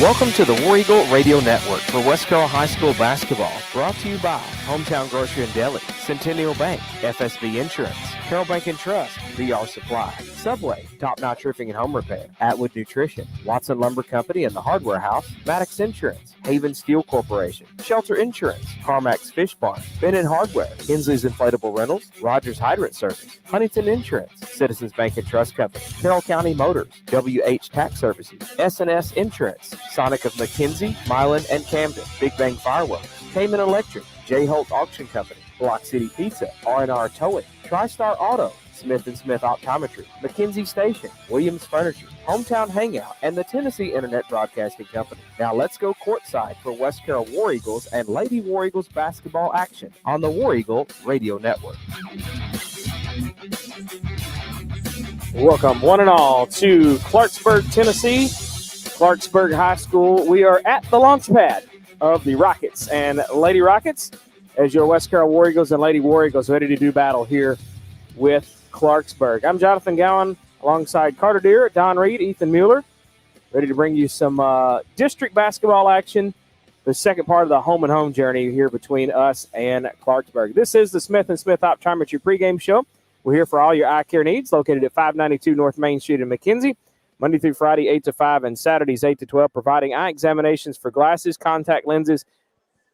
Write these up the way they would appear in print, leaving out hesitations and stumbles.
Welcome to the War Eagle Radio Network for West Carroll High School basketball. Brought to you by Hometown Grocery and Deli, Centennial Bank, FSB Insurance, Carroll Bank and Trust, VR Supply, Subway, Top Notch Roofing and Home Repair, Atwood Nutrition, Watson Lumber Company and the Hardware House, Maddox Insurance, Haven Steel Corporation, Shelter Insurance, CarMax Fish Barn, Bennett Hardware, Hensley's Inflatable Rentals, Rogers Hydrant Service, Huntington Insurance, Citizens Bank and Trust Company, Carroll County Motors, WH Tax Services, S&S Insurance, Sonic of McKenzie, Milan, and Camden, Big Bang Fireworks, Cayman Electric, J. Holt Auction Company, Block City Pizza, R&R Towing, TriStar Auto, Smith & Smith Optometry, McKenzie Station, Williams Furniture, Hometown Hangout, and the Tennessee Internet Broadcasting Company. Now let's go courtside for West Carroll War Eagles and Lady War Eagles basketball action on the War Eagle Radio Network. Welcome, one and all, to Clarksburg, Tennessee, Clarksburg High School. We are at the launch pad of the Rockets and Lady Rockets as your West Carroll War Eagles and Lady War Eagles ready to do battle here with Clarksburg. I'm Jonathan Gowan alongside Carter Deere, Don Reed, Ethan Mueller, ready to bring you some district basketball action, the second part of the home and home journey here between us and Clarksburg. This is the Smith & Smith Optometry pregame show. We're here for all your eye care needs, located at 592 North Main Street in McKenzie, Monday through Friday, 8 to 5, and Saturdays, 8 to 12, providing eye examinations for glasses, contact lenses,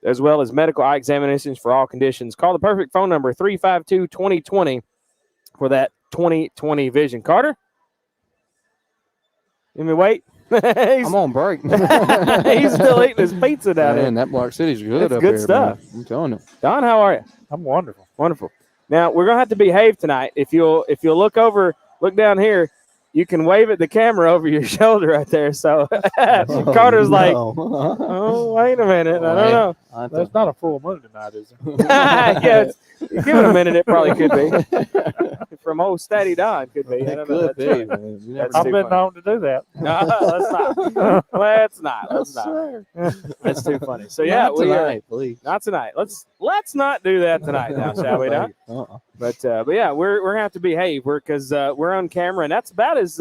as well as medical eye examinations for all conditions. Call the perfect phone number, 352-2020, for that 20/20 vision. Carter? Let me wait. I'm on break. He's still eating his pizza down there. Man, that Block City's good It's up good here, stuff. man. I'm telling you. Don, how are you? I'm wonderful. Wonderful. Now, we're going to have to behave tonight. If you'll look down here, you can wave at the camera over your shoulder right there. So Carter's like, oh, wait a minute. I don't know. That's not a full moon tonight, is it? Yeah, give it a minute. It probably could be. From old Steady Don, could be. I don't know. Could be, man. That's I've too been funny. known to do that. No, let's not. Let's not. That's too funny. So yeah, Not tonight, please. not tonight. Let's not do that tonight now, shall we? Don? But yeah, we're gonna have to behave. Because we're on camera, and that's about as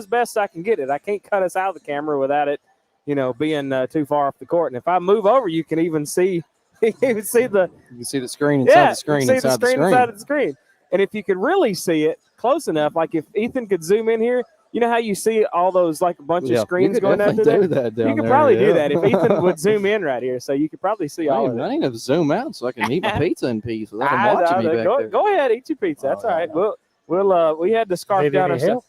best I can get it. I can't cut us out of the camera without it, being too far off the court. And if I move over, you can even see. You can see the screen inside the screen inside inside the screen. inside of the screen. And if you could really see it close enough, like if Ethan could zoom in here, you know how you see all those like a bunch of screens going out there? Do that down You could there, probably do yeah. that if Ethan would zoom in right here, so you could probably see all of it. I need to zoom out so I can eat my pizza in peace without him watching me back there. Go ahead, eat your pizza. That's all right. We had to scarf Need down any ourselves.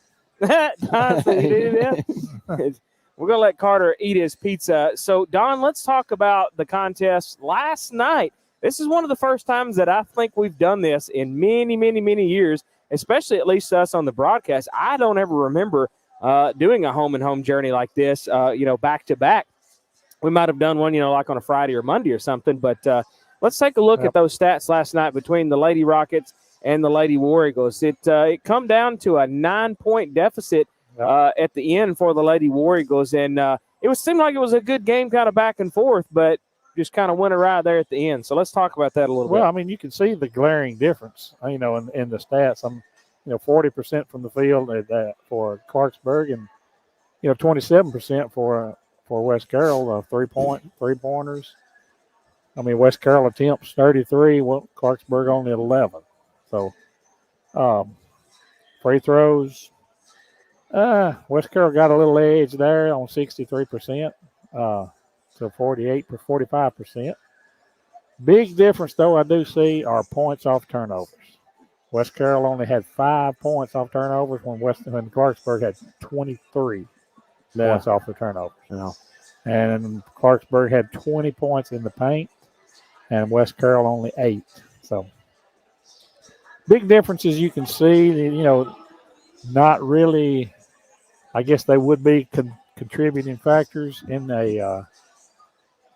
We're going to let Carter eat his pizza. So, Don, let's talk about the contest last night. This is one of the first times that I think we've done this in many, many, many years, especially at least us on the broadcast. I don't ever remember doing a home and home journey like this, back to back. We might have done one, like on a Friday or Monday or something. But let's take a look at those stats last night between the Lady Rockets and the Lady War Eagles. It come down to a 9-point deficit at the end for the Lady War Eagles. And seemed like it was a good game kind of back and forth, but just kind of went awry there at the end. So let's talk about that a little bit. Well, I mean, you can see the glaring difference, in the stats. I'm, 40% from the field for Clarksburg and, 27% for West Carroll, three-pointers. I mean, West Carroll attempts 33, Clarksburg only at 11. So, free throws, West Carroll got a little edge there on 63%. So 45%. Big difference, though, I do see are points off turnovers. West Carroll only had 5 points off turnovers when Clarksburg had 23 points off the turnovers. Yeah. And Clarksburg had 20 points in the paint, and West Carroll only 8. So big differences you can see. Not really. I guess they would be contributing factors in a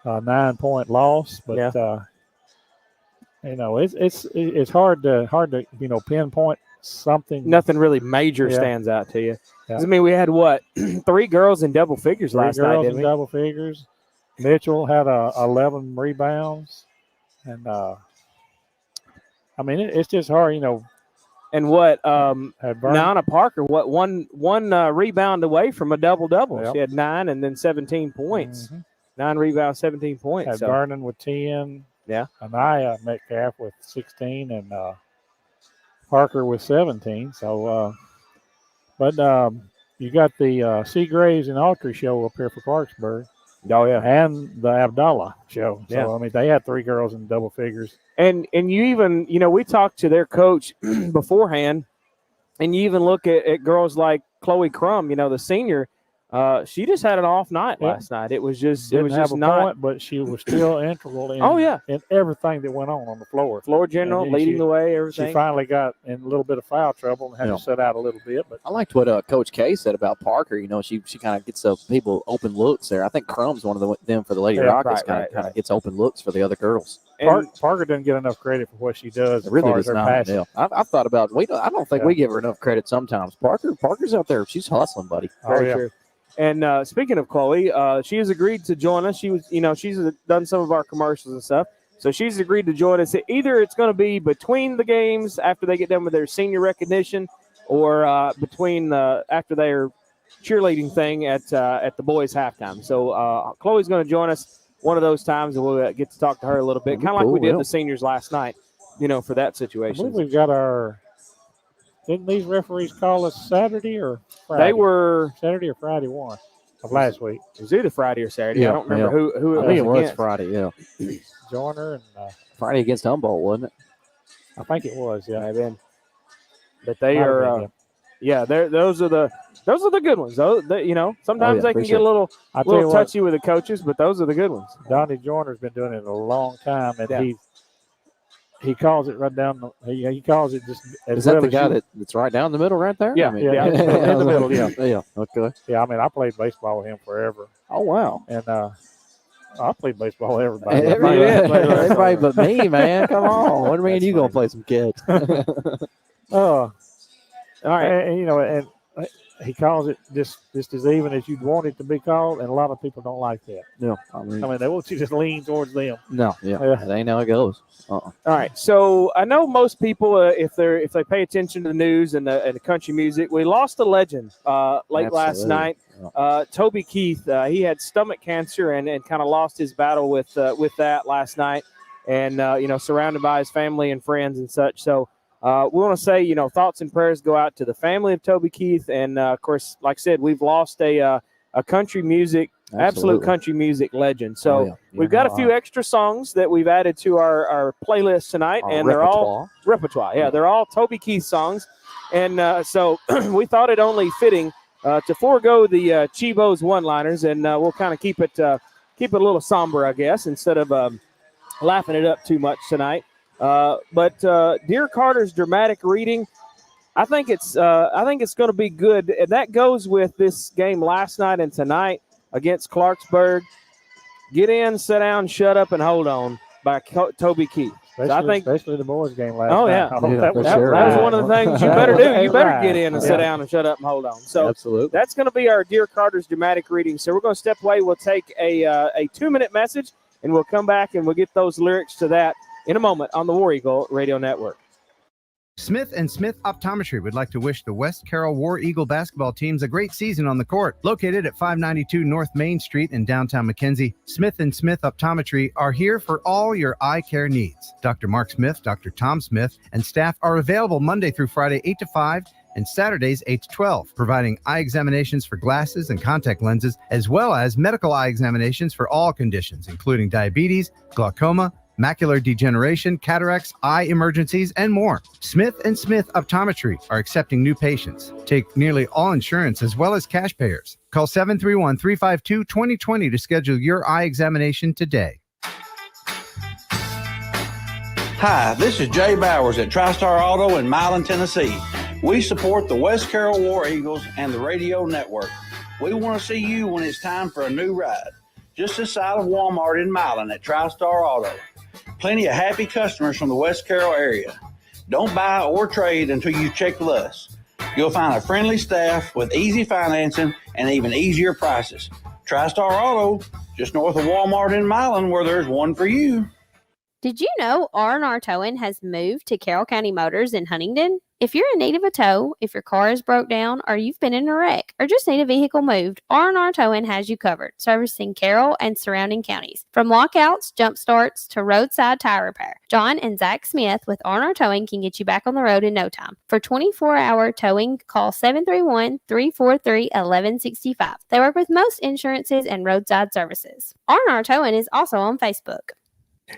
9-point loss, but it's hard to pinpoint something. Nothing really major stands out to you. Yeah. I mean, we had 3 girls in double figures last night, didn't we? Double figures. Mitchell had 11 rebounds, and it's just hard. And what Had Vernon. Nana Parker, one rebound away from a double-double. Yep. She had 9 and then 17 points. Mhm. 9 rebounds, 17 points. Had So, Vernon with 10. Yeah. Anaya Metcalf with 16 and Parker with 17. So, you got the Seagraves and Autry show up here for Clarksburg. oh, yeah. And the Abdallah show. So, Yeah. I mean, they had 3 girls in double figures. And you even, we talked to their coach beforehand, and you even look at girls like Chloe Crum, the senior. She just had an off night last night. It was just Didn't have a not point, but she was still integral in, in everything that went on the floor. Floor general, And leading the way, everything. She finally got in a little bit of foul trouble and had to sit out a little bit. But I liked what Coach K said about Parker. She kind of gets people open looks there. I think Crumb's one of them for the Lady Rockets. Kind of gets open looks for the other girls. Parker doesn't get enough credit for what she does. It really as does far as her not. passing. I've thought about. I don't think we give her enough credit sometimes. Parker's out there. She's hustling, buddy. Very true. And speaking of Chloe, she has agreed to join us. She was, she's done some of our commercials and stuff. So she's agreed to join us. Either it's going to be between the games after they get done with their senior recognition, or between after their cheerleading thing at the boys' halftime. So Chloe's going to join us one of those times, and we'll get to talk to her a little bit, kind of like we did the seniors last night. For that I situation. believe we've got our. Didn't these referees call us Saturday or Friday? They were Saturday or Friday one of last week. It was either Friday or Saturday. I don't remember who it was. I think it was against. Friday. Yeah, Joyner and Friday against Humboldt, wasn't it? I think it was. Yeah, maybe. But they are. Those are the good ones. Sometimes they can get a little touchy with the coaches, but those are the good ones. Donnie Joyner's been doing it a long time, and he calls it right down. He calls it just. Is that the guy that's right down the middle, right there? Yeah, in the middle. Yeah. Okay. Yeah, I mean, I played baseball with him forever. Oh wow. And I played baseball with everybody. Everybody but me, man. Come on. What do you mean you gonna play some kids? All right, and he calls it just as even as you'd want it to be called, and a lot of people don't like that. No, I mean they want you to just lean towards them. No, that ain't how it goes. All right, so I know most people, if they pay attention to the news and the country music, we lost a legend late last night. Toby Keith, he had stomach cancer and kind of lost his battle with that last night, and surrounded by his family and friends and such. So. We want to say, thoughts and prayers go out to the family of Toby Keith. And, of course, like I said, we've lost a country music, absolute country music legend. So we've got a few extra songs that we've added to our playlist tonight. And they're all repertoire. Yeah, they're all Toby Keith songs. And so we thought it only fitting to forego the Chibo's one-liners. And we'll kind of keep it a little somber, I guess, instead of laughing it up too much tonight. But Dear Carter's dramatic reading, I think it's going to be good, and that goes with this game last night and tonight against Clarksburg. Get in, sit down, shut up, and hold on by Toby Keith. Especially the boys' game last night. That was one of the things you better do. You better get in and sit down and shut up and hold on. So that's going to be our Dear Carter's dramatic reading. So we're going to step away. We'll take a 2-minute message, and we'll come back and we'll get those lyrics to that in a moment on the War Eagle Radio Network. Smith & Smith Optometry would like to wish the West Carroll War Eagle basketball teams a great season on the court. Located at 592 North Main Street in downtown McKenzie, Smith & Smith Optometry are here for all your eye care needs. Dr. Mark Smith, Dr. Tom Smith, and staff are available Monday through Friday 8 to 5 and Saturdays 8 to 12, providing eye examinations for glasses and contact lenses, as well as medical eye examinations for all conditions, including diabetes, glaucoma, macular degeneration, cataracts, eye emergencies, and more. Smith & Smith Optometry are accepting new patients. Take nearly all insurance as well as cash payers. Call 731-352-2020 to schedule your eye examination today. Hi, this is Jay Bowers at TriStar Auto in Milan, Tennessee. We support the West Carroll War Eagles and the radio network. We want to see you when it's time for a new ride. Just this side of Walmart in Milan at TriStar Auto. Plenty of happy customers from the West Carroll area. Don't buy or trade until you check with us. You'll find a friendly staff with easy financing and even easier prices. TriStar Auto, just north of Walmart in Milan, where there's one for you. Did you know R&R Towing has moved to Carroll County Motors in Huntingdon? If you're in need of a tow, if your car is broke down, or you've been in a wreck, or just need a vehicle moved, R&R Towing has you covered, servicing Carroll and surrounding counties. From lockouts, jump starts, to roadside tire repair, John and Zach Smith with R&R Towing can get you back on the road in no time. For 24-hour towing, call 731-343-1165. They work with most insurances and roadside services. R&R Towing is also on Facebook.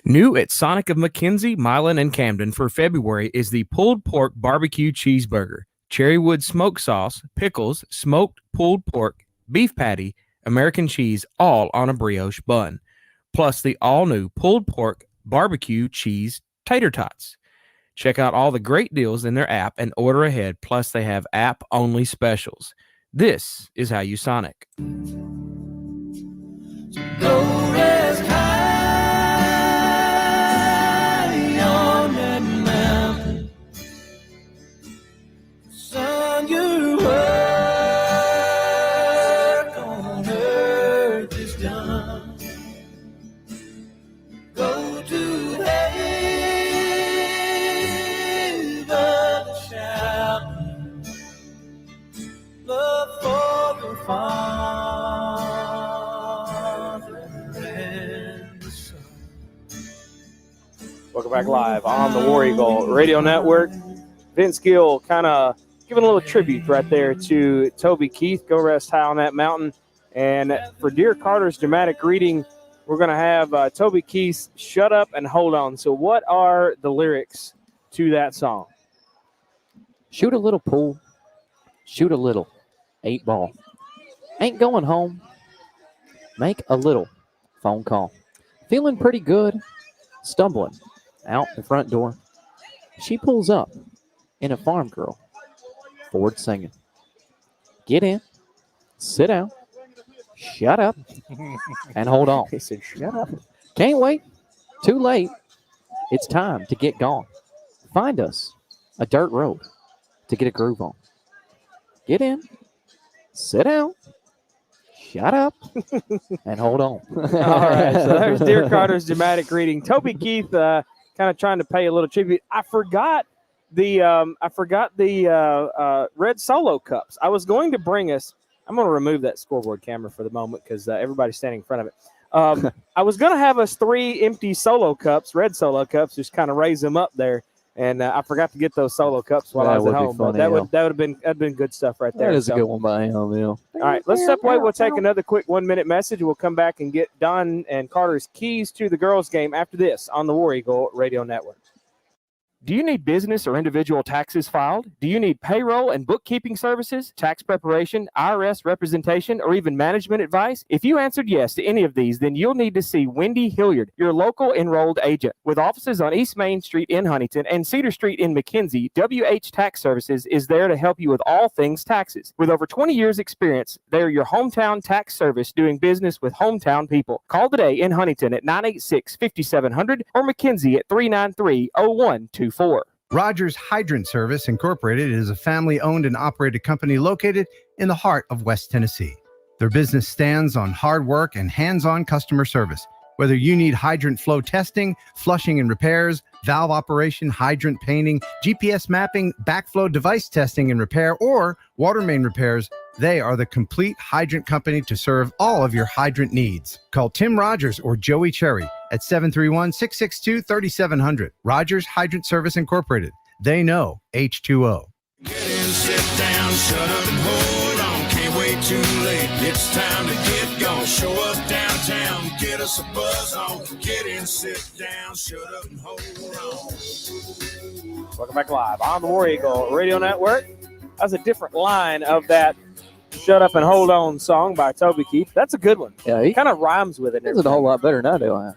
New at Sonic of McKenzie, Milan, and Camden for February is the pulled pork barbecue cheeseburger, cherrywood smoke sauce, pickles, smoked pulled pork, beef patty, American cheese, all on a brioche bun, plus the all-new pulled pork barbecue cheese tater tots. Check out all the great deals in their app and order ahead, plus they have app-only specials. This is how you Sonic. Go rest high on that mountain. Son, your work on earth is done. Go to heaven to shout love for the Father and the Son. Welcome back live on the War Eagle Radio Network. Vince Gill kind of giving a little tribute right there to Toby Keith. Go rest high on that mountain. And for Dear Carter's dramatic reading, we're going to have Toby Keith's Shut Up and Hold On. So what are the lyrics to that song? Shoot a little pool. Shoot a little 8-ball. Ain't going home. Make a little phone call. Feeling pretty good. Stumbling out the front door. She pulls up in a farm girl Ford singing. Get in. Sit down. Shut up. And hold on. He said, shut up. Can't wait. Too late. It's time to get gone. Find us a dirt road to get a groove on. Get in. Sit down. Shut up. And hold on. All right. So there's Dear Carter's dramatic reading. Toby Keith kind of trying to pay a little tribute. I forgot the red Solo cups. I was going to bring us. I'm going to remove that scoreboard camera for the moment because everybody's standing in front of it. I was going to have us 3 empty Solo cups, red Solo cups, just kind of raise them up there. And I forgot to get those Solo cups while I was at home. But that would have been good stuff right there. That is a good one by him, yeah. All right, let's step away. We'll take another quick 1-minute message. We'll come back and get Don and Carter's keys to the girls' game after this on the War Eagle Radio Network. Do you need business or individual taxes filed? Do you need payroll and bookkeeping services, tax preparation, IRS representation, or even management advice? If you answered yes to any of these, then you'll need to see Wendy Hilliard, your local enrolled agent. With offices on East Main Street in Huntington and Cedar Street in McKenzie, WH Tax Services is there to help you with all things taxes. With over 20 years experience, they're your hometown tax service doing business with hometown people. Call today in Huntington at 986-5700 or McKenzie at 393-0124. Rogers Hydrant Service Incorporated is a family-owned and operated company located in the heart of West Tennessee. Their business stands on hard work and hands-on customer service. Whether you need hydrant flow testing, flushing and repairs, valve operation, hydrant painting, GPS mapping, backflow device testing and repair, or water main repairs, they are the complete hydrant company to serve all of your hydrant needs. Call Tim Rogers or Joey Cherry at 731-662-3700. Rogers Hydrant Service Incorporated. They know H2O. Get in, sit down, shut up and hold on. Can't wait too late. It's time to get going. Show up downtown, get us a buzz on. Get in, sit down, shut up and hold on. Welcome back live on the War Eagle Radio Network. That's a different line of that Shut Up and Hold On song by Toby Keith. That's a good one. Yeah, he kind of rhymes with it. Does it a whole lot better than I do.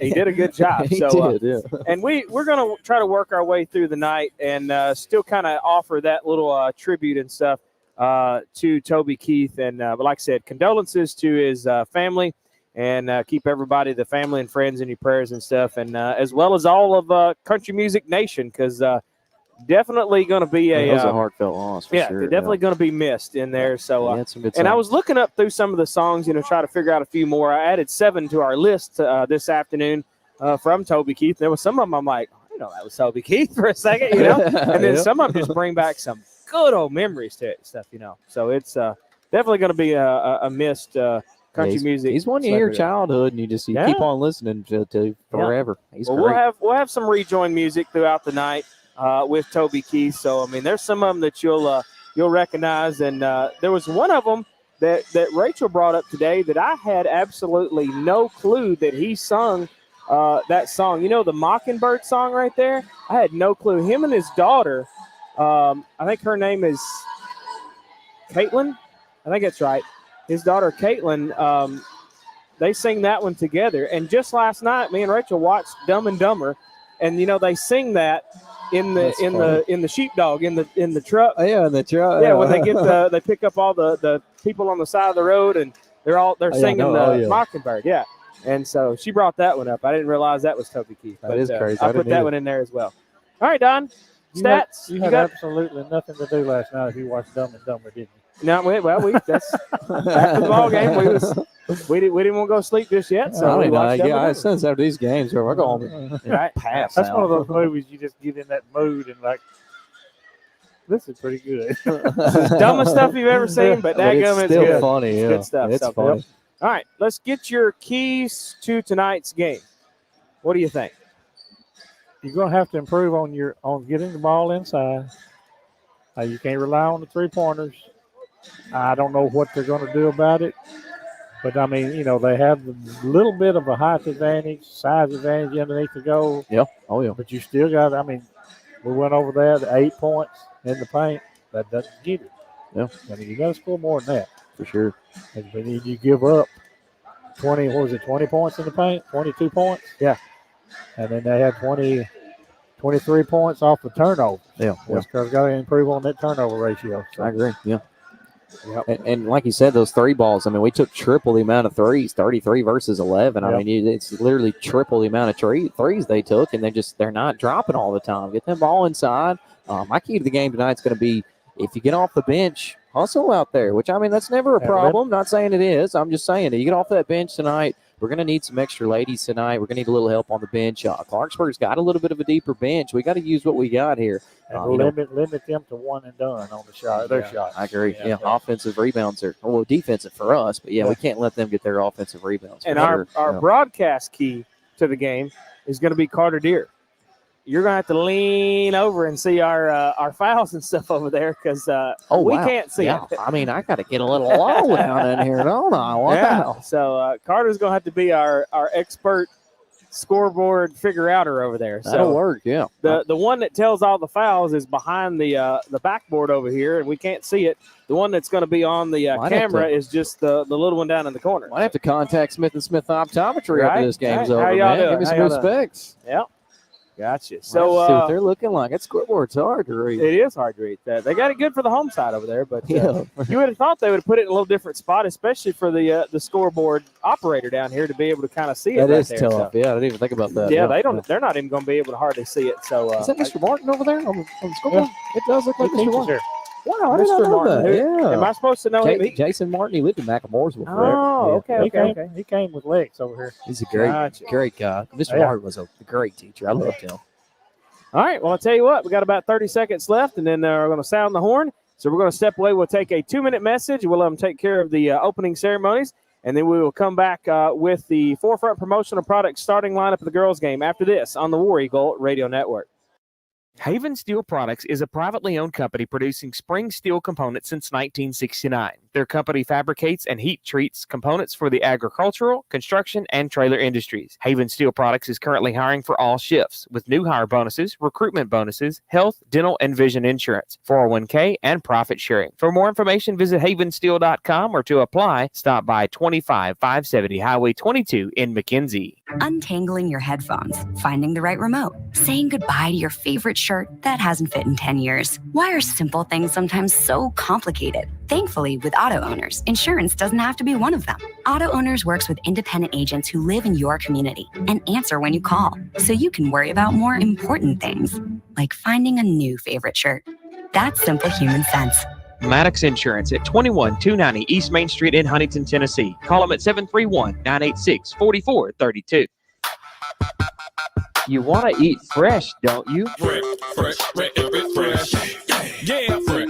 He did a good job. He so, did, yeah. And we're going to try to work our way through the night and still kind of offer that little tribute and stuff to Toby Keith. And but like I said, condolences to his family, and keep everybody, the family and friends, in your prayers and stuff, and as well as all of Country Music Nation, because definitely going to be That was a heartfelt loss for sure. Definitely going to be missed in there. So, had some good and I songs. was looking up through some of the songs, try to figure out a few more. I added 7 to our list this afternoon from Toby Keith. There was some of them I'm like, I that was Toby Keith for a second, and then some of them just bring back some good old memories to it, stuff, So it's definitely going to be a missed country music. He's one of your childhood, and you keep on listening to forever. He's great. We'll have some rejoin music throughout the night with Toby Keith. So there's some of them that you'll recognize, and there was one of them that Rachel brought up today that I had absolutely no clue that he sung that song. The Mockingbird song right there? I had no clue. Him and his daughter, I think her name is Caitlin. I think that's right. His daughter, Caitlin, they sing that one together. And just last night, me and Rachel watched Dumb and Dumber, and, they sing that in the sheepdog, in the truck. Oh, yeah, in the truck. Yeah, when they pick up all the people on the side of the road, and they're singing Mockingbird. Yeah. And so she brought that one up. I didn't realize that was Toby Keith. That is crazy. I put that one in there as well. All right, Don. Stats. You had absolutely nothing to do last night if you watched Dumb and Dumber, didn't you? No, that's after the ball game. We didn't want to go to sleep just yet. So I sense after these games, we're going to pass. That's one of those movies you just get in that mood and like, this is pretty good. This is the dumbest stuff you've ever seen, but dadgum, it's still good. Funny. It's good stuff. It's funny. All right, let's get your keys to tonight's game. What do you think? You're going to have to improve on getting the ball inside. You can't rely on the 3-pointers. I don't know what they're going to do about it. But, they have a little bit of a height advantage, size advantage underneath the goal. Yeah. Oh, yeah. But you still got, we went over there, the 8 points in the paint. That doesn't get it. Yeah. You got to score more than that. For sure. And you give up 20 points in the paint, 22 points? Yeah. And then they had 23 points off the turnover. Yeah. West Carroll's got to improve on that turnover ratio. So. I agree. Yeah. Yep. And like you said, those 3 balls, we took triple the amount of threes, 33 versus 11. Yep. It's literally triple the amount of threes they took, and they're not dropping all the time. Get that ball inside. My key to the game tonight is going to be, if you get off the bench, hustle out there, which, that's never a problem. Not saying it is. I'm just saying that you get off that bench tonight, we're going to need some extra ladies tonight. We're going to need a little help on the bench. Clarksburg's got a little bit of a deeper bench. We got to use what we got here. And limit them to one and done on the shot. Their shot. I agree. Yeah. Offensive rebounds are defensive for us, but we can't let them get their offensive rebounds. And our broadcast key to the game is going to be Carter Deere. You're going to have to lean over and see our fouls and stuff over there because we can't see it. I got to get a little low down in here, don't I? Wow. Yeah. So Carter's going to have to be our expert scoreboard figure-outer over there. That'll work, yeah. The one that tells all the fouls is behind the backboard over here, and we can't see it. The one that's going to be on the camera is just the little one down in the corner. Might have to contact Smith & Smith Optometry after this game's over, How y'all man. doing? Give me some respect. Yep. Gotcha. So see what they're looking like. That scoreboard's hard to read. It is hard to read. They got it good for the home side over there, but you would have thought they would have put it in a little different spot, especially for the scoreboard operator down here to be able to kind of see it. That is tough. Yeah, I didn't even think about that. Yeah, they don't. They're not even going to be able to hardly see it. So is that Mr. Martin over there on the scoreboard? It does look like Mr. Martin. Wow, I Mr. Martin. Yeah. Am I supposed to know him? Jason Martin. He lived in Macamoresville. Oh, okay. He came with Lex over here. He's a great guy. Mr. Martin was a great teacher. I loved him. All right, well, I'll tell you what. We got about 30 seconds left, and then we're going to sound the horn. So we're going to step away. We'll take a 2-minute message. We'll let them take care of the opening ceremonies, and then we will come back with the Forefront Promotional Products starting lineup of the girls' game after this on the War Eagle Radio Network. Haven Steel Products is a privately owned company producing spring steel components since 1969. Their company fabricates and heat treats components for the agricultural, construction, and trailer industries. Haven Steel Products is currently hiring for all shifts with new hire bonuses, recruitment bonuses, health, dental, and vision insurance, 401k, and profit sharing. For more information, visit havensteel.com or to apply, stop by 25570 Highway 22 in McKenzie. Untangling your headphones, finding the right remote, saying goodbye to your favorite shirt that hasn't fit in 10 years. Why are simple things sometimes so complicated? Thankfully, with Auto Owners, insurance doesn't have to be one of them. Auto Owners works with independent agents who live in your community and answer when you call, so you can worry about more important things, like finding a new favorite shirt. That's simple human sense. Maddox Insurance at 21290 East Main Street in Huntington, Tennessee. Call them at 731-986-4432. You want to eat fresh, don't you? Fresh, yeah, fresh.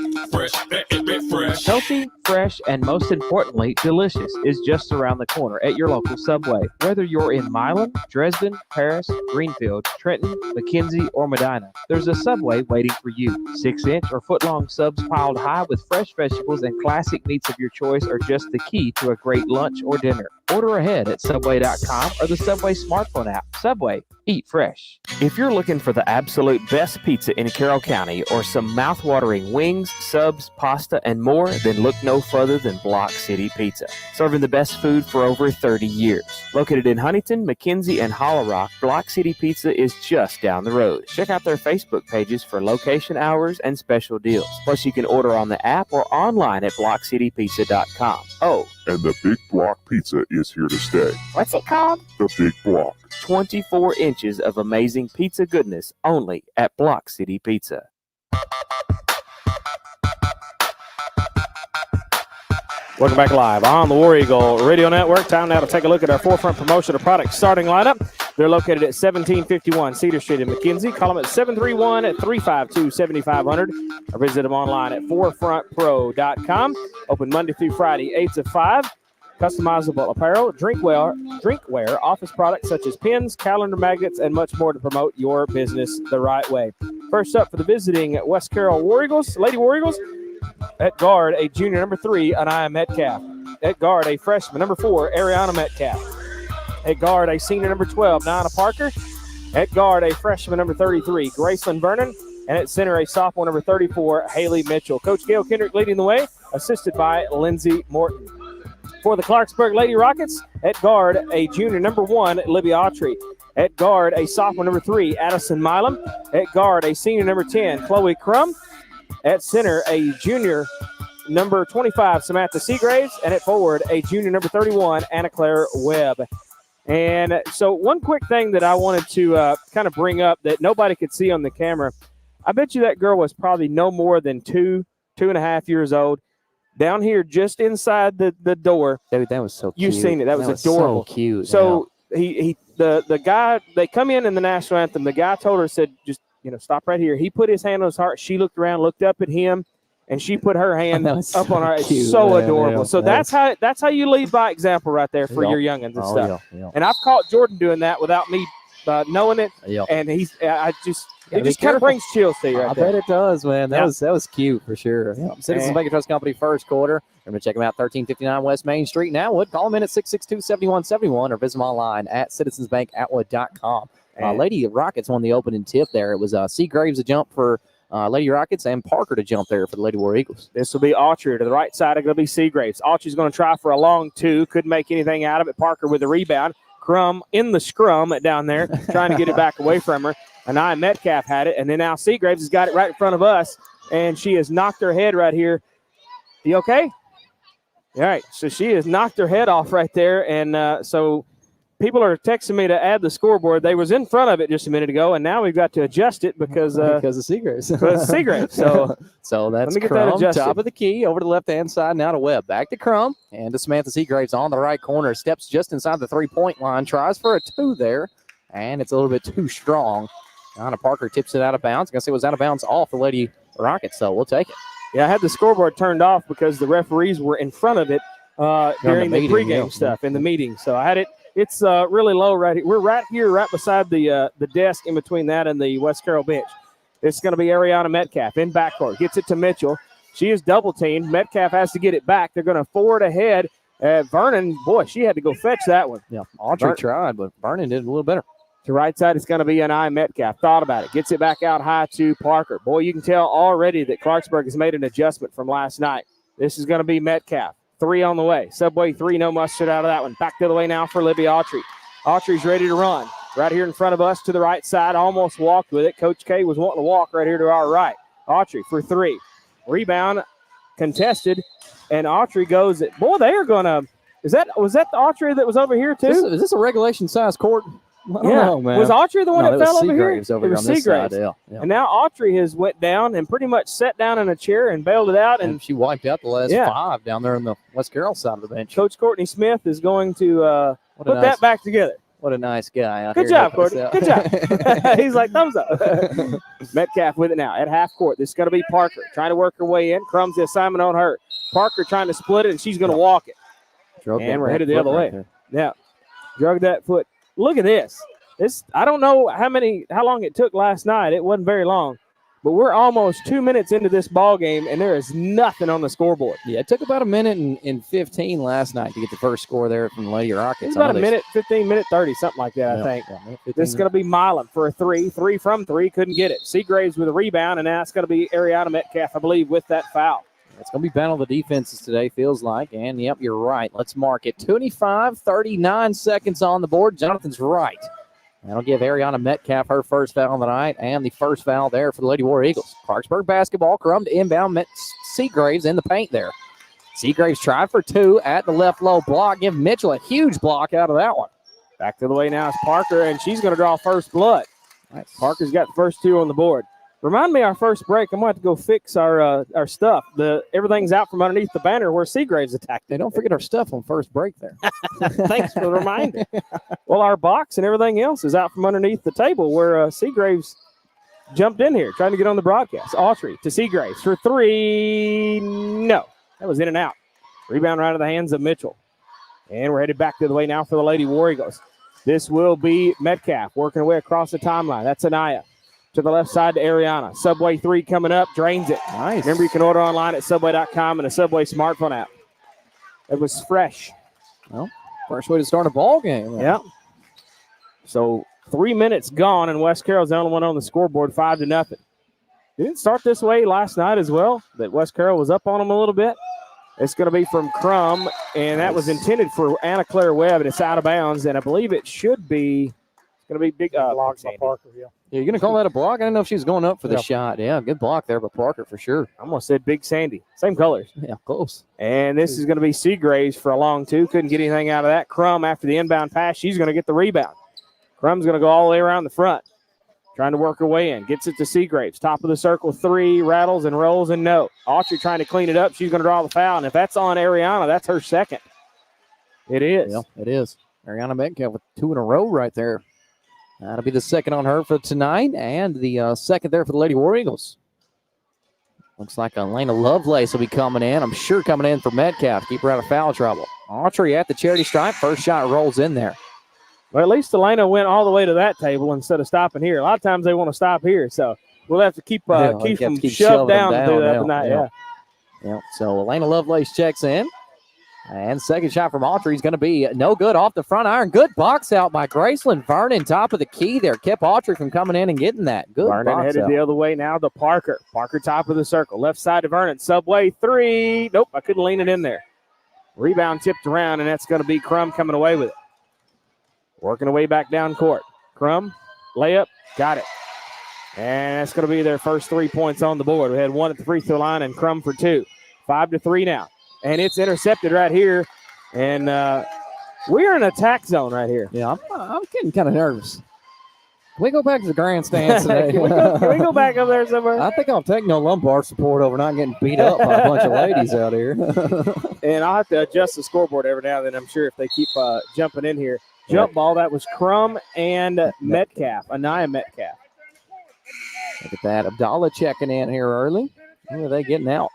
Healthy, fresh, and most importantly, delicious is just around the corner at your local Subway. Whether you're in Milan, Dresden, Paris, Greenfield, Trenton, McKenzie, or Medina, there's a Subway waiting for you. 6-inch or foot-long subs piled high with fresh vegetables and classic meats of your choice are just the key to a great lunch or dinner. Order ahead at Subway.com or the Subway smartphone app. Subway, eat fresh. If you're looking for the absolute best pizza in Carroll County or some mouth-watering wings, subs, pasta, and more, then look no further than Block City Pizza. Serving the best food for over 30 years. Located in Huntington, McKenzie, and Hollow Rock, Block City Pizza is just down the road. Check out their Facebook pages for location hours and special deals. Plus, you can order on the app or online at blockcitypizza.com. Oh, and the Big Block Pizza is here to stay. What's it called? The Big Block. 24 inches of amazing pizza goodness only at Block City Pizza. Welcome back live on the War Eagle Radio Network. Time now to take a look at our forefront promotional product starting lineup. They're located at 1751 Cedar Street in McKenzie. Call them at 731-352-7500 or visit them online at forefrontpro.com. Open Monday through Friday, 8 to 5. Customizable apparel, drinkware, office products such as pins, calendar magnets, and much more to promote your business the right way. First up for the visiting West Carroll War Eagles, Lady War Eagles, at guard, a junior number 3, Anaya Metcalf. At guard, a freshman number 4, Ariana Metcalf. At guard, a senior number 12, Nana Parker. At guard, a freshman number 33, Graceland Vernon. And at center, a sophomore number 34, Haley Mitchell. Coach Gail Kendrick leading the way, assisted by Lindsey Morton. For the Clarksburg Lady Rockets, at guard, a junior number 1, Libby Autry. At guard, a sophomore number 3, Addison Milam. At guard, a senior number 10, Chloe Crum. At center, a junior number 25, Samantha Seagraves. And at forward, a junior number 31, Anna Claire Webb. And so one quick thing that I wanted to kind of bring up that nobody could see on the camera, I bet you that girl was probably no more than 2.5 years old. Down here, just inside the door. Dude, that was so cute. You've seen it. That was adorable. So cute. So the guy, they come in the national anthem. The guy told her, said, just, stop right here. He put his hand on his heart. She looked around, looked up at him, and she put her hand up on her. It's so adorable. So that's how you lead by example right there for your youngins and stuff. Yeah. And I've caught Jordan doing that without me knowing it. Yeah. And it just kind of brings chills to you right there. I bet it does, man. That was cute for sure. Yeah. Citizens Bank and Trust Company first quarter. Remember to check them out, 1359 West Main Street in Atwood. Call them in at 662-7171 or visit them online at citizensbankatwood.com. Lady Rockets won the opening tip there. It was Seagraves to jump for Lady Rockets and Parker to jump there for the Lady War Eagles. This will be Autry to the right side. It's going to be Seagraves. Autry's going to try for a long 2. Couldn't make anything out of it. Parker with the rebound. Crum in the scrum down there, trying to get it back away from her. Anaya Metcalf had it, and then now Seagraves has got it right in front of us, and she has knocked her head right here. You okay? All right, so she has knocked her head off right there, and so people are texting me to add the scoreboard. They was in front of it just a minute ago, and now we've got to adjust it because of Seagraves. Seagraves. So that's Crum, top of the key, over to the left-hand side, now to Webb. Back to Crum, and to Samantha Seagraves on the right corner. Steps just inside the three-point line, tries for a 2 there, and it's a little bit too strong. Anna Parker tips it out of bounds. Going to say it was out of bounds off the Lady Rockets, so we'll take it. Yeah, I had the scoreboard turned off because the referees were in front of it during the pregame stuff in the meeting. So I had it. It's really low right here. We're right here, right beside the desk in between that and the West Carroll bench. It's going to be Ariana Metcalf in backcourt. Gets it to Mitchell. She is double-teamed. Metcalf has to get it back. They're going to forward ahead. Vernon, boy, she had to go fetch that one. Yeah, Autry tried, but Vernon did a little better. To right side, it's going to be Anaya Metcalf. Thought about it. Gets it back out high to Parker. Boy, you can tell already that Clarksburg has made an adjustment from last night. This is going to be Metcalf. 3 on the way. Subway 3, no mustard out of that one. Back the other way now for Libby Autry. Autry's ready to run. Right here in front of us to the right side. Almost walked with it. Coach K was wanting to walk right here to our right. Autry for 3. Rebound contested. And Autry goes – boy, they are going to – was that the Autry that was over here too? Is this a regulation size court? I don't know, man. Was Autry the one that fell over here? It was Seagraves. Yeah. And now Autry has went down and pretty much sat down in a chair and bailed it out. And she wiped out the last 5 down there on the West Carroll side of the bench. Coach Courtney Smith is going to put that back together. What a nice guy out Good here. job, helping us Courtney. out. Good job. He's like, thumbs up. Metcalf with it now at half court. This is going to be Parker trying to work her way in. Crumbs the assignment on her. Parker trying to split it, and she's going to walk it. And we're headed the other way. Yeah. Drug that foot. Look at this. I don't know how long it took last night. It wasn't very long. But we're almost 2 minutes into this ball game, and there is nothing on the scoreboard. Yeah, it took about a minute and 15 last night to get the first score there from the Lady Rockets. It's about a minute, 15, minute 30, something like that, I think. Yeah, this is going to be Milam for a three. 3 from 3, couldn't get it. Seagraves with a rebound, and now it's going to be Ariana Metcalf, I believe, with that foul. It's going to be battle of the defenses today, feels like. And, yep, you're right. Let's mark it. 39 seconds on the board. Jonathan's right. That'll give Ariana Metcalf her first foul of the night and the first foul there for the Lady War Eagles. Clarksburg basketball, Crum to inbound, Seagraves in the paint there. Seagraves tried for 2 at the left low block. Give Mitchell a huge block out of that one. Back to the way now is Parker, and she's going to draw first blood. Nice. Parker's got the first 2 on the board. Remind me our first break. I'm going to have to go fix our stuff. Everything's out from underneath the banner where Seagraves attacked. Hey, don't forget our stuff on first break there. Thanks for the reminder. Well, our box and everything else is out from underneath the table where Seagraves jumped in here trying to get on the broadcast. Autry to Seagraves for 3. No, that was in and out. Rebound right into the hands of Mitchell. And we're headed back to the way now for the Lady War Eagles. This will be Metcalf working away across the timeline. That's Anaya. To the left side to Ariana. Subway 3 coming up. Drains it. Nice. Remember, you can order online at Subway.com and a Subway smartphone app. It was fresh. Well, first way to start a ball game. Yeah. So 3 minutes gone, and West Carroll's the only one on the scoreboard, 5-0. Didn't it start this way last night as well, that West Carroll was up on them a little bit? It's going to be from Crum, and that was intended for Anna Claire Webb, and it's out of bounds, and I believe it should be going to be big. Blocked by Parker, yeah. You're going to call that a block? I didn't know if she was going up for the shot. Yeah, good block there by Parker for sure. I almost said Big Sandy. Same colors. Yeah, close. And this is going to be Seagraves for a long 2. Couldn't get anything out of that. Crum, after the inbound pass, she's going to get the rebound. Crum's going to go all the way around the front. Trying to work her way in. Gets it to Seagraves. Top of the circle, 3. Rattles and rolls and no. Autry trying to clean it up. She's going to draw the foul. And if that's on Ariana, that's her second. It is. Yeah, it is. Ariana Metcalf with 2 in a row right there. That'll be the second on her for tonight, and the second there for the Lady War Eagles. Looks like Elena Lovelace will be coming in. I'm sure coming in for Metcalf. Keep her out of foul trouble. Autry at the charity stripe. First shot rolls in there. Well, at least Elena went all the way to that table instead of stopping here. A lot of times they want to stop here, so we'll have to keep them shoved down to do that tonight. Yeah. So Elena Lovelace checks in. And second shot from Autry is going to be no good off the front iron. Good box out by Graceland Vernon, top of the key there. Kept Autry from coming in and getting that. Good Vernon box headed out. the other way now to Parker. Parker top of the circle. Left side to Vernon. Subway 3. Nope, I couldn't lean it in there. Rebound tipped around, and that's going to be Crum coming away with it. Working away back down court. Crum, layup, got it. And that's going to be their first 3 points on the board. We had 1 at the free throw line and Crum for 2. 5-3 now. And it's intercepted right here. And we're in an attack zone right here. Yeah, I'm getting kind of nervous. Can we go back to the grandstands today? Can we go back up there somewhere? I think I'll take no lumbar support over not getting beat up by a bunch of ladies out here. And I'll have to adjust the scoreboard every now and then, I'm sure, if they keep jumping in here. Jump ball, that was Crum and Metcalf, Anaya Metcalf. Look at that. Abdallah checking in here early. Who are they getting out?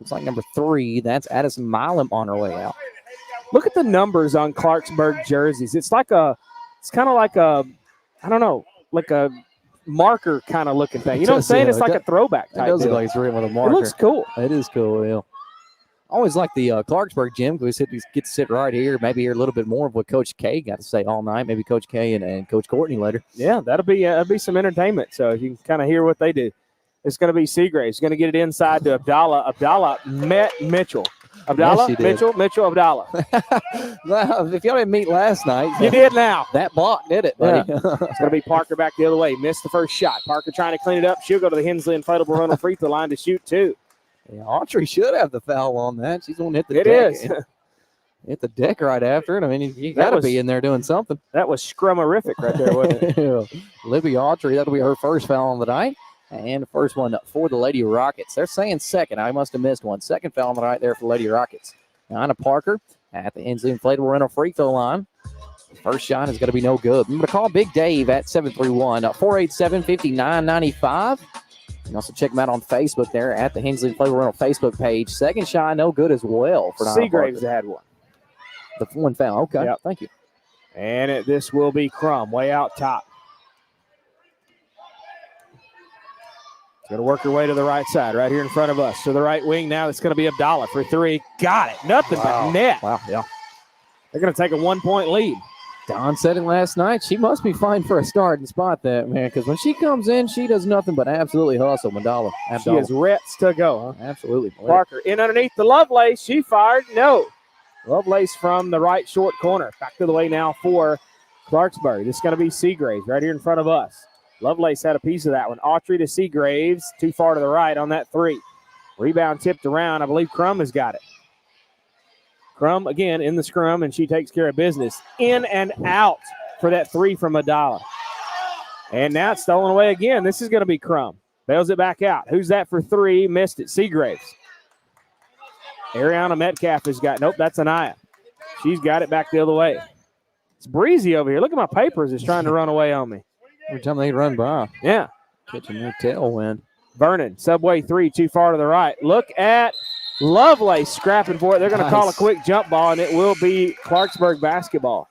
Looks like number 3. That's Addison Milam on her way out. Look at the numbers on Clarksburg jerseys. It's kind of like a, I don't know, like a marker kind of looking thing. You know what I'm saying? It's like a throwback type. It does look like it's written with a marker. It looks cool. It is cool, yeah. I always like the Clarksburg gym because we get to sit right here, maybe hear a little bit more of what Coach K got to say all night, maybe Coach K and Coach Courtney later. Yeah, that'll be some entertainment. So you can kind of hear what they do. It's going to be Seagraves. Going to get it inside to Abdallah. Abdallah met Mitchell. Abdallah, yes, Mitchell, Abdallah. Well, if y'all didn't meet last night. You did now. That block did it, buddy. Yeah. It's going to be Parker back the other way. Missed the first shot. Parker trying to clean it up. She'll go to the Hensley Inflatable Rental free throw line to shoot 2. Yeah, Autry should have the foul on that. She's going to hit the deck. It is. Hit the deck right after it. I mean, you got to be in there doing something. That was scrummerific right there, wasn't it? Yeah. Libby Autry, that'll be her first foul on the night. And the first one for the Lady Rockets. They're saying second. I must have missed one. Second foul on the night there for the Lady Rockets. Anna Parker at the Hensley Inflatable Rental free throw line. First shot is going to be no good. Remember to call Big Dave at 731-487-5995. You can also check him out on Facebook there at the Hensley Flavor Rental Facebook page. Second shot, no good as well for Seagraves had one. The one foul. Okay, Yep. Thank you. And this will be Crum way out top. Going to work her way to the right side, right here in front of us. To the right wing now, it's going to be Abdallah for three. Got it. Nothing but net. Wow, yeah. They're going to take a 1-point lead. Don said it last night. She must be fine for a starting spot, that man, because when she comes in, she does nothing but absolutely hustle. Abdallah. She is reps to go. Huh? Absolutely. Parker in underneath the Lovelace. She fired. No. Lovelace from the right short corner. Back to the way now for Clarksburg. This is going to be Seagraves right here in front of us. Lovelace had a piece of that one. Autry to Seagraves. Too far to the right on that three. Rebound tipped around. I believe Crum has got it. Crum again in the scrum, and she takes care of business. In and out for that three from Abdallah. And now it's stolen away again. This is going to be Crum. Bails it back out. Who's that for three? Missed it. Seagraves. Ariana Metcalf has got, nope, that's Anaya. She's got it back the other way. It's breezy over here. Look at my papers. It's trying to run away on me. Every time they run by. Yeah. Catching their tailwind. Vernon, subway three, too far to the right. Look at Lovelace scrapping for it. They're going to call a quick jump ball, and it will be Clarksburg basketball.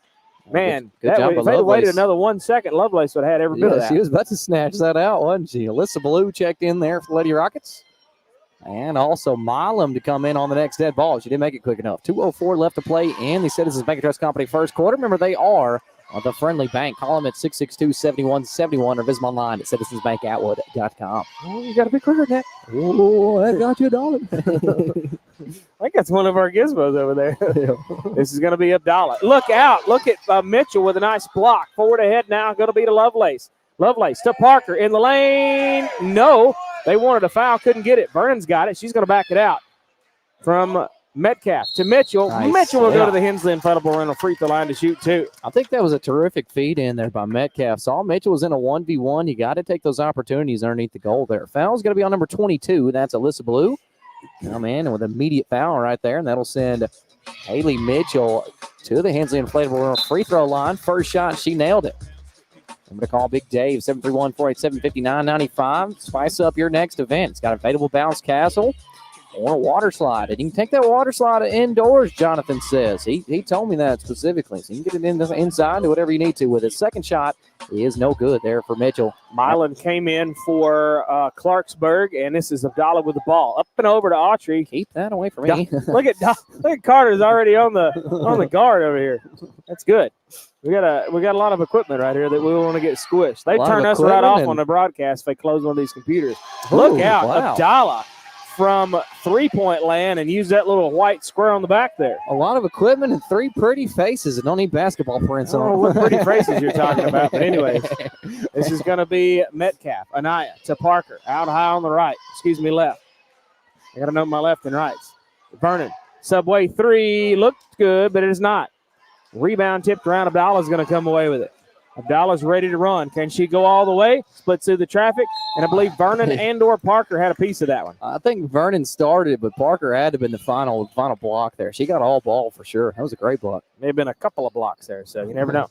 Man, good job if they'd have waited another 1 second, Lovelace would have had every bit of that. She was about to snatch that out, wasn't she? Alyssa Blue checked in there for the Lady Rockets. And also Milam to come in on the next dead ball. She didn't make it quick enough. 2:04 left to play in the Citizens Bank and Trust Company first quarter. Remember, they are the Friendly Bank. Call them at 662-7171 or visit them online at citizensbankatwood.com. Oh, you got to be quicker than that. Oh, I got you $1. I think that's one of our gizmos over there. This is going to be Abdallah. Look out. Look at Mitchell with a nice block. Forward ahead now. Going to be to Lovelace. Lovelace to Parker in the lane. No. They wanted a foul. Couldn't get it. Vernon's got it. She's going to back it out. From Metcalf to Mitchell. Nice. Mitchell will go to the Hensley Inflatable Rental free throw line to shoot two. I think that was a terrific feed in there by Metcalf. Saw Mitchell was in a 1v1. You got to take those opportunities underneath the goal there. Foul's going to be on number 22. That's Alyssa Blue. Come in and with an immediate foul right there, and that'll send Haley Mitchell to the Hensley Inflatable Rental free throw line. First shot, she nailed it. I'm going to call Big Dave, 731-487-5995. Spice up your next event. It's got an available bounce castle or a water slide. And you can take that water slide indoors, Jonathan says. He told me that specifically. So you can get it inside, do whatever you need to with it. Second shot is no good there for Mitchell. Milan came in for Clarksburg, and this is Abdallah with the ball. Up and over to Autry. Keep that away from me. Look at Carter's already on the guard over here. That's good. We got a lot of equipment right here that we want to get squished. They turn us right off on the broadcast if they close one of these computers. Look out, wow. Abdallah from three-point land and use that little white square on the back there. A lot of equipment and three pretty faces. And don't need basketball prints on. I don't know what pretty faces you're talking about, but anyways, this is going to be Metcalf, Anaya to Parker, out high on the right. Excuse me, left. I got to know my left and rights. Vernon, subway three, looked good, but it is not. Rebound tipped around. Abdallah's going to come away with it. Abdallah's ready to run. Can she go all the way? Splits through the traffic. And I believe Vernon and or Parker had a piece of that one. I think Vernon started, but Parker had to have been the final block there. She got all ball for sure. That was a great block. May have been a couple of blocks there, so you never know.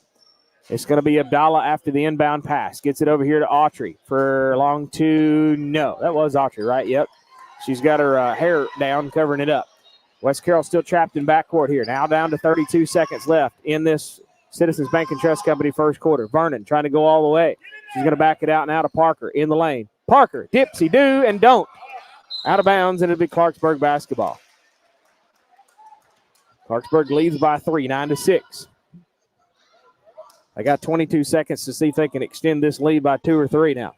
It's going to be Abdallah after the inbound pass. Gets it over here to Autry for long two. No, that was Autry, right? Yep. She's got her hair down, covering it up. West Carroll still trapped in backcourt here. Now down to 32 seconds left in this Citizens Bank and Trust Company first quarter. Vernon trying to go all the way. She's going to back it out now to Parker in the lane. Parker, dipsy, do, and don't. Out of bounds, and it'll be Clarksburg basketball. Clarksburg leads by 3, 9-6. They got 22 seconds to see if they can extend this lead by 2 or 3 now.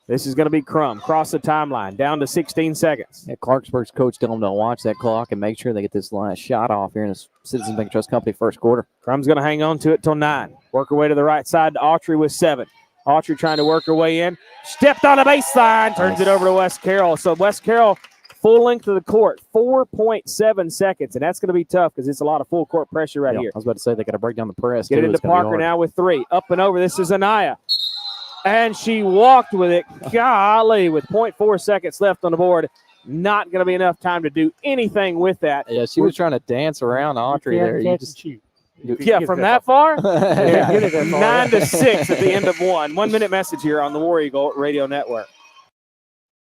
This is going to be Crum. Cross the timeline. Down to 16 seconds. Yeah, Clarksburg's coach told them to watch that clock and make sure they get this last shot off here in the Citizens Bank Trust Company first quarter. Crum's going to hang on to it till 9. Work her way to the right side to Autry with 7. Autry trying to work her way in. Stepped on the baseline. Turns it over to West Carroll. So West Carroll, full length of the court. 4.7 seconds. And that's going to be tough because it's a lot of full court pressure right here. I was about to say they got to break down the press. Get it into Parker now with 3. Up and over. This is Anaya. And she walked with it. Golly, with 0.4 seconds left on the board. Not going to be enough time to do anything with that. Yeah, she was trying to dance around Autry there. You just shoot. Yeah, from that far? Yeah, get it that far. 9-6 at the end of one. 1 minute message here on the War Eagle Radio Network.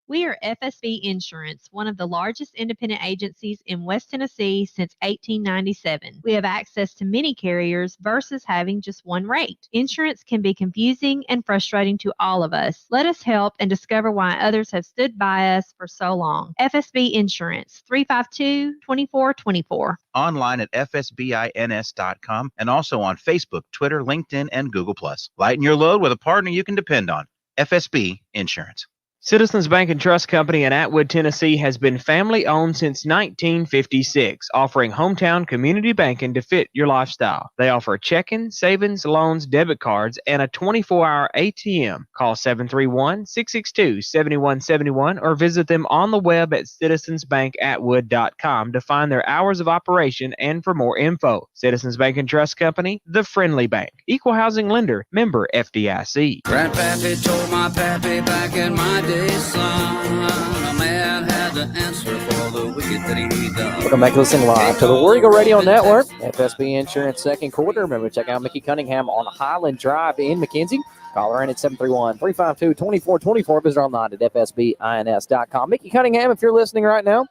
We are FSB Insurance, one of the largest independent agencies in West Tennessee since 1897. We have access to many carriers versus having just one rate. Insurance can be confusing and frustrating to all of us. Let us help and discover why others have stood by us for so long. FSB Insurance, 352-2424. Online at fsbins.com and also on Facebook, Twitter, LinkedIn, and Google+. Lighten your load with a partner you can depend on. FSB Insurance. Citizens Bank and Trust Company in Atwood, Tennessee has been family-owned since 1956, offering hometown community banking to fit your lifestyle. They offer checking, savings, loans, debit cards, and a 24-hour ATM. Call 731-662-7171 or visit them on the web at citizensbankatwood.com to find their hours of operation and for more info. Citizens Bank and Trust Company, the friendly bank. Equal housing lender, member FDIC. Grandpappy told my pappy back in my day, son, a man had to answer for the wicked that he done. Welcome back to listen live to the War Eagle Radio Network. FSB Insurance second quarter. Remember, check out Mickey Cunningham on Highland Drive in McKenzie. Call her in at 731-352-2424. Visit online at fsbins.com. Mickey Cunningham, if you're listening right now,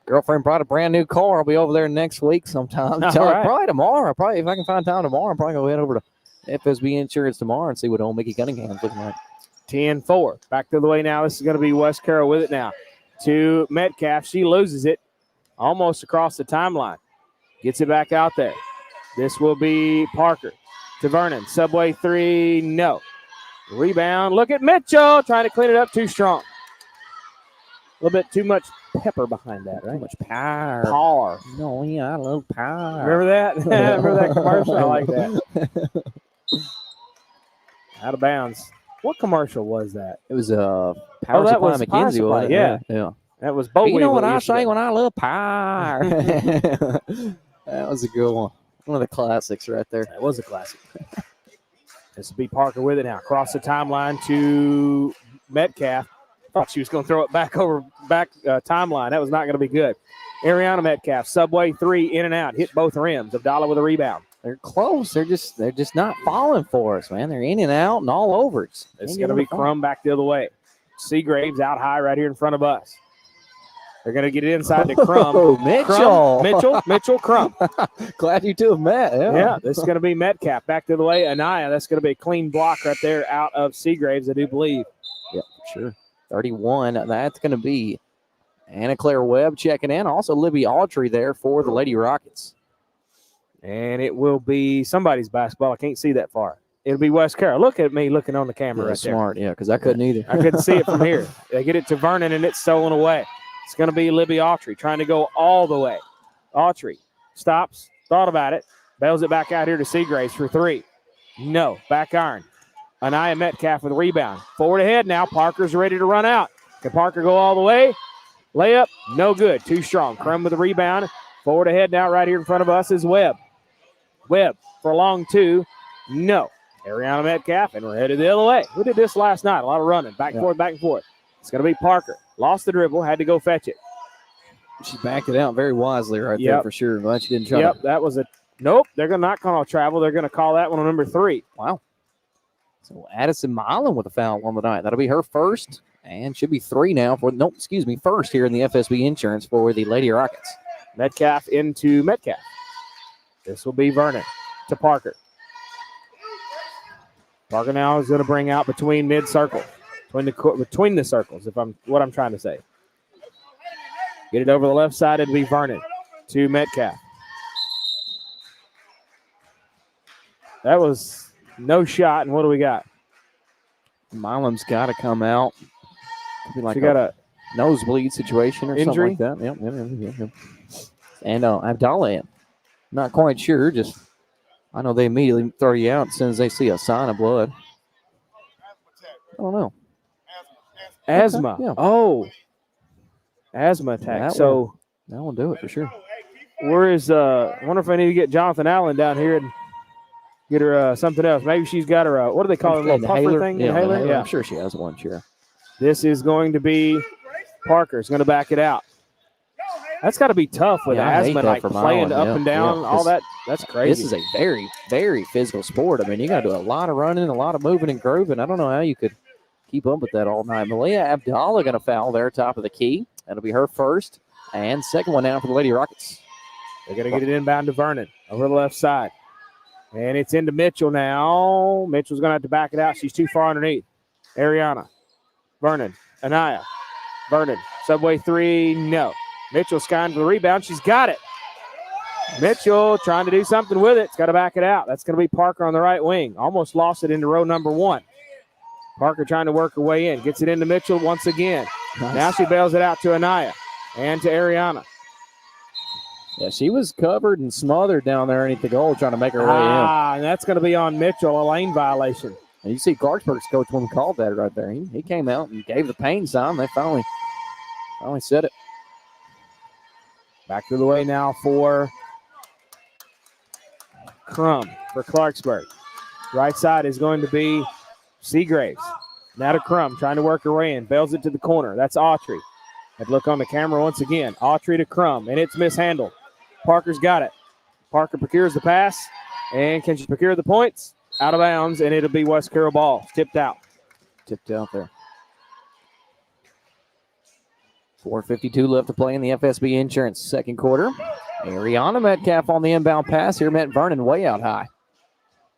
girlfriend brought a brand new car. I'll be over there next week sometime. Probably tomorrow. Probably if I can find time tomorrow, I'm probably going to head over to FSB Insurance tomorrow and see what old Mickey Cunningham's looking like. 10-4. Back the other way now. This is going to be West Carroll with it now. To Metcalf. She loses it almost across the timeline. Gets it back out there. This will be Parker to Vernon. Subway 3, no. Rebound. Look at Mitchell trying to clean it up too strong. A little bit too much pepper behind that, right? Too much power. Power. No, yeah, I love power. Remember that? Remember that commercial? I like that. Out of bounds. What commercial was that? It was Power Supply McKenzie, wasn't it? Yeah. That was Bo. You know what I say when I love power? That was a good one. One of the classics right there. That was a classic. This will be Parker with it now. Across the timeline to Metcalf. Thought she was going to throw it back timeline. That was not going to be good. Ariana Metcalf, Subway 3, in and out. Hit both rims. Abdallah with a rebound. They're close. They're just not falling for us, man. They're in and out and all over. It's going to be Crum back the other way. Seagraves out high right here in front of us. They're going to get it inside to Crum. Oh, Mitchell. Mitchell, Crum. Glad you two have met. Yeah, this is going to be Metcalf back the other way. Anaya, that's going to be a clean block right there out of Seagraves, I do believe. Yep, sure. 31. That's going to be Anna Claire Webb checking in. Also, Libby Autry there for the Lady Rockets. And it will be somebody's basketball. I can't see that far. It'll be West Carroll. Look at me looking on the camera right there. Smart, yeah, because I couldn't either. I couldn't see it from here. They get it to Vernon, and it's stolen away. It's going to be Libby Autry trying to go all the way. Autry stops, thought about it, bails it back out here to Seagraves for 3. No, back iron. Anaya Metcalf with a rebound. Forward ahead now. Parker's ready to run out. Can Parker go all the way? Layup, no good. Too strong. Crum with a rebound. Forward ahead now right here in front of us is Webb. Webb for a long 2. No. Ariana Metcalf, and we're headed the other way. We did this last night. A lot of running. Back and forth, back and forth. It's going to be Parker. Lost the dribble. Had to go fetch it. She backed it out very wisely right there for sure. Glad she didn't try to. That was a – nope. They're going to not call travel. They're going to call that one on number 3. Wow. So Addison Milan with a foul on the night. That'll be her first and should be 3 now. First here in the FSB Insurance for the Lady Rockets. Metcalf into Metcalf. This will be Vernon to Parker. Parker now is going to bring out between mid-circle, between the circles, what I'm trying to say. Get it over the left side. It'll be Vernon to Metcalf. That was no shot, and what do we got? Milam's got to come out. Could be like she got a nosebleed situation or injury? Something like that. Yep. And Abdallah, not quite sure. Just I know they immediately throw you out as soon as they see a sign of blood. I don't know. Asthma. Okay, yeah. Oh. Asthma attack. That will do it for sure. Where is I wonder if I need to get Jonathan Allen down here and get her something else. Maybe she's got her what do they call it? A little puffer thing? Yeah, Yeah. I'm sure she has one, sure. This is going to be Parker's going to back it out. That's got to be tough with I hate asthma, that like for playing Milan. up and down, all that. That's crazy. This is a very, very physical sport. I mean, you got to do a lot of running, a lot of moving and grooving. I don't know how you could keep up with that all night. Malia Abdallah going to foul there, top of the key. That'll be her first. And second one down for the Lady Rockets. They're going to get it inbound to Vernon over the left side. And it's into Mitchell now. Mitchell's going to have to back it out. She's too far underneath. Ariana. Vernon. Anaya. Vernon. Subway three. No. Mitchell skying for the rebound. She's got it. Mitchell trying to do something with it. It's got to back it out. That's going to be Parker on the right wing. Almost lost it into row number 1. Parker trying to work her way in. Gets it into Mitchell once again. Nice. Now she bails it out to Anaya and to Ariana. Yeah, she was covered and smothered down there underneath the goal trying to make her way in. And that's going to be on Mitchell, a lane violation. And you see Clarksburg's coach when called that right there. He came out and gave the pain sign. They finally said it. Back to the way now for Crum for Clarksburg. Right side is going to be Seagraves. Now to Crum, trying to work her way in. Bails it to the corner. That's Autry. I'd look on the camera once again. Autry to Crum, and it's mishandled. Parker's got it. Parker procures the pass, and can she procure the points? Out of bounds, and it'll be West Carroll ball. Tipped out. Tipped out there. 4:52 left to play in the FSB Insurance second quarter. Ariana Metcalf on the inbound pass here. Met Vernon way out high.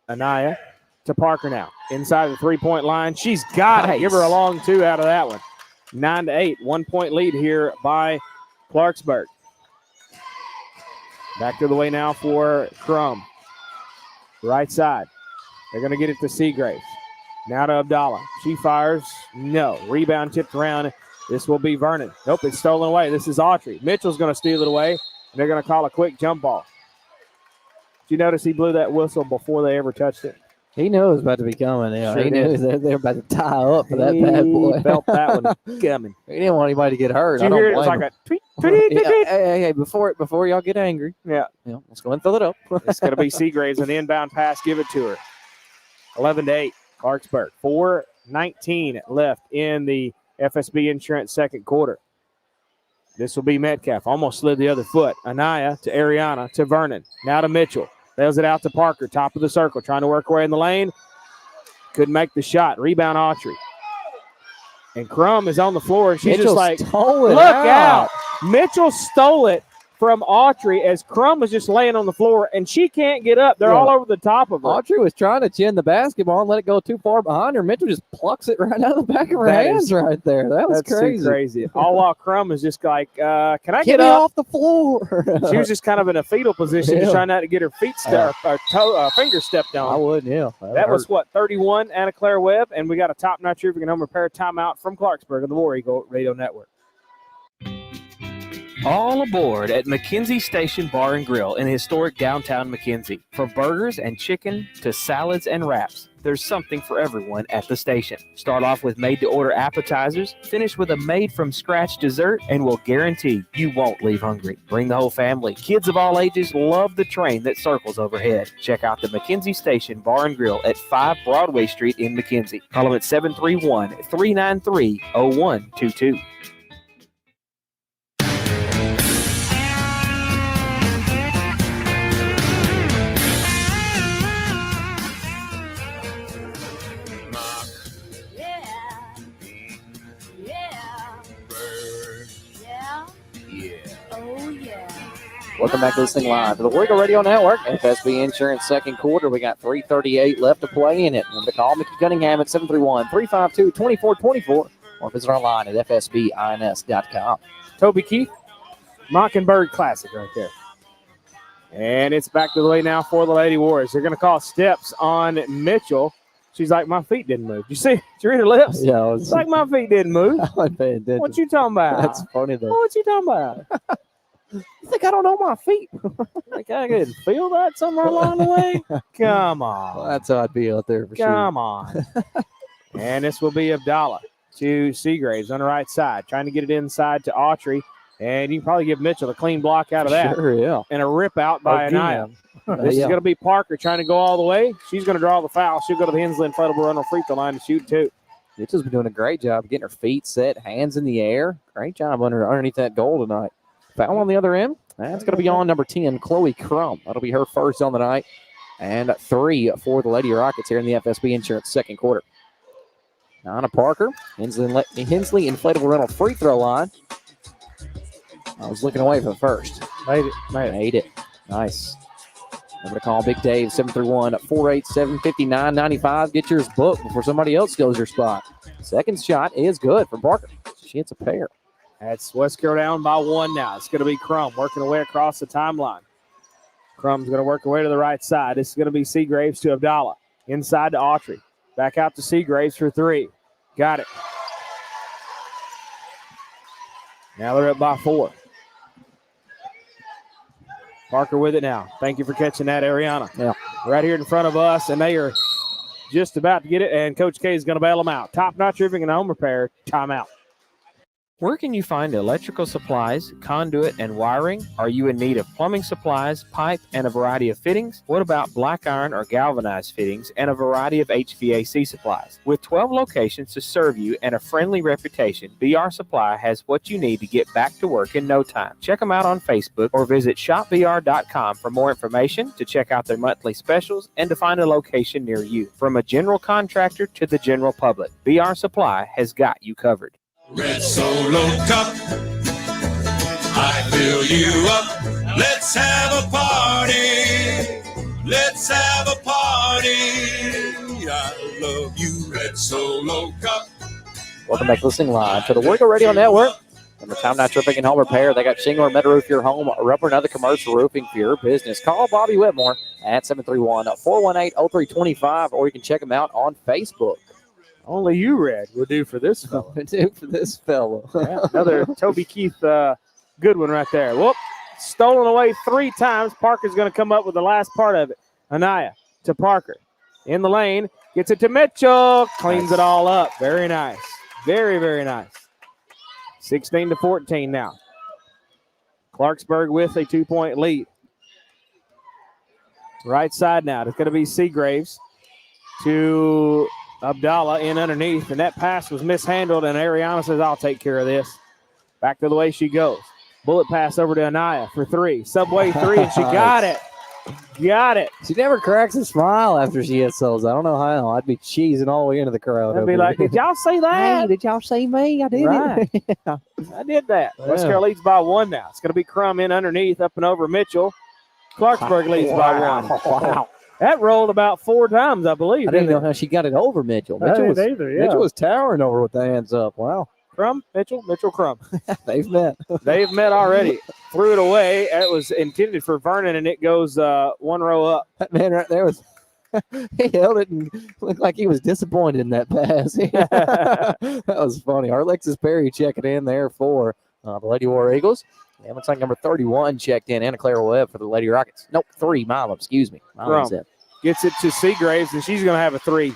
Anaya to Parker now. Inside the three-point line. She's got it. Give her a long two out of that one. 9-8. 1 point lead here by Clarksburg. Back to the way now for Crum. Right side. They're going to get it to Seagraves. Now to Abdallah. She fires. No. Rebound tipped around. This will be Vernon. Nope, it's stolen away. This is Autry. Mitchell's going to steal it away, and they're going to call a quick jump ball. Did you notice he blew that whistle before they ever touched it? He knew it was about to be coming. Sure he knew they were about to tie up for that He bad boy. felt that one coming. He didn't want anybody to get hurt. Did you hear it? It was like a tweet, tweet, tweet, tweet. Hey, before y'all get angry. Yeah. Let's go and fill it up. It's going to be Seagraves on the inbound pass. Give it to her. 11-8, Clarksburg. 4:19 left in the FSB Insurance second quarter. This will be Metcalf. Almost slid the other foot. Anaya to Ariana to Vernon. Now to Mitchell. Bails it out to Parker. Top of the circle. Trying to work her way in the lane. Couldn't make the shot. Rebound Autry. And Crum is on the floor. And she's Mitchell just like, stole it look out. Mitchell stole it from Autry as Crum was just laying on the floor, and she can't get up. They're all over the top of her. Autry was trying to chin the basketball and let it go too far behind her. Mitchell just plucks it right out of the back of her hands right there. That's crazy. Too crazy. All while Crum is just like, can I Get get up? off the floor. She was just kind of in a fetal position, just trying not to get her feet finger stepped on. I would, yeah. That was, 31, Anna Claire Webb, and we got a top-notch River Home Repair timeout from Clarksburg on the War Eagle Radio Network. All aboard at McKenzie Station Bar and Grill in historic downtown McKenzie. From burgers and chicken to salads and wraps, there's something for everyone at the station. Start off with made-to-order appetizers, finish with a made-from-scratch dessert, and we'll guarantee you won't leave hungry. Bring the whole family. Kids of all ages love the train that circles overhead. Check out the McKenzie Station Bar and Grill at 5 Broadway Street in McKenzie. Call them at 731-393-0122. Welcome back to this thing live to the War Eagle Radio Network. FSB Insurance second quarter. We got 3:38 left to play in it. Remember to call Mickey Cunningham at 731-352-2424 or visit our line at fsbins.com. Toby Keith, Mockingbird Classic right there. And it's back to the way now for the Lady Warriors. They're going to call steps on Mitchell. She's like, my feet didn't move. You see? Did you read her lips? Yeah. It's like my feet didn't move. I wasn't paying attention. What you talking about? That's funny though. What you talking about? You think I don't know my feet? Like I didn't feel that somewhere along the way? Come on. Well, that's how I'd be out there for sure. Come on. And this will be Abdallah to Seagraves on the right side, trying to get it inside to Autry. And you can probably give Mitchell a clean block out of that. Sure, yeah. And a rip out by Anaya. This is going to be Parker trying to go all the way. She's going to draw the foul. She'll go to the Hensley Inflatable Run on free throw line to shoot too. Mitchell's been doing a great job getting her feet set, hands in the air. Great job underneath that goal tonight. Foul on the other end. That's going to be on number 10, Chloe Crum. That'll be her first on the night. And 3 for the Lady Rockets here in the FSB Insurance second quarter. Anna Parker, Hensley Inflatable Rental free throw line. I was looking away for the first. Made it. Nice. Remember to call Big Dave, 731-487-5995. Get yours booked before somebody else goes your spot. Second shot is good for Parker. She hits a pair. That's West Carroll down by 1 now. It's going to be Crum working away across the timeline. Crum's going to work away to the right side. This is going to be Seagraves to Abdallah. Inside to Autry. Back out to Seagraves for 3. Got it. Now they're up by 4. Parker with it now. Thank you for catching that, Ariana. Yeah. Right here in front of us, and they are just about to get it, and Coach K is going to bail them out. Top Notch Roofing and Home Repair, timeout. Where can you find electrical supplies, conduit, and wiring? Are you in need of plumbing supplies, pipe, and a variety of fittings? What about black iron or galvanized fittings and a variety of HVAC supplies? With 12 locations to serve you and a friendly reputation, BR Supply has what you need to get back to work in no time. Check them out on Facebook or visit shopbr.com for more information, to check out their monthly specials, and to find a location near you. From a general contractor to the general public, BR Supply has got you covered. Red Solo Cup, I fill you up. Let's have a party. Let's have a party. I love you, Red Solo Cup. Welcome back listening live to the Warrior Radio Network. Remember, Time Notch Roofing and Home Repair. They got shingle or metal roof your home, rubber and other commercial roofing for your business. Call Bobby Whitmore at 731-418-0325, or you can check them out on Facebook. Only you, Red, will do for this fellow. Yeah, another Toby Keith good one right there. Whoop. Stolen away 3 times. Parker's going to come up with the last part of it. Anaya to Parker. In the lane. Gets it to Mitchell. Cleans it all up. Very nice. Very, very nice. 16-14 now. Clarksburg with a 2-point lead. Right side now. It's going to be Seagraves to Abdallah in underneath, and that pass was mishandled, and Ariana says, I'll take care of this. Back to the way she goes. Bullet pass over to Anaya for 3. Subway 3, and she got it. Got it. She never cracks a smile after she hits those. I don't know how. I'd be cheesing all the way into the crowd. I'd be like, did y'all see that? Hey, did y'all see me? I did it. Yeah. I did that. West Carroll leads by 1 now. It's going to be Crum in underneath, up and over Mitchell. Clarksburg leads by 1. Wow. That rolled about 4 times, I believe. I didn't know how she got it over Mitchell. Mitchell was towering over with the hands up. Wow. Crum, Mitchell, Crum. They've met. They've met already. Threw it away. It was intended for Vernon, and it goes 1 row up. That man right there was he held it and looked like he was disappointed in that pass. That was funny. Alexis Perry checking in there for the Lady War Eagles. And looks like number 31 checked in, Anna Claire Webb for the Lady Rockets. Nope, 3, Milo, excuse me. Gets it to Seagraves, and she's going to have a 3.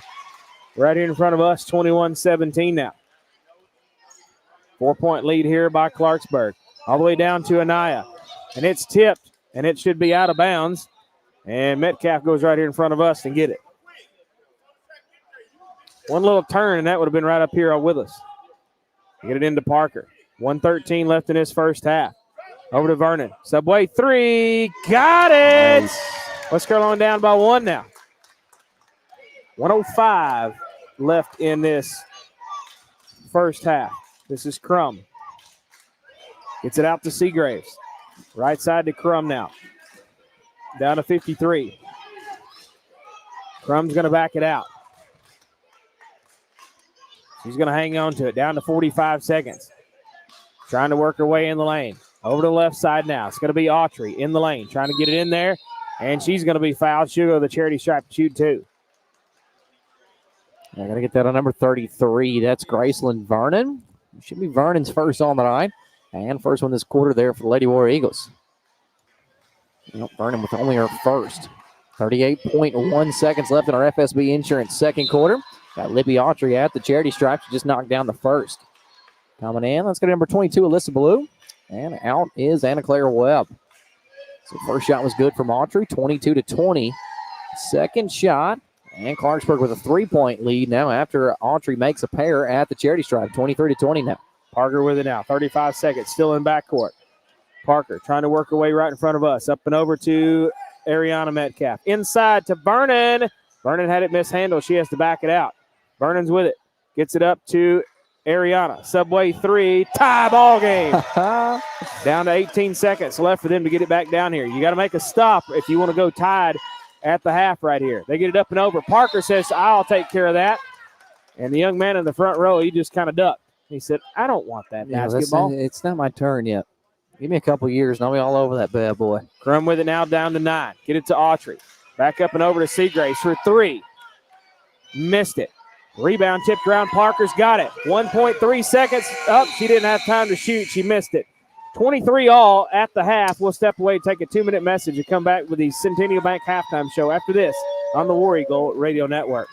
Right here in front of us, 21-17 now. 4-point lead here by Clarksburg. All the way down to Anaya. And it's tipped, and it should be out of bounds. And Metcalf goes right here in front of us and get it. One little turn, and that would have been right up here with us. Get it into Parker. 1:13 left in his first half. Over to Vernon. Subway 3. Got it! Nice. West Carolina down by 1 now. 1:05 left in this first half. This is Crum. Gets it out to Seagraves. Right side to Crum now. Down to 53. Crum's going to back it out. She's going to hang on to it. Down to 45 seconds. Trying to work her way in the lane. Over to the left side now. It's going to be Autry in the lane. Trying to get it in there. And she's going to be fouled. She'll go to the charity stripe to shoot 2. I got to get that on number 33. That's Graceland Vernon. It should be Vernon's first on the night. And first one this quarter there for the Lady War Eagles. Vernon with only her first. 38.1 seconds left in our FSB Insurance second quarter. Got Libby Autry at the charity stripe. She just knocked down the first. Coming in, let's go to number 22, Alyssa Blue. And out is Anna Claire Webb. So first shot was good from Autry, 22-20. Second shot, and Clarksburg with a 3-point lead now after Autry makes a pair at the charity stripe, 23-20 now. Parker with it now, 35 seconds, still in backcourt. Parker trying to work her way right in front of us. Up and over to Ariana Metcalf. Inside to Vernon. Vernon had it mishandled. She has to back it out. Vernon's with it. Gets it up to Ariana. Subway 3. Tie ball game. Down to 18 seconds left for them to get it back down here. You got to make a stop if you want to go tied at the half right here. They get it up and over. Parker says, I'll take care of that. And the young man in the front row, he just kind of ducked. He said, I don't want that basketball. It's not my turn yet. Give me a couple years and I'll be all over that bad boy. Crum with it now down to 9. Get it to Autry. Back up and over to Seagrace for 3. Missed it. Rebound tipped around. Parker's got it. 1.3 seconds up. She didn't have time to shoot. She missed it. 23 all at the half. We'll step away, take a 2-minute message, and come back with the Centennial Bank halftime show after this on the War Eagle Radio Network.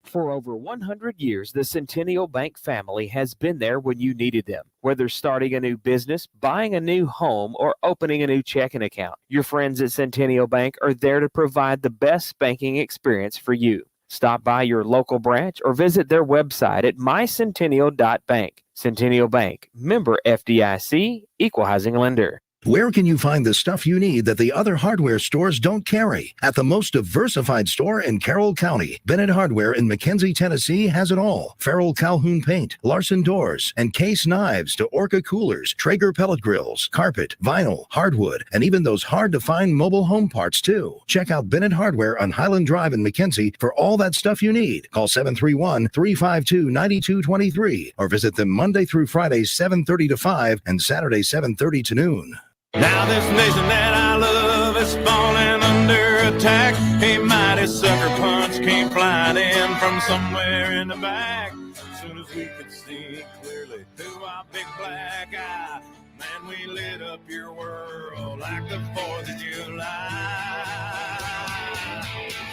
For over 100 years, the Centennial Bank family has been there when you needed them. Whether starting a new business, buying a new home, or opening a new checking account, your friends at Centennial Bank are there to provide the best banking experience for you. Stop by your local branch or visit their website at mycentennial.bank. Centennial Bank, member FDIC, equal housing lender. Where can you find the stuff you need that the other hardware stores don't carry? At the most diversified store in Carroll County, Bennett Hardware in McKenzie, Tennessee has it all. Farrell Calhoun paint, Larson doors, and Case knives to Orca coolers, Traeger pellet grills, carpet, vinyl, hardwood, and even those hard-to-find mobile home parts, too. Check out Bennett Hardware on Highland Drive in McKenzie for all that stuff you need. Call 731-352-9223 or visit them Monday through Friday, 7:30 to 5 and Saturday, 7:30 to noon. Now this nation that I love is falling under attack. A mighty sucker punch came flying in from somewhere in the back. As soon as we could see clearly through our big black eye, man, we lit up your world like the 4th of July.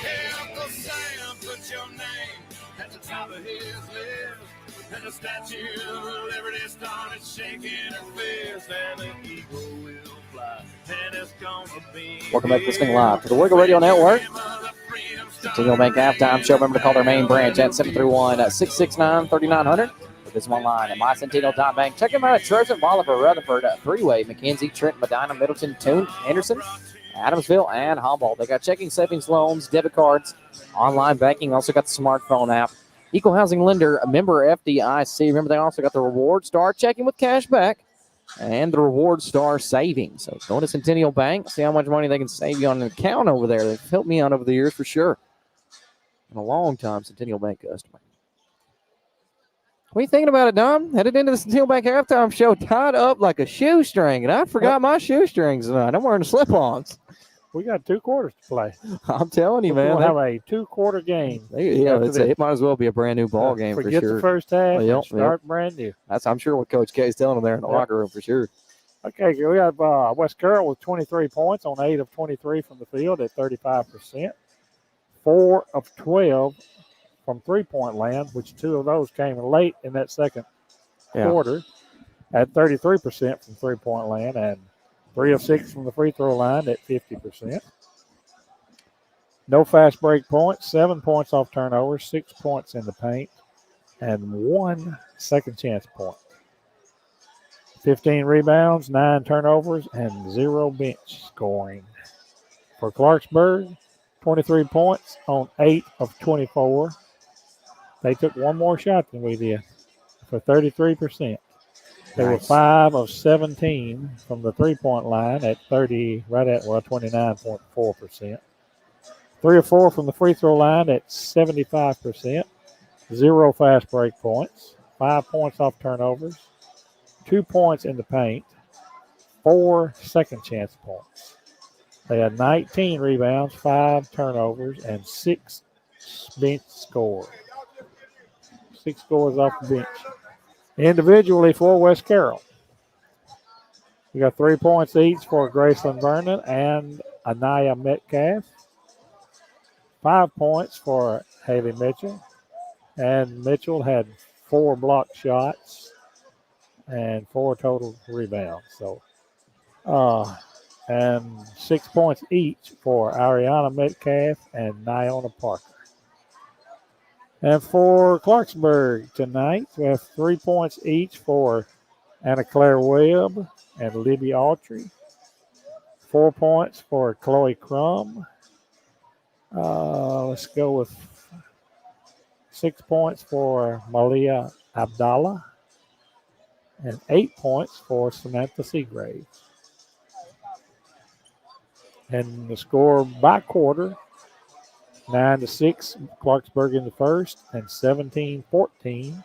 Hey, Uncle Sam, put your name at the top of his list. And the Statue of Liberty started shaking her fist, and the eagle will fly, and it's gonna be. Welcome back listening live to the War Eagle Radio Network. Centennial Bank halftime show. Remember to call their main branch at 731-669-3900. Visit them online at mycentennial.bank. Check them out at Trojan, Bolivar, Rutherford, Freeway, McKenzie, Trenton, Medina, Middleton, Toone, Anderson, Adamsville, and Humboldt. They got checking, savings, loans, debit cards, online banking. Also got the smartphone app. Equal housing lender, a member FDIC. Remember, they also got the Reward Star checking with cash back and the Reward Star savings. So go to Centennial Bank, see how much money they can save you on an account over there. They've helped me out over the years for sure. I'm a long-time Centennial Bank customer. What are you thinking about it, Don? Headed into the Centennial Bank halftime show tied up like a shoestring, and I forgot my shoestrings tonight. I'm wearing slip-ons. We got 2 quarters to play. I'm telling you, man. We'll have a 2-quarter game. It might as well be a brand new ball game for sure. Forget the first half. Start brand new. That's, I'm sure, what Coach K is telling them there in the locker room for sure. Okay, we have West Carroll with 23 points on 8 of 23 from the field at 35%. 4 of 12 from three-point land, which 2 of those came late in that second quarter at 33% from three-point land, and 3 of 6 from the free throw line at 50%. No fast break points, 7 points off turnovers, 6 points in the paint, and 1 second chance point. 15 rebounds, 9 turnovers, and 0 bench scoring. For Clarksburg, 23 points on 8 of 24. They took 1 more shot than we did for 33%. They were 5 of 17 from the three-point line at 29.4%. 3 of 4 from the free throw line at 75%. 0 fast break points. 5 points off turnovers. 2 points in the paint. 4 second chance points. They had 19 rebounds, 5 turnovers, and 6 bench scores. 6 scores off the bench. Individually for West Carroll, we got 3 points each for Graceland Vernon and Anaya Metcalf. 5 points for Haley Mitchell. And Mitchell had 4 block shots and 4 total rebounds. So, and 6 points each for Ariana Metcalf and Nyona Parker. And for Clarksburg tonight, we have 3 points each for Anna Claire Webb and Libby Autry. 4 points for Chloe Crum. Let's go with 6 points for Malia Abdallah and 8 points for Samantha Seagrave. And the score by quarter, 9-6, Clarksburg in the first, and 17-14,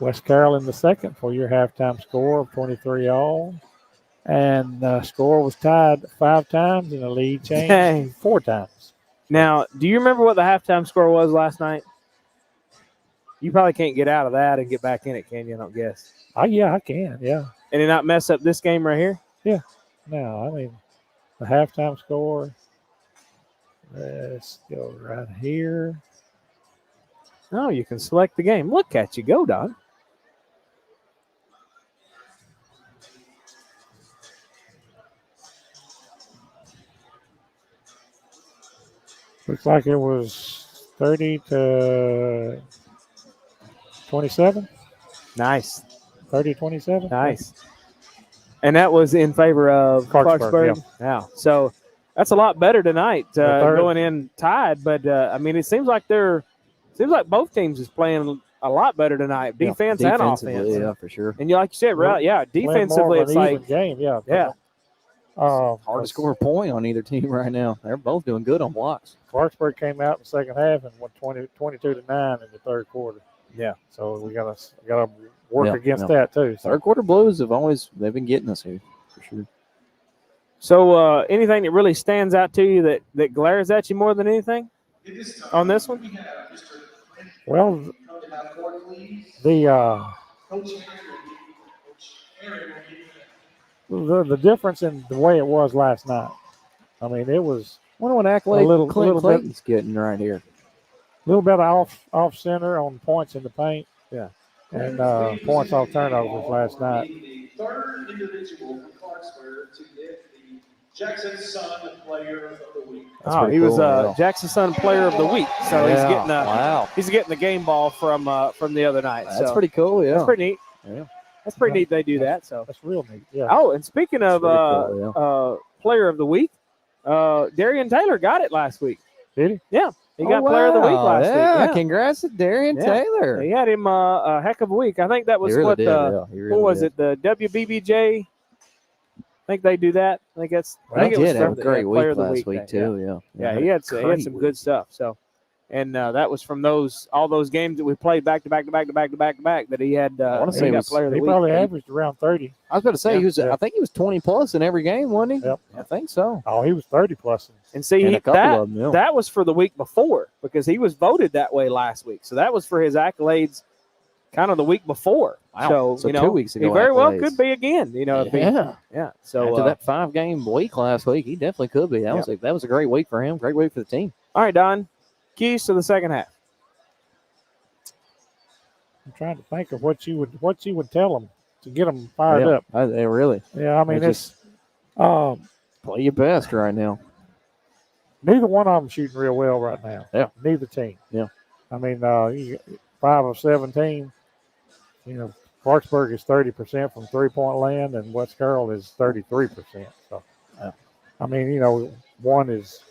West Carroll in the second for your halftime score of 23-all. And the score was tied 5 times, and the lead changed 4 times. Now, do you remember what the halftime score was last night? You probably can't get out of that and get back in it, can you? I don't guess. Oh, yeah, I can, yeah. And it not mess up this game right here? Yeah. No, I mean, the halftime score, let's go right here. Oh, you can select the game. Look at you go, Don. Looks like it was 30-27. Nice. 30-27. Nice. And that was in favor of Clarksburg. Yeah. So that's a lot better tonight, going in tied. But I mean, it seems like both teams is playing a lot better tonight, defense and offense. Yeah, for sure. And like you said, right? Yeah, defensively, it's like game. Yeah. Hard to score a point on either team right now. They're both doing good on blocks. Clarksburg came out in the second half and went 22-9 in the third quarter. Yeah. So we gotta work against that too. So. Third quarter Blues they've been getting us here for sure. So anything that really stands out to you that glares at you more than anything on this one? Well, the difference in the way it was last night. I mean, it was. I wonder what accolade Clint Clayton's getting right here. A little bit off center on points in the paint. Yeah. And points off turnovers last night. The third individual from Clarksburg to get the Jackson Sun Player of the Week. He was Jackson Sun Player of the Week. So he's getting the game ball from the other night. That's pretty cool. Yeah. That's pretty neat. Yeah. That's pretty neat they do that. So that's real neat. Yeah. Oh, and speaking of Player of the Week, Darian Taylor got it last week. Did he? Yeah. He got Player of the Week last week. Yeah, congrats to Darian Taylor. He had him a heck of a week. I think that was what was it? The WBBJ. I think they do that. I think that's. I think it was have a great week last week too. Yeah, he had some good stuff. So, and that was from all those games that we played back to back that he had. I want to say got Player of the Week. He probably averaged around 30. I was about to say I think he was 20 plus in every game, wasn't he? Yep. I think so. Oh, he was 30 plus. And see, that was for the week before because he was voted that way last week. So that was for his accolades kind of the week before. Wow. So 2 weeks ago. He very well could be again. Yeah. So after that 5-game week last week, he definitely could be. That was a great week for him. Great week for the team. All right, Don. Keys to the second half. I'm trying to think of what you would tell them to get them fired up. Really? Yeah, I mean it's play your best right now. Neither one of them shooting real well right now. Yeah. Neither team. Yeah. I mean, 5 of 17. Clarksburg is 30% from 3-point land, and West Carroll is 33%. So, I mean, one is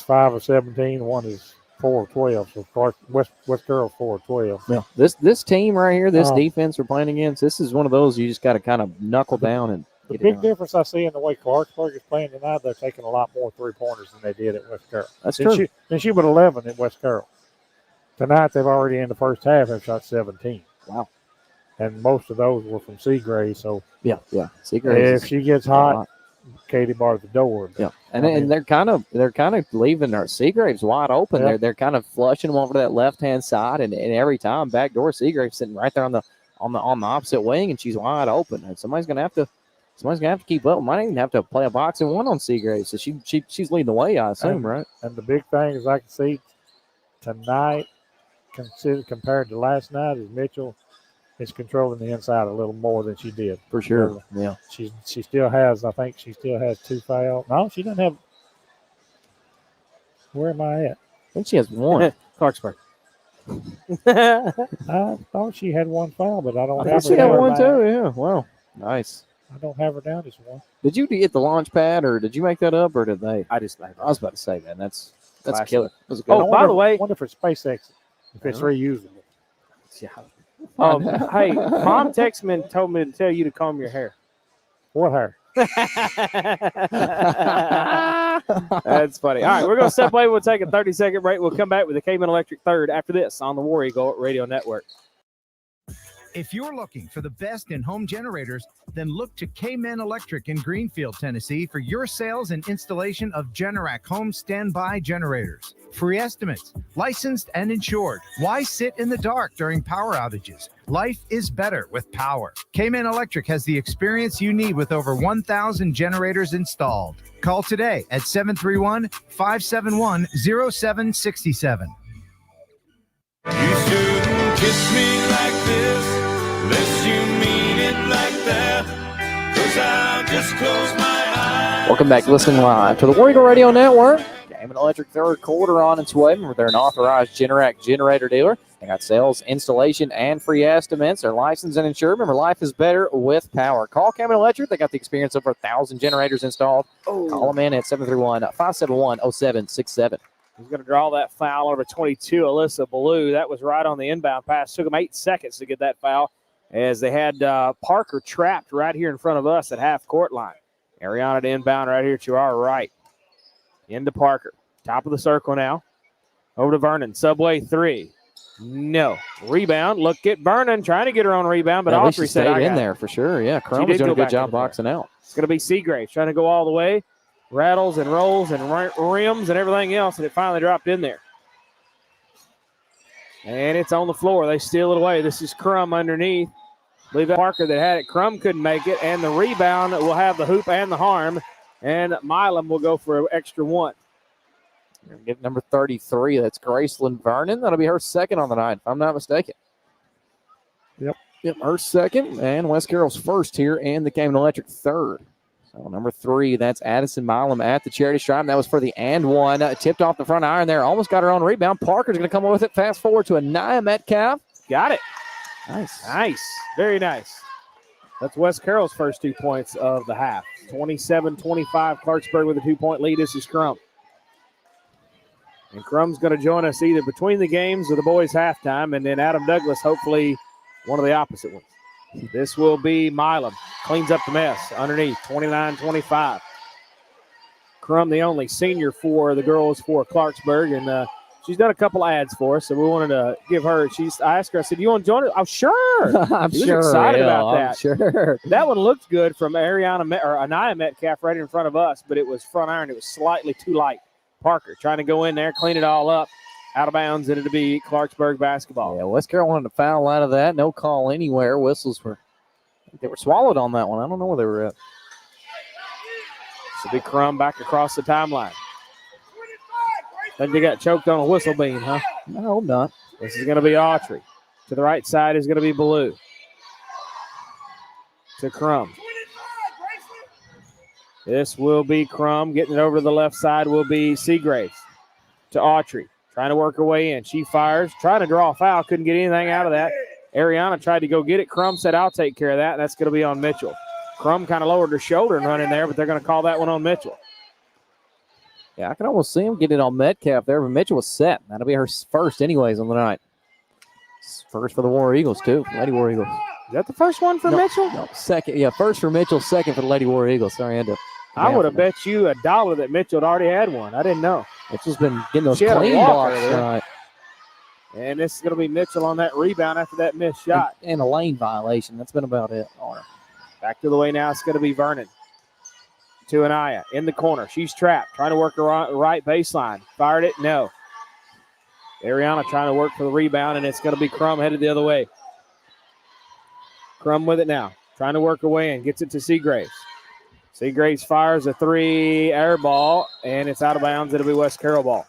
5 of 17, one is 4 of 12. So West Carroll 4 of 12. Yeah. This team right here, this defense we're playing against, this is one of those you just got to kind of knuckle down and. The big difference I see in the way Clarksburg is playing tonight, they're taking a lot more 3-pointers than they did at West Carroll. That's true. They shoot with 11 at West Carroll. Tonight, they've already in the first half have shot 17. Wow. And most of those were from Seagrave. So yeah. Seagrave. If she gets hot, Katie barred the door. Yeah. And they're kind of leaving our Seagraves wide open. Yeah. They're kind of flushing them over to that left-hand side, and every time backdoor Seagraves sitting right there on the opposite wing, and she's wide open. And somebody's gonna have to keep up. Might even have to play a box and one on Seagrave. So she's leading the way, I assume, right? And the big thing is I can see tonight, compared to last night, is Mitchell is controlling the inside a little more than she did. For sure. Yeah. She still has, I think she still has 2 fouls. No, she doesn't have. Where am I at? I think she has 1. Clarksburg. I thought she had one foul, but I don't I have thought she her had down. one too. Yeah. Wow. Nice. I don't have her down as one. Did you get the launch pad, or did you make that up, or did they? I just made it. I was about to say, man, that's Classic. killer. That was a good Oh, one. by the way, I wonder if it's SpaceX, if it's reusable. Yeah. Hey, Mom texted me and told me to tell you to comb your hair. What hair? That's funny. All right, we're going to step away. We'll take a 30-second break. We'll come back with the Cayman Electric third after this on the War Eagle Radio Network. If you're looking for the best in home generators, then look to K-Men Electric in Greenfield, Tennessee for your sales and installation of Generac home standby generators. Free estimates, licensed and insured. Why sit in the dark during power outages? Life is better with power. K-Men Electric has the experience you need with over 1,000 generators installed. Call today at 731-571-0767. You shouldn't kiss me like this, unless you mean it like that, 'cause I'll just close my eyes. Welcome back, listening live to the War Eagle Radio Network. Cayman Electric third quarter on its way. They're an authorized Generac generator dealer. They got sales, installation, and free estimates. They're licensed and insured. Remember, life is better with power. Call Cayman Electric. They got the experience of over 1,000 generators installed. Call them in at 731-571-0767. He's going to draw that foul over 22, Alyssa Ballou. That was right on the inbound pass. Took him 8 seconds to get that foul as they had Parker trapped right here in front of us at half-court line. Ariana to inbound right here to our right. Into Parker. Top of the circle now. Over to Vernon. Subway 3. No. Rebound. Look at Vernon trying to get her own rebound, but Autry said stayed in there for sure. Yeah, Crum was doing a good job boxing out. It's going to be Seagraves trying to go all the way. Rattles and rolls and rims and everything else, and it finally dropped in there. And it's on the floor. They steal it away. This is Crum underneath. I believe that Parker that had it. Crum couldn't make it, and the rebound will have the hoop and the harm, and Milam will go for an extra one. Get number 33. That's Graceland Vernon. That'll be her second on the night, if I'm not mistaken. Yep, her second, and West Carroll's first here, and the Cayman Electric third. So number 3, that's Addison Milam at the charity stripe. That was for the and one. Tipped off the front iron there. Almost got her own rebound. Parker's going to come with it. Fast forward to Anaya Metcalf. Got it. Nice. Nice. Very nice. That's West Carroll's first 2 points of the half. 27-25, Clarksburg with a 2-point lead. This is Crum. And Crum's going to join us either between the games or the boys' halftime, and then Adam Douglas, hopefully one of the opposite ones. This will be Milam. Cleans up the mess underneath, 29-25. Crum, the only senior for the girls for Clarksburg, and she's done a couple ads for us, so we wanted to give her. I asked her, I said, "You want to join it?" "Oh, sure." I'm She was sure. excited about that. I'm sure. That one looked good from Anaya Metcalf right in front of us, but it was front iron. It was slightly too light. Parker trying to go in there, clean it all up. Out of bounds, and it'll be Clarksburg basketball. Yeah, West Carroll wanted to foul out of that. No call anywhere. Whistles they were swallowed on that one. I don't know where they were at. So big Crum back across the timeline. Think they got choked on a whistle beam, huh? No, not. This is going to be Autry. To the right side is going to be Ballou. To Crum. This will be Crum. Getting it over to the left side will be Seagraves. To Autry. Trying to work her way in. She fires. Trying to draw a foul. Couldn't get anything out of that. Ariana tried to go get it. Crum said, "I'll take care of that." That's going to be on Mitchell. Crum kind of lowered her shoulder and run in there, but they're going to call that one on Mitchell. Yeah, I can almost see him get it on Metcalf there, but Mitchell was set. That'll be her first anyways on the night. First for the War Eagles, too. Lady War Eagles. Is that the first one for Mitchell? No, second. Yeah, first for Mitchell, second for the Lady War Eagles. Sorry, I had to. I would have bet you $1 that Mitchell had already had one. I didn't know. Mitchell's been getting those She had a clean walker blocks there. tonight. And this is going to be Mitchell on that rebound after that missed shot. And a lane violation. That's been about it on her. Back to the way now. It's going to be Vernon. To Anaya in the corner. She's trapped. Trying to work her right baseline. Fired it. No. Ariana trying to work for the rebound, and it's going to be Crum headed the other way. Crum with it now. Trying to work her way in. Gets it to Seagraves. Seagraves fires a 3 air ball, and it's out of bounds. It'll be West Carroll ball.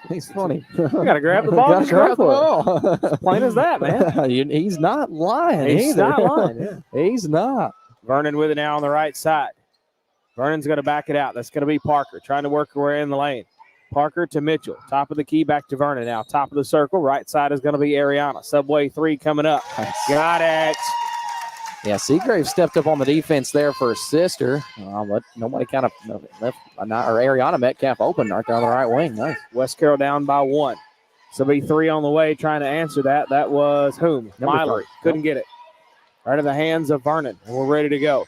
He's funny. You got to grab the ball. Gotta grab the ball. As plain as that, man. He's not lying He's either. not lying. Yeah. He's not. Vernon with it now on the right side. Vernon's going to back it out. That's going to be Parker trying to work her way in the lane. Parker to Mitchell. Top of the key, back to Vernon now. Top of the circle. Right side is going to be Ariana. Subway 3 coming up. Got it. Yeah, Seagrave stepped up on the defense there for his sister. But nobody kind of left, or Ariana Metcalf open right there on the right wing. Nice. West Carroll down by 1. So be 3 on the way trying to answer that. That was whom? Milo. 3. Couldn't get it. Right in the hands of Vernon. And we're ready to go.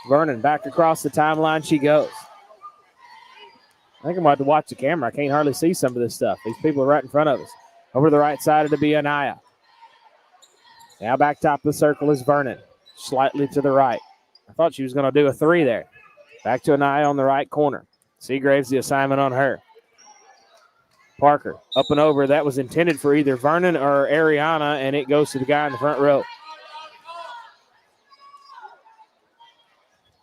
Vernon back across the timeline she goes. I think I'm about to watch the camera. I can't hardly see some of this stuff. These people are right in front of us. Over the right side, it'll be Anaya. Now back top of the circle is Vernon. Slightly to the right. I thought she was going to do a 3 there. Back to Anaya on the right corner. Seagraves the assignment on her. Parker up and over. That was intended for either Vernon or Ariana, and it goes to the guy in the front row.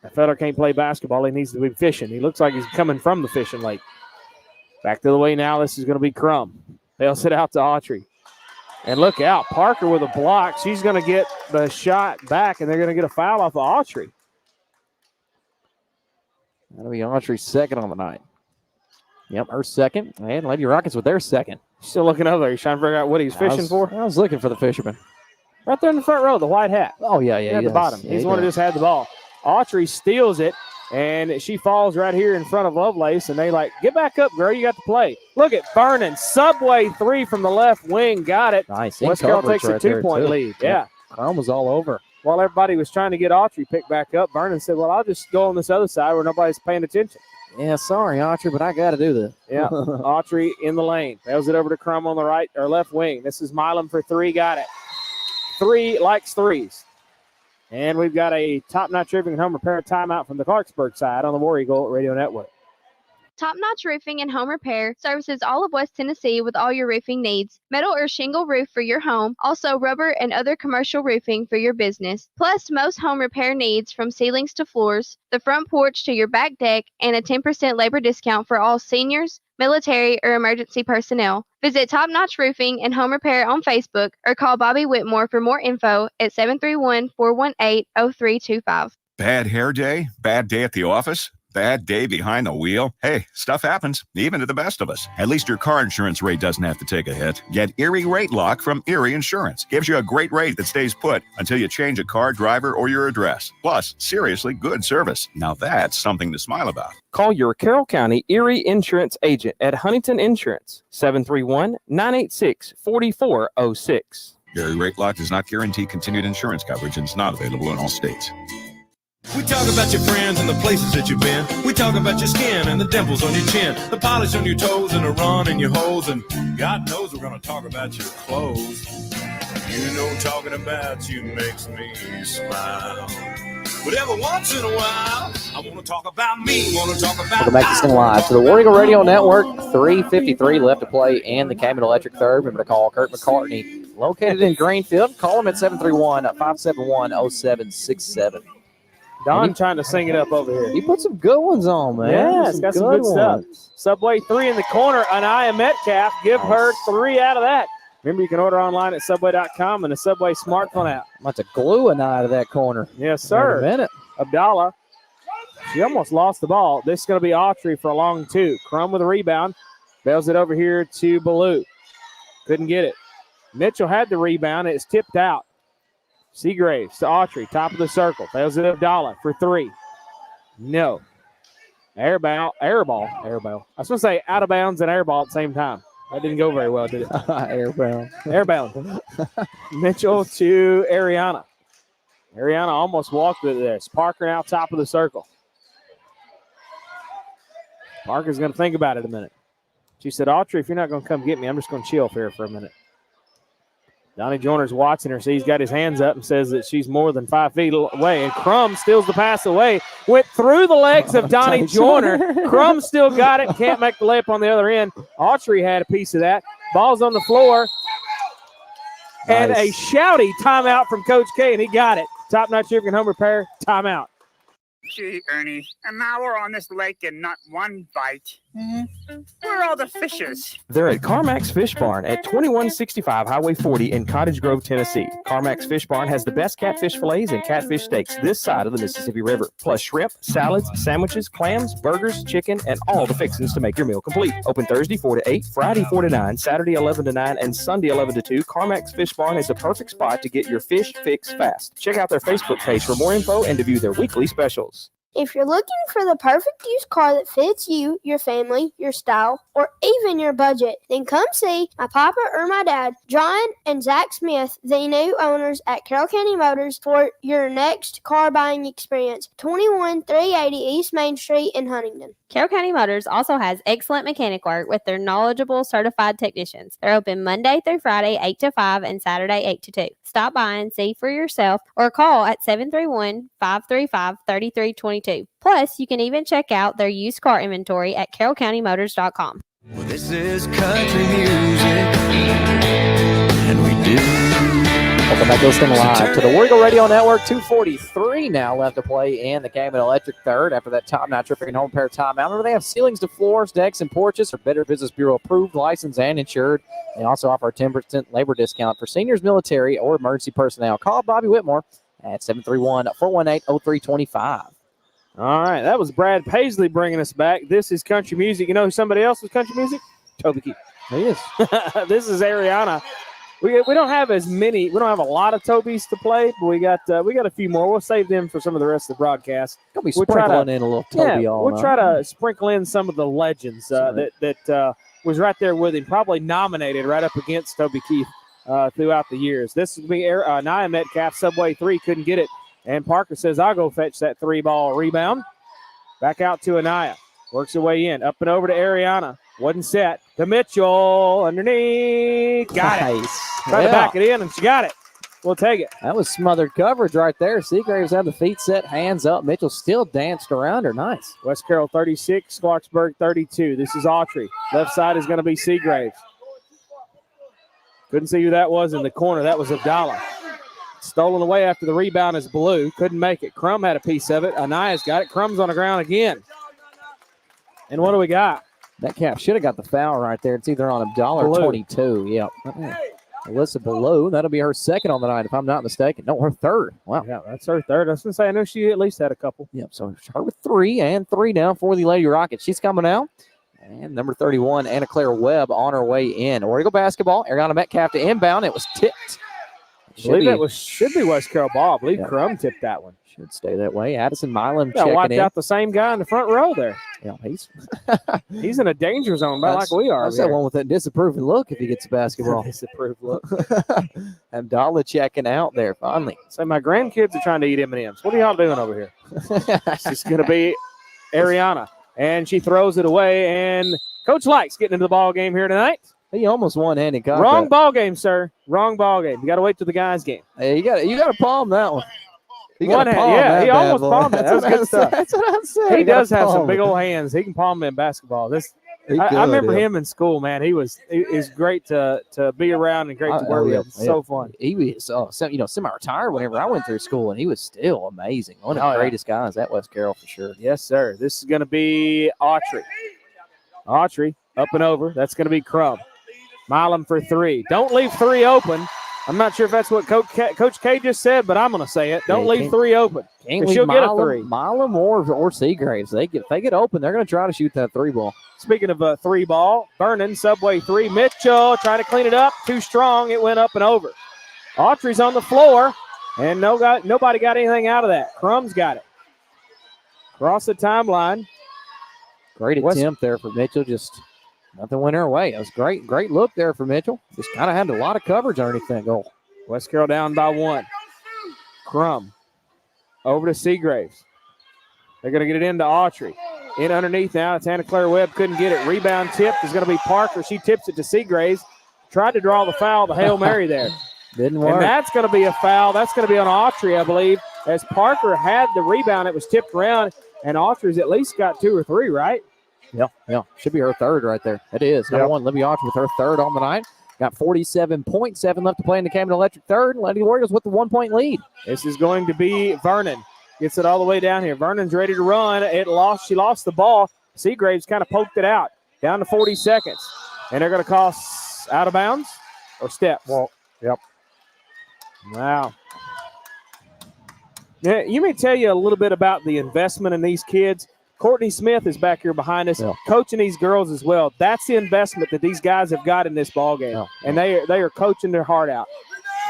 That fella can't play basketball. He needs to be fishing. He looks like he's coming from the fishing lake. Back to the way now. This is going to be Crum. They'll sit out to Autry. And look out. Parker with a block. She's going to get the shot back, and they're going to get a foul off of Autry. That'll be Autry's second on the night. Yep, her second. And Lady Rockets with their second. Still looking over there. He's trying to figure out what he's fishing for. I was looking for the fisherman. Right there in the front row, the white hat. Oh, yeah. At the bottom. He's the one who just had the ball. Autry steals it, and she falls right here in front of Lovelace, and they get back up, girl. You got to play. Look at Vernon. Subway 3 from the left wing. Got it. Nice. West Carroll takes a 2-point lead. Yeah. Crum was all over. While everybody was trying to get Autry picked back up, Vernon said, well, I'll just go on this other side where nobody's paying attention. Yeah, sorry, Autry, but I got to do this. Yeah, Autry in the lane. Bails it over to Crum on the right or left wing. This is Milam for 3. Got it. 3 likes 3s. And we've got a top-notch roofing and home repair timeout from the Clarksburg side on the War Eagle Radio Network. Top Notch Roofing and Home Repair services all of West Tennessee with all your roofing needs. Metal or shingle roof for your home, also rubber and other commercial roofing for your business. Plus, most home repair needs from ceilings to floors, the front porch to your back deck, and a 10% labor discount for all seniors, military, or emergency personnel. Visit Top Notch Roofing and Home Repair on Facebook or call Bobby Whitmore for more info at 731-418-0325. Bad hair day? Bad day at the office? Bad day behind the wheel? Hey, stuff happens, even to the best of us. At least your car insurance rate doesn't have to take a hit. Get Erie Rate Lock from Erie Insurance. Gives you a great rate that stays put until you change a car, driver, or your address. Plus, seriously good service. Now that's something to smile about. Call your Carroll County Erie Insurance agent at Huntington Insurance, 731-986-4406. Erie Rate Lock does not guarantee continued insurance coverage and is not available in all states. We talk about your friends and the places that you've been. We talk about your skin and the dimples on your chin, the polish on your toes and the run in your hose. And God knows we're going to talk about your clothes. You know talking about you makes me smile. But every once in a while, I want to talk about me. Welcome back to Sing Live to the War Eagle Radio Network. 3:53 left to play in the Camet Electric third. Remember to call Kurt McCartney, located in Greenfield. Call him at 731-571-0767. Don trying to sing it up over here. He put some good ones on, man. Yeah, it's got some good stuff. Subway 3 in the corner. Anaya Metcalf. Give her 3 out of that. Remember, you can order online at Subway.com and the Subway smartphone app. I'm about to glue an eye to that corner. Yes, sir. In a minute. Abdallah. She almost lost the ball. This is going to be Autry for a long 2. Crum with a rebound. Bails it over here to Ballou. Couldn't get it. Mitchell had the rebound. It's tipped out. Seagraves to Autry, top of the circle. Fails it Abdallah for 3. No. Airball. I was going to say out of bounds and airball at the same time. That didn't go very well, did it? Airbound. Mitchell to Ariana. Ariana almost walked with this. Parker now top of the circle. Parker's going to think about it a minute. She said, Autry, if you're not going to come get me, I'm just going to chill here for a minute. Donnie Joyner's watching her, so he's got his hands up and says that she's more than 5 feet away. And Crum steals the pass away. Went through the legs of Donnie Joyner. Crum still got it. Can't make the layup on the other end. Autry had a piece of that. Ball's on the floor. And a shouty timeout from Coach K, and he got it. Top Notch Roofing and Home Repair, timeout. Gee, Ernie, an hour on this lake and not one bite. Where are all the fishers? They're at Carmack's Fish Barn at 2165 Highway 40 in Cottage Grove, Tennessee. Carmack's Fish Barn has the best catfish fillets and catfish steaks this side of the Mississippi River, plus shrimp, salads, sandwiches, clams, burgers, chicken, and all the fixings to make your meal complete. Open Thursday 4 to 8, Friday 4 to 9, Saturday 11 to 9, and Sunday 11 to 2. Carmack's Fish Barn is the perfect spot to get your fish fix fast. Check out their Facebook page for more info and to view their weekly specials. If you're looking for the perfect used car that fits you, your family, your style, or even your budget, then come see my papa or my dad, John and Zach Smith, the new owners at Carroll County Motors, for your next car buying experience. 21380 East Main Street in Huntington. Carroll County Motors also has excellent mechanic work with their knowledgeable certified technicians. They're open Monday through Friday 8 to 5 and Saturday 8 to 2. Stop by and see for yourself or call at 731-535-3322. Plus, you can even check out their used car inventory at carrollcountymotors.com. Well, this is country music, and we do. Welcome back, listening live to the War Eagle Radio Network. 2:43 now left to play in the Game and Electric third after that top notch tripping home pair timeout. Remember, they have ceilings to floors, decks, and porches are Better Business Bureau approved, licensed, and insured. They also offer a 10% labor discount for seniors, military, or emergency personnel. Call Bobby Whitmore at 731-418-0325. All right, that was Brad Paisley bringing us back. This is country music. You know who somebody else was country music? Toby Keith. He is. This is Ariana. We don't have as many. We don't have a lot of Tobys to play, but we got a few more. We'll save them for some of the rest of the broadcast. We'll be sprinkling in a little Toby all we'll try to sprinkle in some of the legends that was right there with him, probably nominated right up against Toby Keith throughout the years. This would be Nia Metcalf, Subway 3, couldn't get it. And Parker says, I'll go fetch that 3-ball rebound. Back out to Anaya. Works her way in. Up and over to Ariana. Wasn't set. To Mitchell. Underneath. Got it. Tried to back it in, and she got it. We'll take it. That was smothered coverage right there. Seagraves had the feet set, hands up. Mitchell still danced around her. Nice. West Carroll 36, Clarksburg 32. This is Autry. Left side is going to be Seagraves. Couldn't see who that was in the corner. That was Abdallah. Stolen away after the rebound is Blue. Couldn't make it. Crum had a piece of it. Anaya's got it. Crum's on the ground again. And what do we got? That cap should have got the foul right there. It's either on Abdallah or 22. Yep. Alyssa Blue. That'll be her second on the night, if I'm not mistaken. No, her third. Wow. Yeah, that's her third. I was going to say, I know she at least had a couple. Yep, so her with 3 and 3 now for the Lady Rockets. She's coming out. And number 31, Anna Claire Webb on her way in. War Eagle basketball. Ariana Metcalf to inbound. It was tipped. Should be West Carroll ball. I believe Crum tipped that one. Should stay that way. Addison Milam checking wiped in. out the same guy in the front row there. Yeah, he's in a danger zone, about like we are. That's that one with that disapproving look if he gets the basketball. Disapproved look. Abdallah checking out there finally. So my grandkids are trying to eat M&Ms. What are y'all doing over here? It's going to be Ariana, and she throws it away. And Coach Likes getting into the ball game here tonight. He almost one-handed caught Wrong that. ball game, sir. Wrong ball game. You got to wait till the guys' game. Hey, you got to palm that one. He almost palmed it. That was good stuff. That's what I'm saying. He does have some big old hands. He can palm them in basketball. I remember him in school, man. He was great to be around and great to work with. So fun. He was semi-retired whenever I went through school, and he was still amazing. One of the greatest guys at West Carroll for sure. Yes, sir. This is going to be Autry. Autry up and over. That's going to be Crum. Milam for 3. Don't leave 3 open. I'm not sure if that's what Coach K just said, but I'm going to say it. Don't leave 3 open. She'll get a 3. Milam or Seagraves. If they get open, they're going to try to shoot that 3 ball. Speaking of a 3 ball, Vernon, Subway 3. Mitchell trying to clean it up. Too strong. It went up and over. Autry's on the floor, and nobody got anything out of that. Crum's got it. Across the timeline. Great attempt there for Mitchell. Just nothing went her way. It was great. Great look there for Mitchell. Just kind of had a lot of coverage underneath that goal. West Carroll down by 1. Crum over to Seagraves. They're going to get it into Autry. In underneath now. It's Anna Claire Webb. Couldn't get it. Rebound tipped is going to be Parker. She tips it to Seagraves. Tried to draw the foul, the Hail Mary there. Didn't work. And that's going to be a foul. That's going to be on Autry, I believe. As Parker had the rebound, it was tipped around. And Autry's at least got 2 or 3, right? Yeah. Should be her third right there. It is. Number 1, Libby Autry with her third on the night. Got 47.7 left to play in the Camden Electric third. Lady Warriors with the 1-point lead. This is going to be Vernon. Gets it all the way down here. Vernon's ready to run. She lost the ball. Seagraves kind of poked it out. Down to 40 seconds. And they're going to call out of bounds or steps. Well, yep. Wow. Yeah, you may tell you a little bit about the investment in these kids. Courtney Smith is back here behind us, coaching these girls as well. That's the investment that these guys have got in this ballgame, and they are coaching their heart out.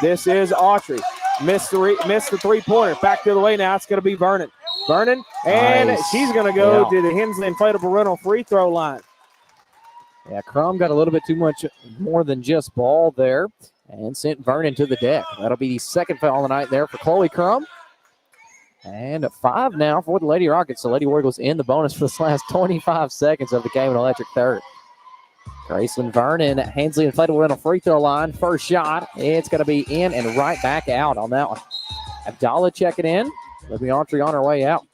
This is Autry. Missed the three-pointer. Back the other way now. It's going to be Vernon. And Nice. she's going to go to the Hensley Inflatable Rental free throw line. Yeah, Crum got a little bit too much more than just ball there and sent Vernon to the deck. That'll be the second foul of the night there for Chloe Crum. And 5 now for the Lady Rockets. The Lady Warriors in the bonus for this last 25 seconds of the game in electric third. Graceland Vernon at Hensley Inflatable Rental free throw line. First shot. It's going to be in and right back out on that one. Abdallah checking in. Libby Autry on her way out.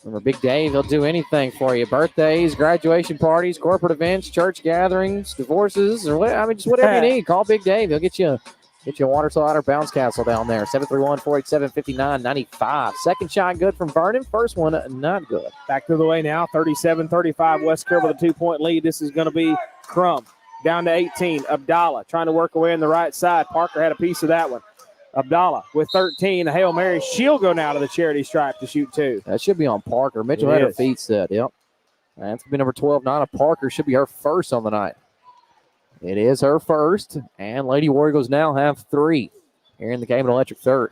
Remember, Big Dave, he'll do anything for you. Birthdays, graduation parties, corporate events, church gatherings, divorces, or just whatever you need. Call Big Dave. He'll get you a water slide bounce castle down there. 731-487-5995. Second shot good from Vernon. First one not good. Back to the way now. 37-35. West Carroll with a 2-point lead. This is going to be Crum. Down to 18. Abdallah trying to work away on the right side. Parker had a piece of that one. Abdallah with 13. A Hail Mary. She'll go now to the charity stripe to shoot 2. That should be on Parker. Mitchell had her feet set. Yep. That's going to be number 12. Nana Parker should be her first on the night. It is her first. And Lady Warriors now have 3 here in the game in electric third.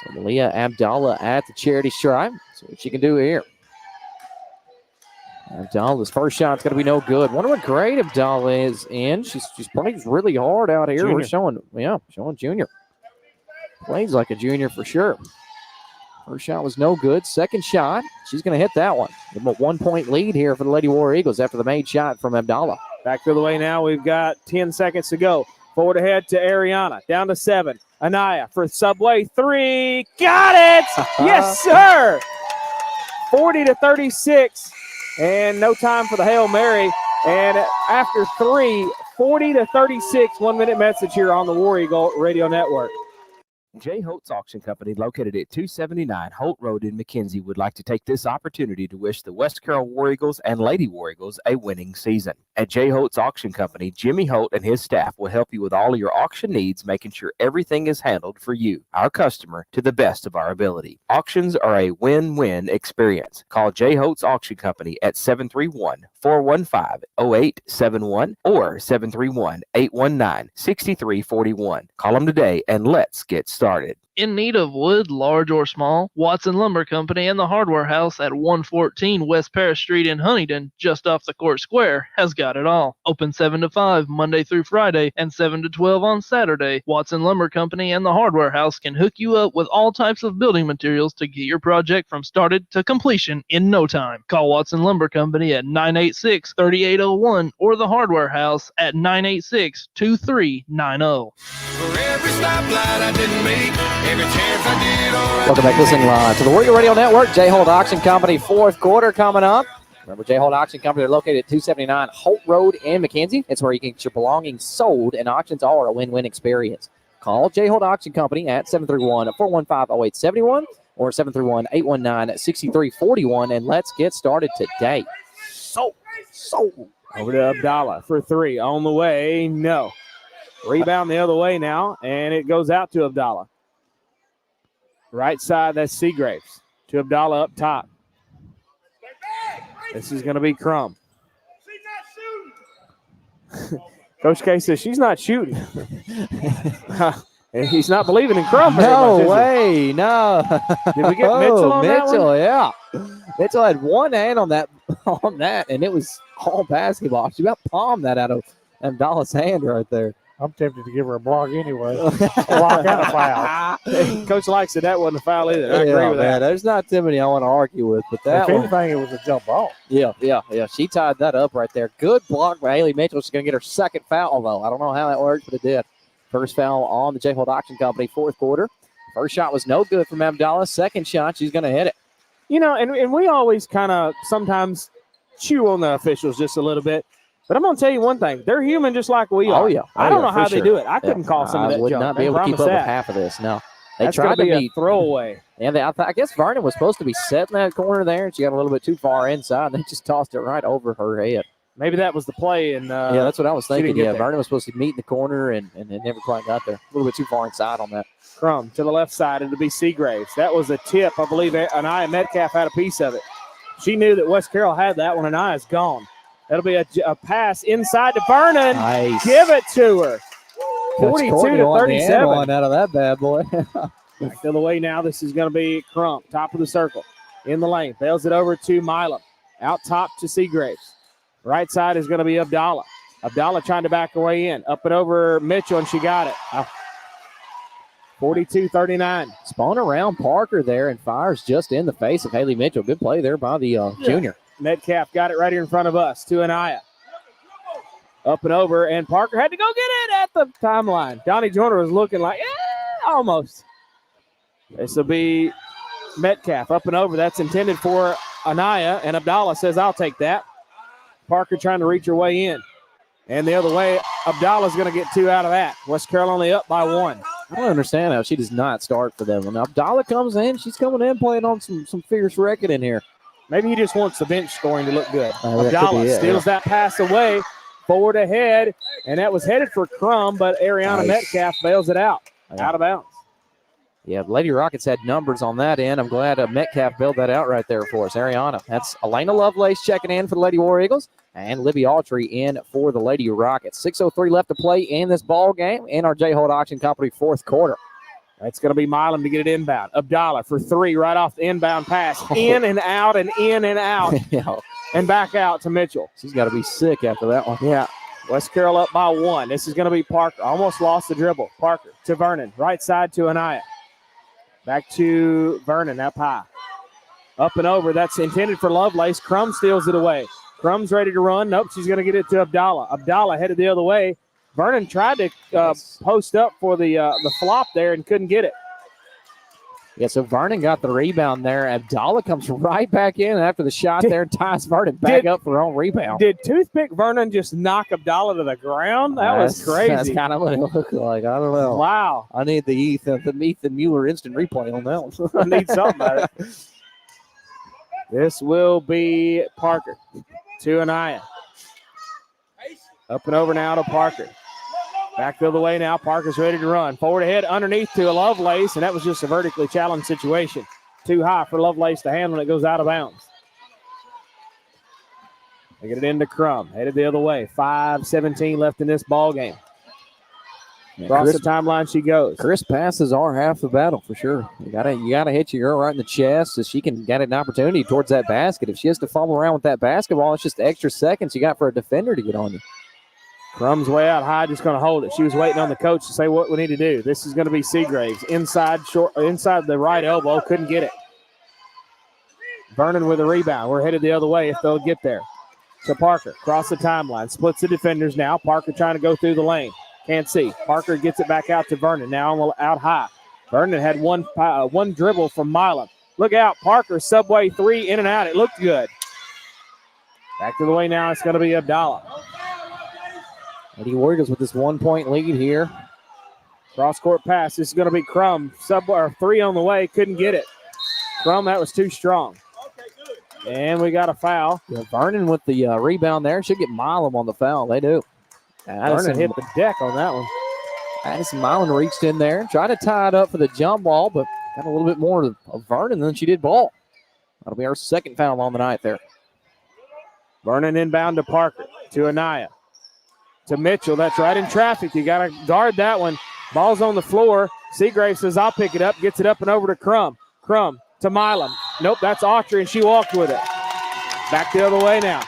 So Malia Abdallah at the charity stripe. See what she can do here. Abdallah's first shot's going to be no good. Wonder what grade Abdallah is in. She's plays really hard out here. Junior. We're showing junior. Plays like a junior for sure. First shot was no good. Second shot, she's going to hit that one. Give them a 1-point lead here for the Lady Warrior Eagles after the made shot from Abdallah. Back the other way now. We've got 10 seconds to go. Forward ahead to Ariana. Down to 7. Anaya for Subway. 3. Got it! Yes, sir! 40-36. And no time for the Hail Mary. And after 3, 40-36. 1-minute message here on the War Eagle Radio Network. J. Holtz Auction Company, located at 279 Holt Road in McKenzie, would like to take this opportunity to wish the West Carroll War Eagles and Lady War Eagles a winning season. At J. Holtz Auction Company, Jimmy Holt and his staff will help you with all of your auction needs, making sure everything is handled for you, our customer, to the best of our ability. Auctions are a win-win experience. Call J. Holtz Auction Company at 731-415-0871 or 731-819-6341. Call them today and let's get started. In need of wood, large or small, Watson Lumber Company and the Hardware House at 114 West Paris Street in Huntington, just off the Court Square, has got it all. Open 7 to 5 Monday through Friday and 7 to 12 on Saturday. Watson Lumber Company and the Hardware House can hook you up with all types of building materials to get your project from started to completion in no time. Call Watson Lumber Company at 986-3801 or the Hardware House at 986-2390. For every stoplight I didn't make, every chance I did, Welcome back, listening live to the Warrior Radio Network. J. Holt Auction Company, fourth quarter coming up. Remember, J. Holt Auction Company, they're located at 279 Holt Road in McKenzie. It's where you can get your belongings sold, and auctions are a win-win experience. Call J. Holt Auction Company at 731-415-0871 or 731-819-6341, and let's get started today. So over to Abdallah for 3. On the way, no. Rebound the other way now, and it goes out to Abdallah. Right side, that's Seagraves. To Abdallah up top. This is going to be Crum. Coach K says she's not shooting. And he's not believing in Crum very much, is way, no. Did we get Mitchell on that Mitchell, one? yeah. Mitchell had one hand on that, and it was all basketball. She about palmed that out of Abdallah's hand right there. I'm tempted to give her a block anyway. A block and a foul. Coach Light said that wasn't a foul either. I agree with that. There's not too many I want to argue with, but that if one. anything, it was a jump ball. Yeah. She tied that up right there. Good block by Haley Mitchell. She's going to get her second foul, though. I don't know how that worked, but it did. First foul on the J. Holt Auction Company, fourth quarter. First shot was no good from Abdallah. Second shot, she's going to hit it. You know, and we always kind of sometimes chew on the officials just a little bit. But I'm going to tell you one thing. They're human just like we are. Oh, yeah. I don't know how they do it. I couldn't call some of that I would jump. not be able to keep up with half of this. No. They That's tried to be a be throwaway. Yeah, I guess Vernon was supposed to be set in that corner there, and she got a little bit too far inside, and they just tossed it right over her head. Maybe that was the play. And yeah, that's what I was thinking. Yeah, there. Vernon was supposed to meet in the corner, and it never quite got there. A little bit too far inside on that. Crum to the left side. It'll be Seagraves. That was a tip. I believe Anaya Metcalf had a piece of it. She knew that West Carroll had that one. Anaya's gone. That'll be a pass inside to Vernon. Nice. Give it to her. 42-37. One out of that bad boy. Back the other way now. This is going to be Crump, top of the circle. In the lane. Bails it over to Milam. Out top to Seagraves. Right side is going to be Abdallah. Abdallah trying to back her way in. Up and over Mitchell, and she got it. 42-39. Spun around Parker there and fires just in the face of Haley Mitchell. Good play there by the junior. Metcalf got it right here in front of us to Anaya. Up and over, and Parker had to go get it at the timeline. Donnie Joyner was looking like, almost. This will be Metcalf up and over. That's intended for Anaya, and Abdallah says, I'll take that. Parker trying to reach her way in. And the other way, Abdallah's going to get 2 out of that. West Carroll only up by 1. I don't understand how she does not start for them. When Abdallah comes in, she's coming in playing on some fierce record in here. Maybe he just wants the bench scoring to look good. Abdallah steals that pass away, forward ahead, and that was headed for Crum, but Ariana Metcalf bails it out of bounds. Yeah, Lady Rockets had numbers on that end. I'm glad Metcalf bailed that out right there for us. Ariana. That's Elena Lovelace checking in for the Lady War Eagles, and Libby Autry in for the Lady Rockets. 6:03 left to play in this ball game in our J-Holt Auction Company fourth quarter. That's going to be Milam to get it inbound. Abdallah for 3 right off the inbound pass. In and out and in and out. And back out to Mitchell. She's got to be sick after that one. Yeah. West Carroll up by 1. This is going to be Parker. Almost lost the dribble. Parker to Vernon. Right side to Anaya. Back to Vernon up high. Up and over. That's intended for Lovelace. Crum steals it away. Crum's ready to run. Nope, she's going to get it to Abdallah. Abdallah headed the other way. Vernon tried to post up for the flop there and couldn't get it. Yeah, so Vernon got the rebound there. Abdallah comes right back in after the shot there and ties Vernon back up for her own rebound. Did Toothpick Vernon just knock Abdallah to the ground? That was crazy. That's kind of what it looked like. I don't know. Wow. I need the Ethan Mueller instant replay on that one. I need something about it. This will be Parker to Anaya. Up and over now to Parker. Back the other way now. Parker's ready to run. Forward ahead, underneath to Lovelace, and that was just a vertically challenged situation. Too high for Lovelace to handle, and it goes out of bounds. They get it into Crum. Headed the other way. 5:17 left in this ball game. Across the timeline she goes. Crisp passes are half the battle for sure. You gotta hit your girl right in the chest so she can get an opportunity towards that basket. If she has to follow around with that basketball, it's just extra seconds you got for a defender to get on you. Crum's way out high, just going to hold it. She was waiting on the coach to say what we need to do. This is going to be Seagraves. Inside the right elbow, couldn't get it. Vernon with a rebound. We're headed the other way if they'll get there. To Parker, across the timeline. Splits the defenders now. Parker trying to go through the lane. Can't see. Parker gets it back out to Vernon. Now out high. Vernon had one dribble from Milam. Look out. Parker, subway 3, in and out. It looked good. Back to the way now. It's going to be Abdallah. Lady Warriors with this 1-point lead here. Cross-court pass. This is going to be Crum. 3 on the way. Couldn't get it. Crum, that was too strong. And we got a foul. Yeah, Vernon with the rebound there. Should get Milam on the foul. They do. Addison hit the deck on that one. Addison Milam reached in there. Tried to tie it up for the jump ball, but got a little bit more of Vernon than she did ball. That'll be our second foul on the night there. Vernon inbound to Parker. To Anaya. To Mitchell. That's right in traffic. You got to guard that one. Ball's on the floor. Seagrave says, I'll pick it up. Gets it up and over to Crum. Crum to Milam. Nope, that's Autry, and she walked with it. Back the other way now.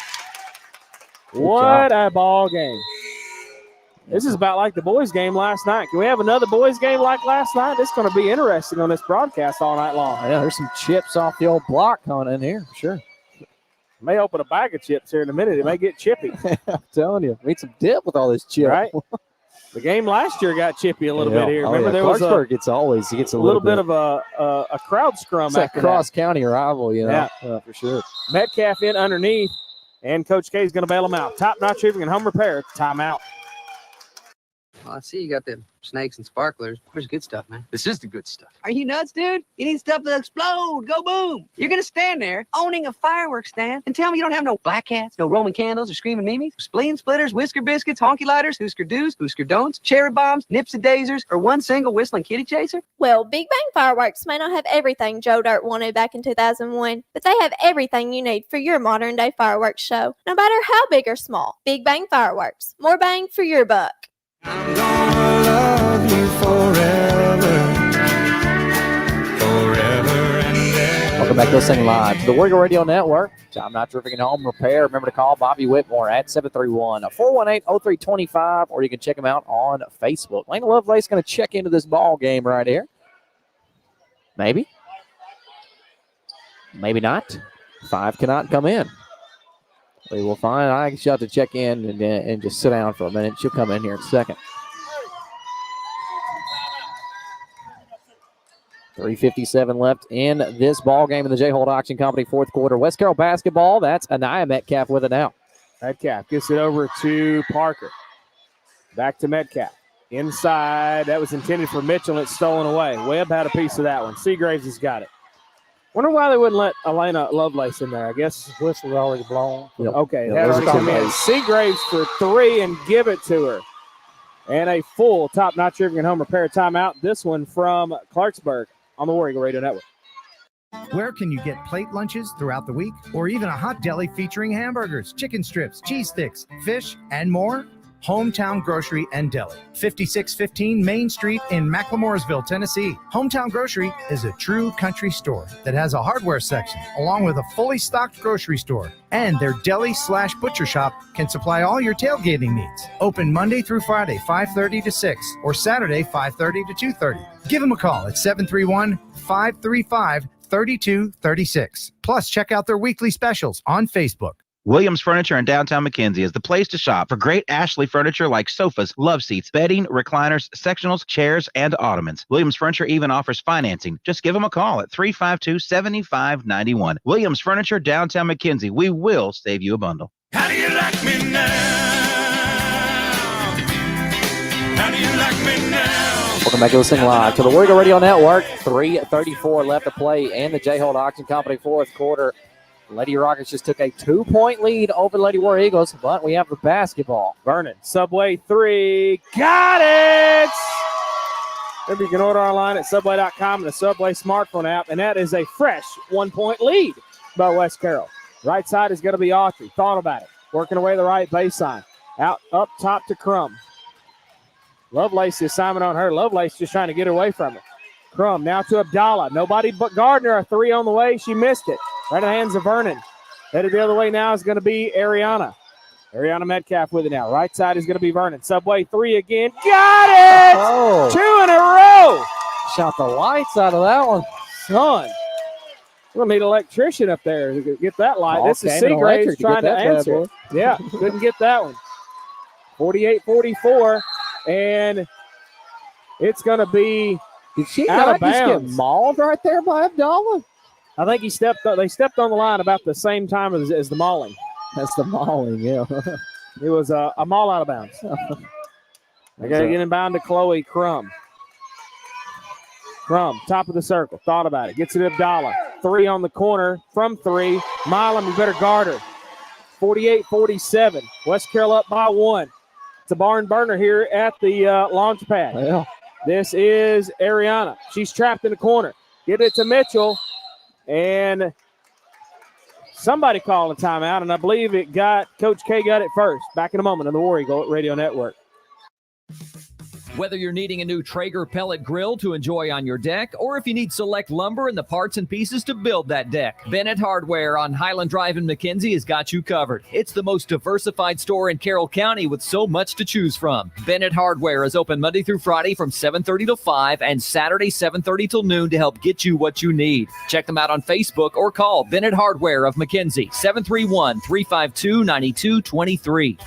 What a ball game. This is about like the boys' game last night. Can we have another boys' game like last night? This is going to be interesting on this broadcast all night long. Yeah, there's some chips off the old block coming in here, for sure. May open a bag of chips here in a minute. It may get chippy. I'm telling you, need some dip with all this chip. Right? The game last year got chippy a little bit here. Remember, there was Clarksburg gets a little bit of a crowd scrum. It's that cross-county rival, you know, for sure. Metcalf in underneath, and Coach K is going to bail him out. Top-notch roofing and home repair. Timeout. Well, I see you got them snakes and sparklers. Where's the good stuff, man? This is the good stuff. Are you nuts, dude? You need stuff to explode. Go boom. You're going to stand there owning a fireworks stand and tell me you don't have no black cats, no Roman candles or screaming mimes, spleen splitters, whisker biscuits, honky lighters, Husker do's, Husker don'ts, cherry bombs, nipsy daisers, or one single whistling kitty chaser? Well, Big Bang Fireworks may not have everything Joe Dirt wanted back in 2001, but they have everything you need for your modern day fireworks show, no matter how big or small. Big Bang Fireworks. More bang for your buck. I'm gonna love you forever and ever. Welcome back to listening live to the Warrior Radio Network. Time now Roofing and Home Repair. Remember to call Bobby Whitmore at 731-418-0325, or you can check him out on Facebook. Lena Lovelace going to check into this ball game right here. Maybe. Maybe not. 5 cannot come in. We will find. I guess you'll have to check in and just sit down for a minute. She'll come in here in a second. 3:57 left in this ball game in the J-Hold Auction Company fourth quarter. West Carroll basketball. That's Anaya Metcalf with it now. Metcalf gets it over to Parker. Back to Metcalf. Inside. That was intended for Mitchell. It's stolen away. Webb had a piece of that one. Seagraves has got it. Wonder why they wouldn't let Elena Lovelace in there. I guess the whistle was already blown. Yep. Okay, it had already come in. Seagraves for 3 and give it to her. And a full top-notch Roofing and Home Repair timeout. This one from Clarksburg on the Warrior Radio Network. Where can you get plate lunches throughout the week, or even a hot deli featuring hamburgers, chicken strips, cheese sticks, fish, and more? Hometown Grocery and Deli, 5615 Main Street in McLemoresville, Tennessee. Hometown Grocery is a true country store that has a hardware section along with a fully stocked grocery store. And their deli/butcher shop can supply all your tailgating needs. Open Monday through Friday, 5:30 to 6, or Saturday, 5:30 to 2:30. Give them a call at 731-535-3236. Plus, check out their weekly specials on Facebook. Williams Furniture in downtown McKenzie is the place to shop for great Ashley furniture like sofas, love seats, bedding, recliners, sectionals, chairs, and ottomans. Williams Furniture even offers financing. Just give them a call at 352-7591. Williams Furniture, downtown McKenzie. We will save you a bundle. How do you like me now? How do you like me now? Welcome back to listening live to the Warrior Radio Network. 3:34 left to play in the J-Hold Auction Company fourth quarter. Lady Rockets just took a 2-point lead over the Lady War Eagles, but we have the basketball. Vernon, Subway 3, got it! Remember, you can order online at Subway.com and the Subway smartphone app, and that is a fresh 1-point lead by West Carroll. Right side is going to be Autry. Thought about it. Working away the right baseline. Out up top to Crum. Lovelace, the assignment on her. Lovelace just trying to get away from it. Crum now to Abdallah. Nobody but Gardner. A 3 on the way. She missed it. Right in the hands of Vernon. Headed the other way now is going to be Ariana. Ariana Metcalf with it now. Right side is going to be Vernon. Subway 3 again. Got it! Oh. 2 in a row. Shot the lights out of that one. Son. We'll need an electrician up there to get that light. This is Came Seagraves to trying to get that answer. bad Yeah, couldn't get that one. 48-44. And it's going to be Did she out not of just get bounds. mauled right there by Abdallah? I think they stepped on the line about the same time as the mauling. That's the mauling, yeah. It was a maul out of bounds. They got to get him bound to Chloe Crum. Crum, top of the circle. Thought about it. Gets it to Abdallah. 3 on the corner from 3. Milam, you better guard her. 48-47. West Carroll up by 1. It's a barn burner here at the launch pad. Yeah. This is Ariana. She's trapped in the corner. Get it to Mitchell. And somebody called a timeout, and I believe Coach K got it first. Back in a moment on the Warrior Radio Network. Whether you're needing a new Traeger pellet grill to enjoy on your deck, or if you need select lumber and the parts and pieces to build that deck, Bennett Hardware on Highland Drive in McKenzie has got you covered. It's the most diversified store in Carroll County with so much to choose from. Bennett Hardware is open Monday through Friday from 7:30 to 5 and Saturday 7:30 till noon to help get you what you need. Check them out on Facebook or call Bennett Hardware of McKenzie, 731-352-9223.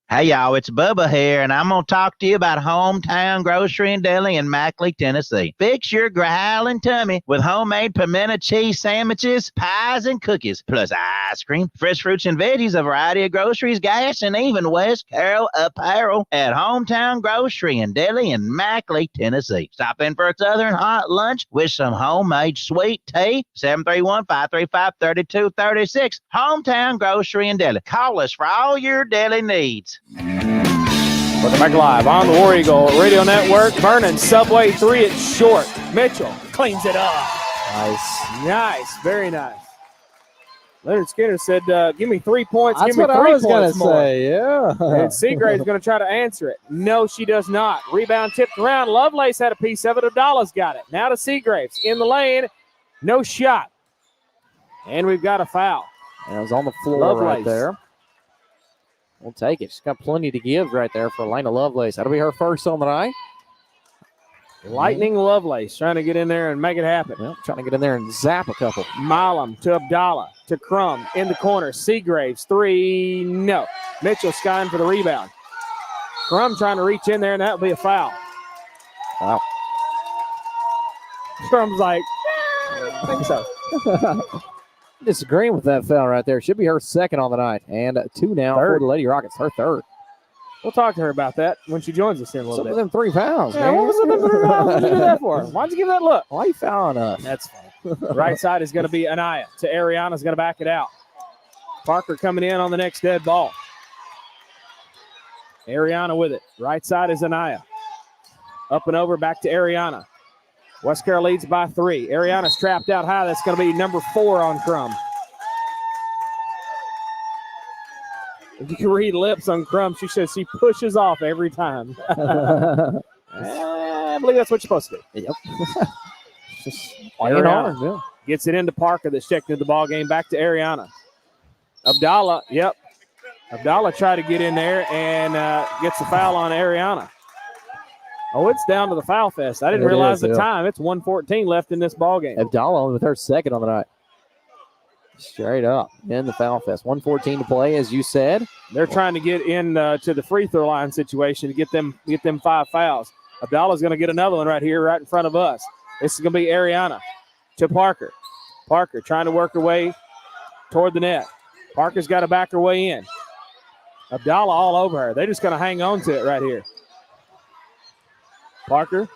Hey, y'all, it's Bubba here, and I'm going to talk to you about Hometown Grocery and Deli in Mackley, Tennessee. Fix your growling tummy with homemade pimento cheese sandwiches, pies, and cookies, plus ice cream, fresh fruits and veggies, a variety of groceries, gas, and even West Carroll apparel at Hometown Grocery and Deli in Mackley, Tennessee. Stop in for a southern hot lunch with some homemade sweet tea. 731-535-3236. Hometown Grocery and Deli. Call us for all your deli needs. Welcome back live on the War Eagle Radio Network. Vernon, Subway 3, it's short. Mitchell cleans it up. Nice, very nice. Leonard Skinner said, give me 3 points, That's give me what 3 I was points gonna more. say, yeah. And Seagrave's going to try to answer it. No, she does not. Rebound tipped around. Lovelace had a piece of it. Abdallah's got it. Now to Seagraves in the lane. No shot. And we've got a foul. And it was on the floor Lovelace. right there. We'll take it. She's got plenty to give right there for Elena Lovelace. That'll be her first on the night. Lightning Lovelace trying to get in there and make it happen. Well, trying to get in there and zap a couple. Milam to Abdallah to Crum in the corner. Seagraves, 3, no. Mitchell skying for the rebound. Crum trying to reach in there, and that'll be a foul. Wow. Crum's like, I think so. Disagreeing with that foul right there. Should be her second on the night. And 2 now for the Lady Rockets. Her third. We'll talk to her about that when she joins us in a little Some bit. of them 3 fouls, Yeah, man. what was it? What'd you do that for? Why'd you give that look? Why are you fouling us? That's fine. Right side is going to be Anaya to Ariana's going to back it out. Parker coming in on the next dead ball. Ariana with it. Right side is Anaya. Up and over, back to Ariana. West Carroll leads by 3. Ariana's trapped out high. That's going to be number 4 on Crum. If you can read lips on Crum, she says she pushes off every time. I believe that's what you're supposed to do. Yep. Just Ariana gets it into Parker that's checked into the ball game. Back to Ariana. Abdallah, yep. Abdallah tried to get in there and gets a foul on Ariana. Oh, it's down to the foul fest. I didn't realize the time. It's 1:14 left in this ball game. Abdallah with her second on the night. Straight up in the foul fest. 1:14 to play, as you said. They're trying to get in to the free throw line situation to get them 5 fouls. Abdallah's going to get another one right here, right in front of us. This is going to be Ariana to Parker. Parker trying to work her way toward the net. Parker's got to back her way in. Abdallah all over her. They're just going to hang on to it right here. Parker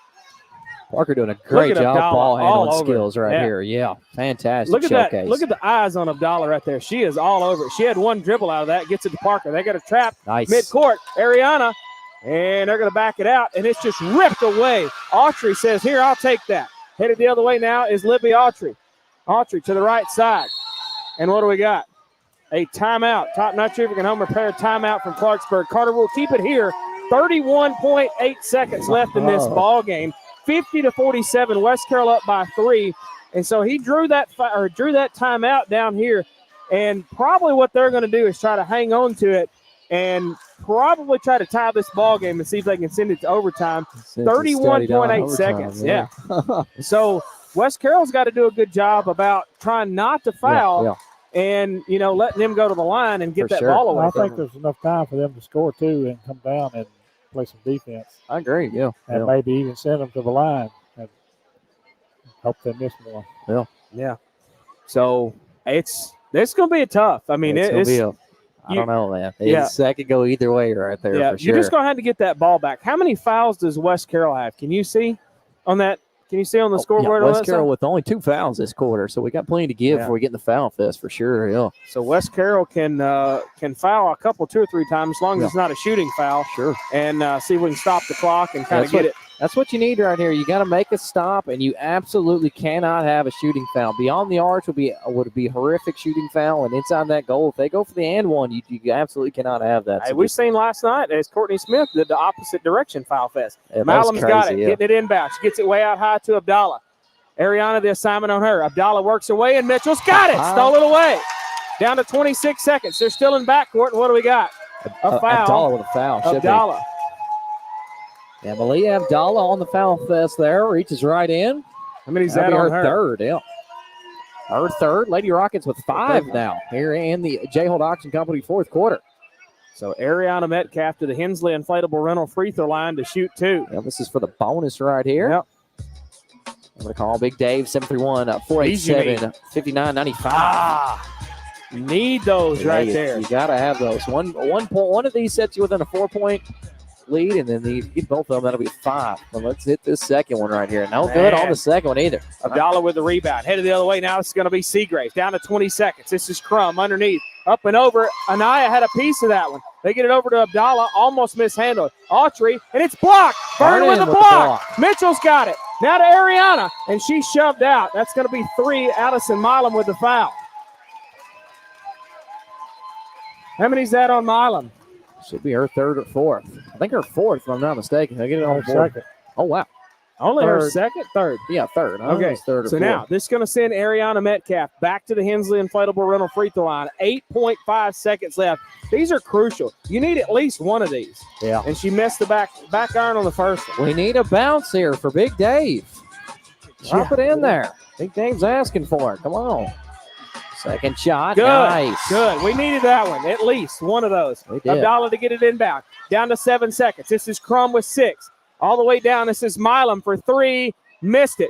doing a great job ball handling over. skills right here. Yeah, fantastic Look at showcase. that. Look at the eyes on Abdallah right there. She is all over it. She had one dribble out of that, gets it to Parker. They got a trap mid-court. Ariana, and they're going to back it out, and it's just ripped away. Autry says, here, I'll take that. Headed the other way now is Libby Autry. Autry to the right side. And what do we got? A timeout. Top Notch River Home Repair timeout from Clarksburg. Carter will keep it here. 31.8 seconds left in this ball game. 50-47. West Carroll up by 3, and so he drew that timeout down here. And probably what they're going to do is try to hang on to it and probably try to tie this ball game and see if they can send it to overtime. 31.8 seconds. Yeah. So West Carroll's got to do a good job about trying not to foul. And, letting them go to the line and get that ball away. I think there's enough time for them to score, too, and come down and play some defense. I agree, And maybe even send them to the line and hope they miss more. Yeah. So it's going to be a tough. I mean, it's going to be I don't know, man. That could go either way right there for sure. You're just going to have to get that ball back. How many fouls does West Carroll have? Can you see on that? Can you see on the scoreboard? West Carroll with only 2 fouls this quarter, so we got plenty to give before we get in the foul fest for sure. Yeah. So West Carroll can foul a couple, 2 or 3 times, as long as it's not a shooting foul. Sure. And see if we can stop the clock and kind of get it. That's what you need right here. You got to make a stop, and you absolutely cannot have a shooting foul. Beyond the arch would be horrific shooting foul, and inside that goal, if they go for the and one, you absolutely cannot have that. Hey, we've seen last night as Courtney Smith did the opposite direction foul fest. Yeah, Malam's got it, getting it inbound. She gets it way out high to Abdallah. Ariana, the assignment on her. Abdallah works away, and Mitchell's got it. Stole it away. Down to 26 seconds. They're still in backcourt, and what do we got? A foul. Abdallah with a foul. Abdallah. Yeah, Malia Abdallah on the foul fest there. Reaches right in. How many's that on her? Third, Her third. Lady Rockets with 5 now here in the J-Hold Auction Company fourth quarter. So Ariana Metcalf to the Hensley Inflatable Rental free throw line to shoot 2. Yeah, this is for the bonus right here. Yep. I'm going to call Big Dave, 731-487-5995. Need those right there. You got to have those. One of these sets you within a 4-point lead, and then you get both of them, that'll be 5. Well, let's hit this second one right here. No good on the second one either. Abdallah with the rebound. Headed the other way. Now it's going to be Seagrave. Down to 20 seconds. This is Crum underneath. Up and over. Anaya had a piece of that one. They get it over to Abdallah. Almost mishandled. Autry. And it's blocked. Vernon with the block. Mitchell's got it. Now to Ariana. And she shoved out. That's going to be 3. Addison Milam with the foul. How many's that on Milam? Should be her 3rd or 4th. I think her 4th, if I'm not mistaken. I get it on the board. Second. Oh, wow. Only Third. her 2nd, 3rd. Yeah, 3rd. Okay, Third or so fourth. now this is going to send Ariana Metcalf back to the Hensley Inflatable Rental free throw line. 8.5 seconds left. These are crucial. You need at least one of these. Yeah. And she missed the back iron on the first one. We need a bounce here for Big Dave. Drop it in there. Big Dave's asking for it. Come on. Second shot. Good. Nice. Good. We needed that one. At least one of those. We did. Abdallah to get it inbound. Down to 7 seconds. This is Crum with 6. All the way down. This is Milam for 3. Missed it.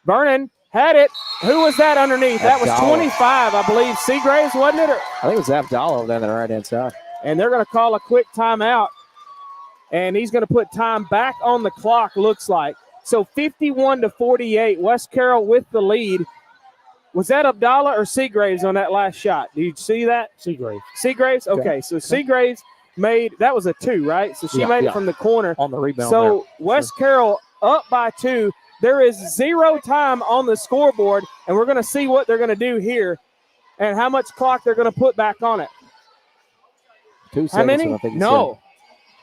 Vernon had it. Who was that underneath? That was Abdallah. 25, I believe. Seagraves, wasn't it? I think it was Abdallah over there on the right-hand side. And they're going to call a quick timeout. And he's going to put time back on the clock, looks like. So 51-48, West Carroll with the lead. Was that Abdallah or Seagraves on that last shot? Did you see that? Seagraves. Seagraves? Okay, so Seagraves made, that was a 2, right? So she made it from the corner. On the rebound. So West Carroll up by 2. There is 0 time on the scoreboard, and we're going to see what they're going to do here and how much clock they're going to put back on it. 2 seconds. How many? I think he No.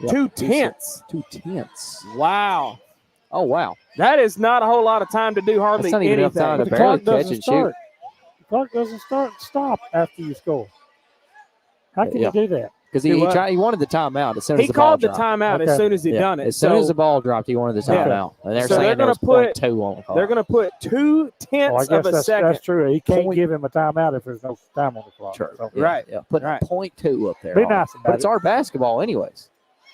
said. 2 tenths. 2 tenths. Wow. Oh, wow. That is not a whole lot of time to do hardly That's not even anything. enough time to The barely clock catch doesn't and shoot. start. The clock doesn't stop after you score. How can Yeah. you do that? Because Do what? he wanted the timeout as soon as He the ball called the dropped. timeout as Okay. soon as he Yeah. done it. As soon as the ball dropped, he wanted the Yeah. timeout. And they're So saying they're there was gonna put- 0.2 on the clock. They're going to put 2 Well, I tenths guess of a that's second. true. You can't Point- give him a timeout if there's no time on the clock. Sure. So, Yeah, Right. Yeah. Put Right. 0.2 up there. Be on it. nice But about it's it. our basketball anyways.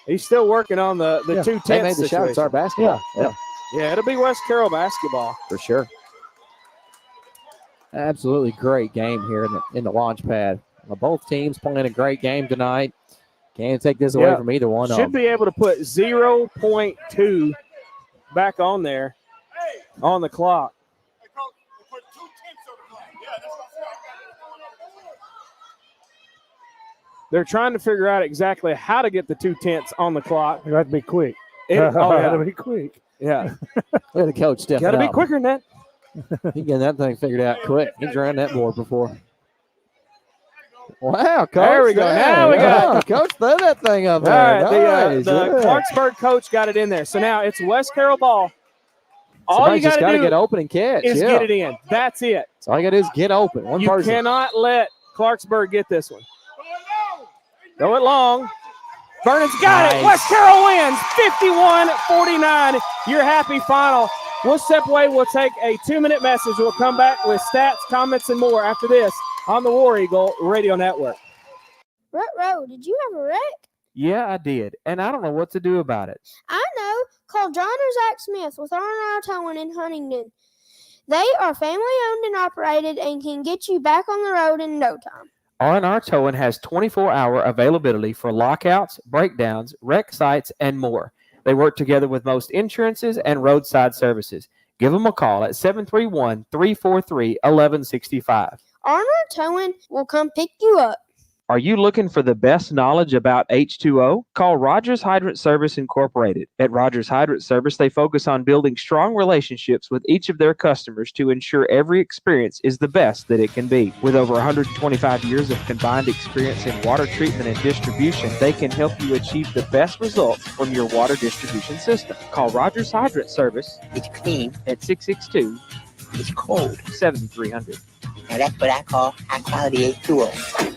He's still working on the Yeah. 2 They tenths made the shot. It's our basketball. Yeah. Yeah, it'll be West Carroll basketball. For sure. Absolutely great game here in the launch pad. Both teams playing a great game tonight. Can't take this away Yeah. from either one of Should them. be able to put 0.2 back on there on the clock. They're trying to figure out exactly how to get the 2 tenths on the clock. You have to be quick. Oh, You have yeah. to be quick. Yeah. Look at the coach stepping Got to be up. quicker than that. He getting that thing figured out quick. He's ran that board before. Wow, coach. There we go. Now we got it. Coach, throw that thing up All there. right, Nice. the Yeah. Clarksburg coach got it in there. So now it's West Carroll ball. All Somebody's you just got got to to do get open and catch. is Yeah. get it in. That's it. So all you got to do is get open. One You person. cannot let Clarksburg get this one. Throw it long. Vernon's got it. Nice. West Carroll wins 51-49. Your happy final. We'll step away. We'll take a 2-minute message. We'll come back with stats, comments, and more after this on the War Eagle Radio Network. Rut-row, did you have a wreck? Yeah, I did. And I don't know what to do about it. I know. Call John or Zach Smith with R&R Towing in Huntington. They are family-owned and operated and can get you back on the road in no time. R&R Towing has 24-hour availability for lockouts, breakdowns, wreck sites, and more. They work together with most insurances and roadside services. Give them a call at 731-343-1165. R&R Towing will come pick you up. Are you looking for the best knowledge about H2O? Call Rogers Hydrant Service Incorporated. At Rogers Hydrant Service, they focus on building strong relationships with each of their customers to ensure every experience is the best that it can be. With over 125 years of combined experience in water treatment and distribution, they can help you achieve the best results from your water distribution system. Call Rogers Hydrant Service. It's clean. At 662. It's cold. 7300. Now that's what I call high-quality H2O.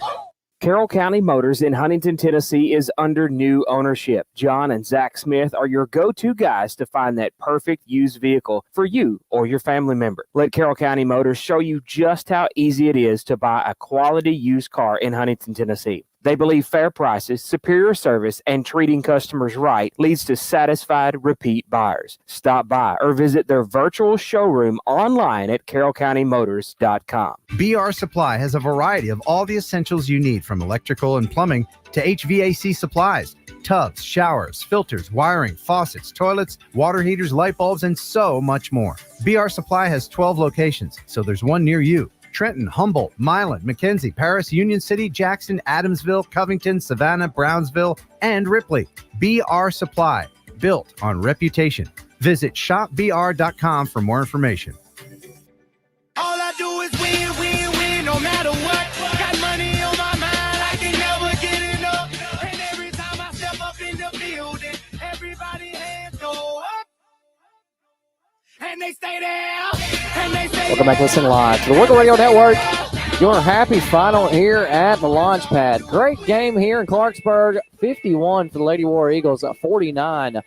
Carroll County Motors in Huntington, Tennessee is under new ownership. John and Zach Smith are your go-to guys to find that perfect used vehicle for you or your family member. Let Carroll County Motors show you just how easy it is to buy a quality used car in Huntington, Tennessee. They believe fair prices, superior service, and treating customers right leads to satisfied repeat buyers. Stop by or visit their virtual showroom online at carrollcountymotors.com. BR Supply has a variety of all the essentials you need, from electrical and plumbing to HVAC supplies, tubs, showers, filters, wiring, faucets, toilets, water heaters, light bulbs, and so much more. BR Supply has 12 locations, so there's one near you. Trenton, Humboldt, Milan, McKenzie, Paris, Union City, Jackson, Adamsville, Covington, Savannah, Brownsville, and Ripley. BR Supply, built on reputation. Visit shopbr.com for more information. All I do is win, win, win, no matter what. Got money on my mind, I can never get enough. And every time I step up in the building, everybody hands go up. And they stay there, and they stay Welcome back, listen live to the Wiggle Radio Network. Your happy final here at the launch pad. Great game here in Clarksburg. 51 for the Lady War Eagles, 49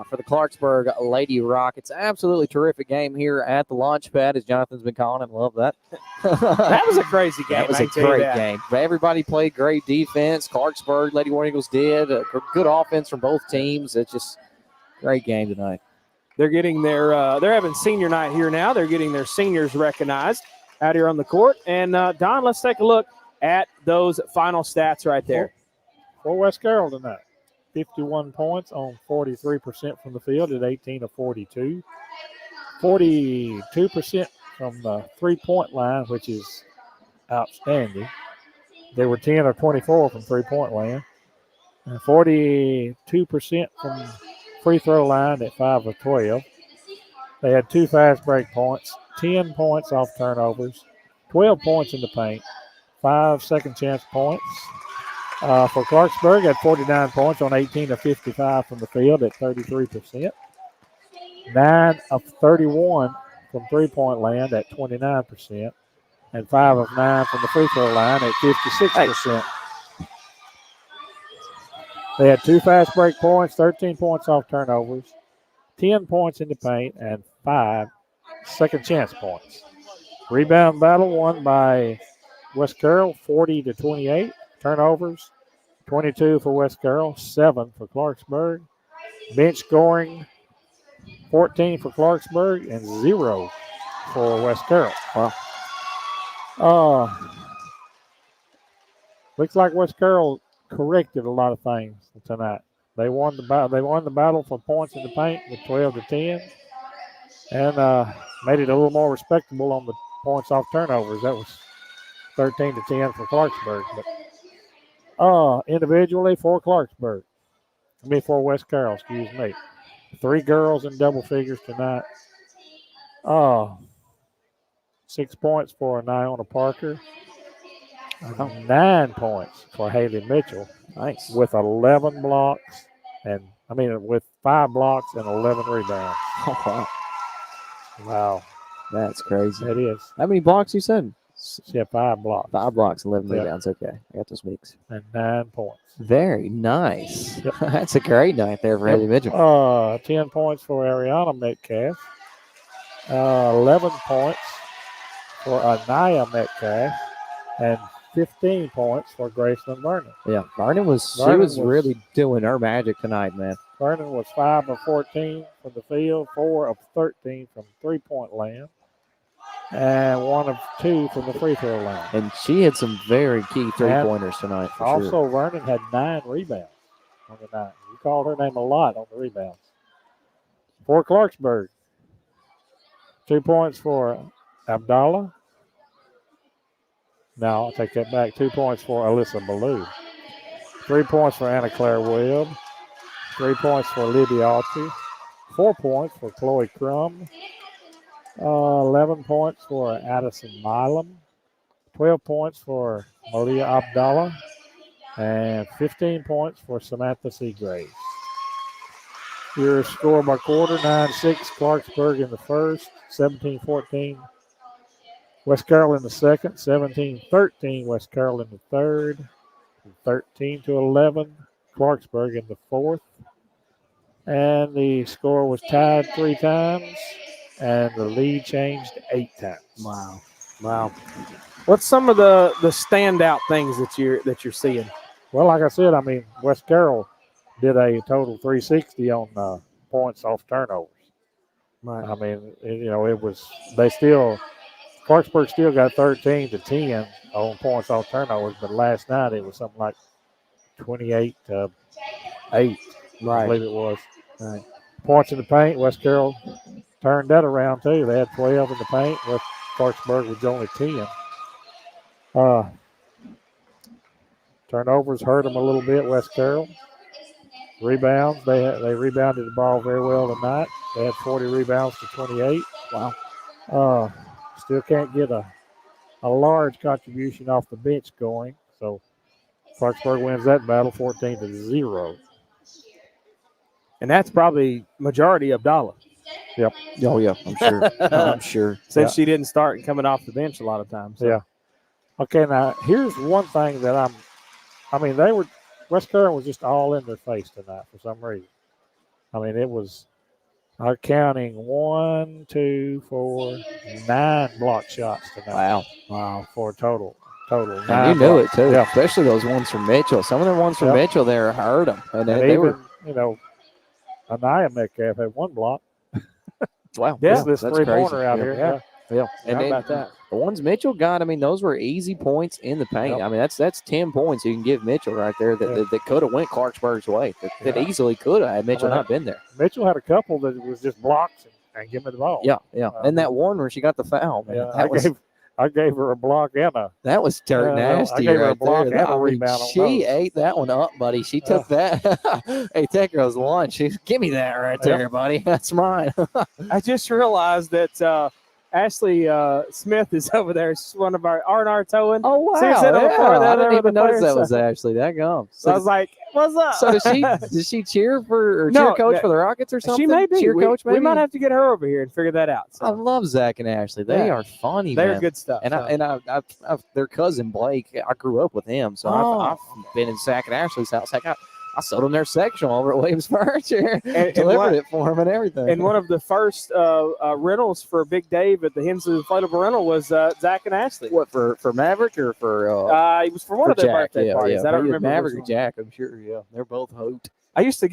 for the Clarksburg Lady Rockets. Absolutely terrific game here at the launch pad, as Jonathan's been calling it. Love that. That was a crazy game. That was a great game. Everybody played great defense. Clarksburg Lady War Eagles did. Good offense from both teams. It's just a great game tonight. They're getting they're having senior night here now. They're getting their seniors recognized out here on the court. And, Don, let's take a look at those final stats right there. For West Carroll tonight, 51 points on 43% from the field at 18 of 42. 42% from the three-point line, which is outstanding. They were 10 of 24 from three-point land. And 42% from free throw line at 5 of 12. They had 2 fast break points, 10 points off turnovers, 12 points in the paint, 5 second chance points. For Clarksburg, had 49 points on 18 of 55 from the field at 33%. 9 of 31 from three-point land at 29%. And 5 of 9 from the free throw line at 56%. They had 2 fast break points, 13 points off turnovers, 10 points in the paint, and 5 second chance points. Rebound battle won by West Carroll, 40-28. Turnovers, 22 for West Carroll, 7 for Clarksburg. Bench scoring, 14 for Clarksburg and 0 for West Carroll. Wow. Looks like West Carroll corrected a lot of things tonight. They won the battle. They won the battle for points in the paint with 12-10, and made it a little more respectable on the points off turnovers. That was 13-10 for Clarksburg. But individually for Clarksburg, for West Carroll, excuse me, 3 girls in double figures tonight. 6 points for Niona Parker. 9 points for Haley Mitchell. Nice. With 11 blocks with 5 blocks and 11 rebounds. Oh, wow. Wow. That's crazy. It is. How many blocks you said? Yeah, 5 blocks. 5 blocks, 11 Yep. rebounds. Okay. I got those mixed. And 9 points. Very nice. That's a great night there for Haley Mitchell. 10 points for Ariana Metcalf. 11 points for Anaya Metcalf. And 15 points for Graceland Vernon. Yeah, Vernon was really doing her magic tonight, man. Vernon was 5 of 14 from the field, 4 of 13 from three-point land, and 1 of 2 from the free throw line. And she had some very key three-pointers tonight, for also, sure. Vernon had 9 rebounds on the night. You called her name a lot on the rebounds. For Clarksburg, 2 points for Abdallah. No, I'll take that back. 2 points for Alyssa Ballou. 3 points for Anna Claire Webb. 3 points for Libby Autry. 4 points for Chloe Crum. 11 points for Addison Milam. 12 points for Malia Abdallah. And 15 points for Samantha Seagraves. Your score by quarter, 9-6 Clarksburg in the first, 17-14 West Carroll in the second, 17-13 West Carroll in the third, 13-11 Clarksburg in the fourth. And the score was tied 3 times, and the lead changed 8 times. Wow. What's some of the standout things that you're seeing? Well, like I said, I mean, West Carroll did a total 360 on points off turnovers. Right. I mean, it was Clarksburg still got 13-10 on points off turnovers, but last night it was something like 28-8. I believe it was. Right. Points in the paint, West Carroll turned that around too. They had 12 in the paint. West Clarksburg was only 10. Turnovers hurt them a little bit, West Carroll. Rebounds, they rebounded the ball very well tonight. They had 40 rebounds to 28. Wow. Still can't get a large contribution off the bench going. So Clarksburg wins that battle 14-0. And that's probably majority Abdallah. Yep. Oh, yeah, I'm sure. I'm sure. Since she didn't start coming off the bench a lot of times. So. Yeah. Okay, now here's one thing that West Carroll was just all in their face tonight for some reason. I mean, it was, I'm counting 1, 2, 4, 9 block shots tonight. Wow. For a total. And you knew it, too. Yeah. Especially those ones from Mitchell. Some of the ones from Mitchell there hurt them. And they were. Anaya Metcalf had 1 block. Wow. Yeah, that's this three-pointer crazy. out here. Yeah. And how about that? The ones Mitchell got, I mean, those were easy points in the paint. I mean, that's 10 points you can give Mitchell right there that could have went Clarksburg's way. That easily could have had Mitchell not been there. Mitchell had a couple that was just blocks and give me the ball. Yeah. And that one where she got the foul, man. I gave her a block and that was dirt nasty. I gave her a right block there. and a rebound. She ate that one up, buddy. She took that. Hey, that girl's lunch. Give me that right there, buddy. That's mine. I just realized that Ashley Smith is over there. She's one of our R&R towing. Oh, wow. See, I didn't even notice that was Ashley. That gum. So I was like, what's up? So does she cheer for or cheer coach for the Rockets or something? She may be. Cheer coach, maybe? We might have to get her over here and figure that out. So. I love Zach and Ashley. They are funny, They're man. good stuff. And I've their cousin Blake, I grew up with him. So I've been in Zach and Ashley's house. Heck, I sold them their sectional over at Williams Furniture, delivered it for them and everything. And one of the first rentals for Big Dave at the Hensley Inflatable Rental was Zach and Ashley. What, for Maverick or for? It was for one of their birthday parties. I don't remember Maverick or Jack. I'm sure. Yeah, they're both hooped. I used to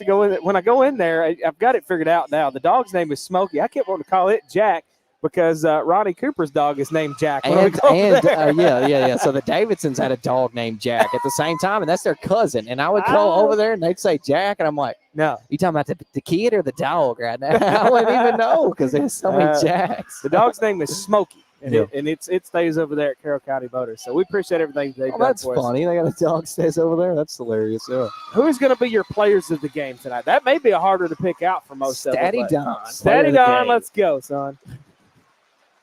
go in when I go in there. I've got it figured out now. The dog's name is Smokey. I kept wanting to call it Jack, because Ronnie Cooper's dog is named Jack. So the Davidsons had a dog named Jack at the same time, and that's their cousin. And I would go over there, and they'd say Jack, and I'm like, no, you talking about the kid or the dog right now? I wouldn't even know because there's so many Jacks. The dog's name is Smokey, and it stays over there at Carroll County Motors. So we appreciate everything they've done that's for us. funny. They got a dog stays over there. That's hilarious. Yeah. Who's going to be your players of the game tonight? That may be harder to pick out for most of them. Statty Don. Statty Don, let's go, son.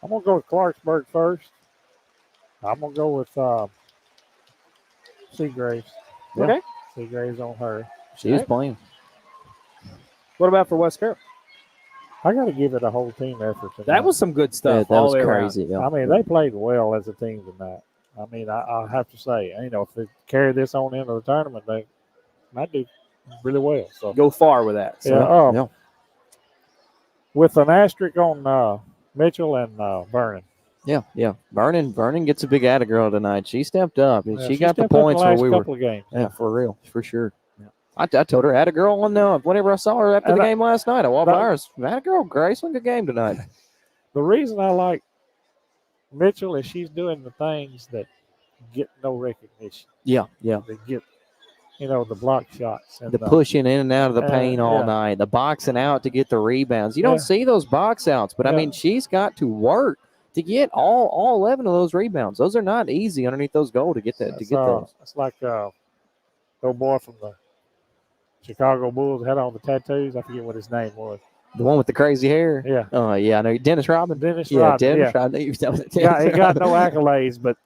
I'm going to go with Clarksburg first. I'm going to go with Seagraves. Okay. Seagraves on her. She was playing. What about for West Carroll? I got to give it a whole team effort tonight. That was some good stuff. That was crazy. I mean, they played well as a team tonight. I mean, I have to say, if they carry this on into the tournament, they might do really well. So go far with that. So. With an asterisk on Mitchell and Vernon. Yeah. Vernon gets a big atta girl tonight. She stepped up. Yeah, she got the points where we were. Couple of games. Yeah, for real, for sure. Yeah. I told her atta girl on whenever I saw her after the game last night. I walked by her. Atta girl, Grace, good game tonight. The reason I like Mitchell is she's doing the things that get no recognition. Yeah. They get, the block shots. And the pushing in and out of the paint all night. The boxing out to get the rebounds. You don't see those box outs, but I mean, she's got to work to get all 11 of those rebounds. Those are not easy underneath those goals to get that. To get those. It's like the old boy from the Chicago Bulls had all the tattoos. I forget what his name was. The one with the crazy hair. Yeah. Oh yeah, I know Dennis Rodman. Dennis Rodman. Yeah, he got no accolades, but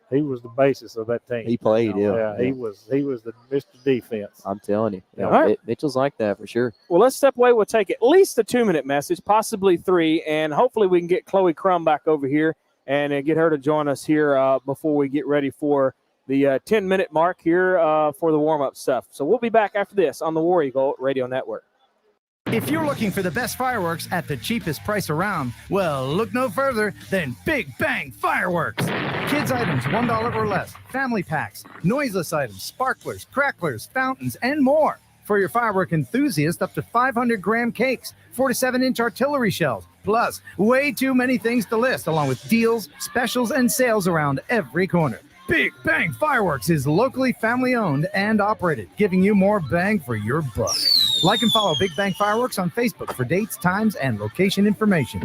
he was the basis of that team. He played, He was the Mr. Defense. I'm telling you. All right. Mitchell's like that for sure. Well, let's step away. We'll take at least a 2-minute message, possibly 3, and hopefully we can get Chloe Crum back over here and get her to join us here before we get ready for the 10-minute mark here for the warm-up stuff. So we'll be back after this on the War Eagle Radio Network. If you're looking for the best fireworks at the cheapest price around, well, look no further than Big Bang Fireworks. Kids items $1 or less, family packs, noiseless items, sparklers, cracklers, fountains, and more. For your firework enthusiast, up to 500-gram cakes, 4 to 7-inch artillery shells, plus way too many things to list, along with deals, specials, and sales around every corner. Big Bang Fireworks is locally family-owned and operated, giving you more bang for your buck. Like and follow Big Bang Fireworks on Facebook for dates, times, and location information.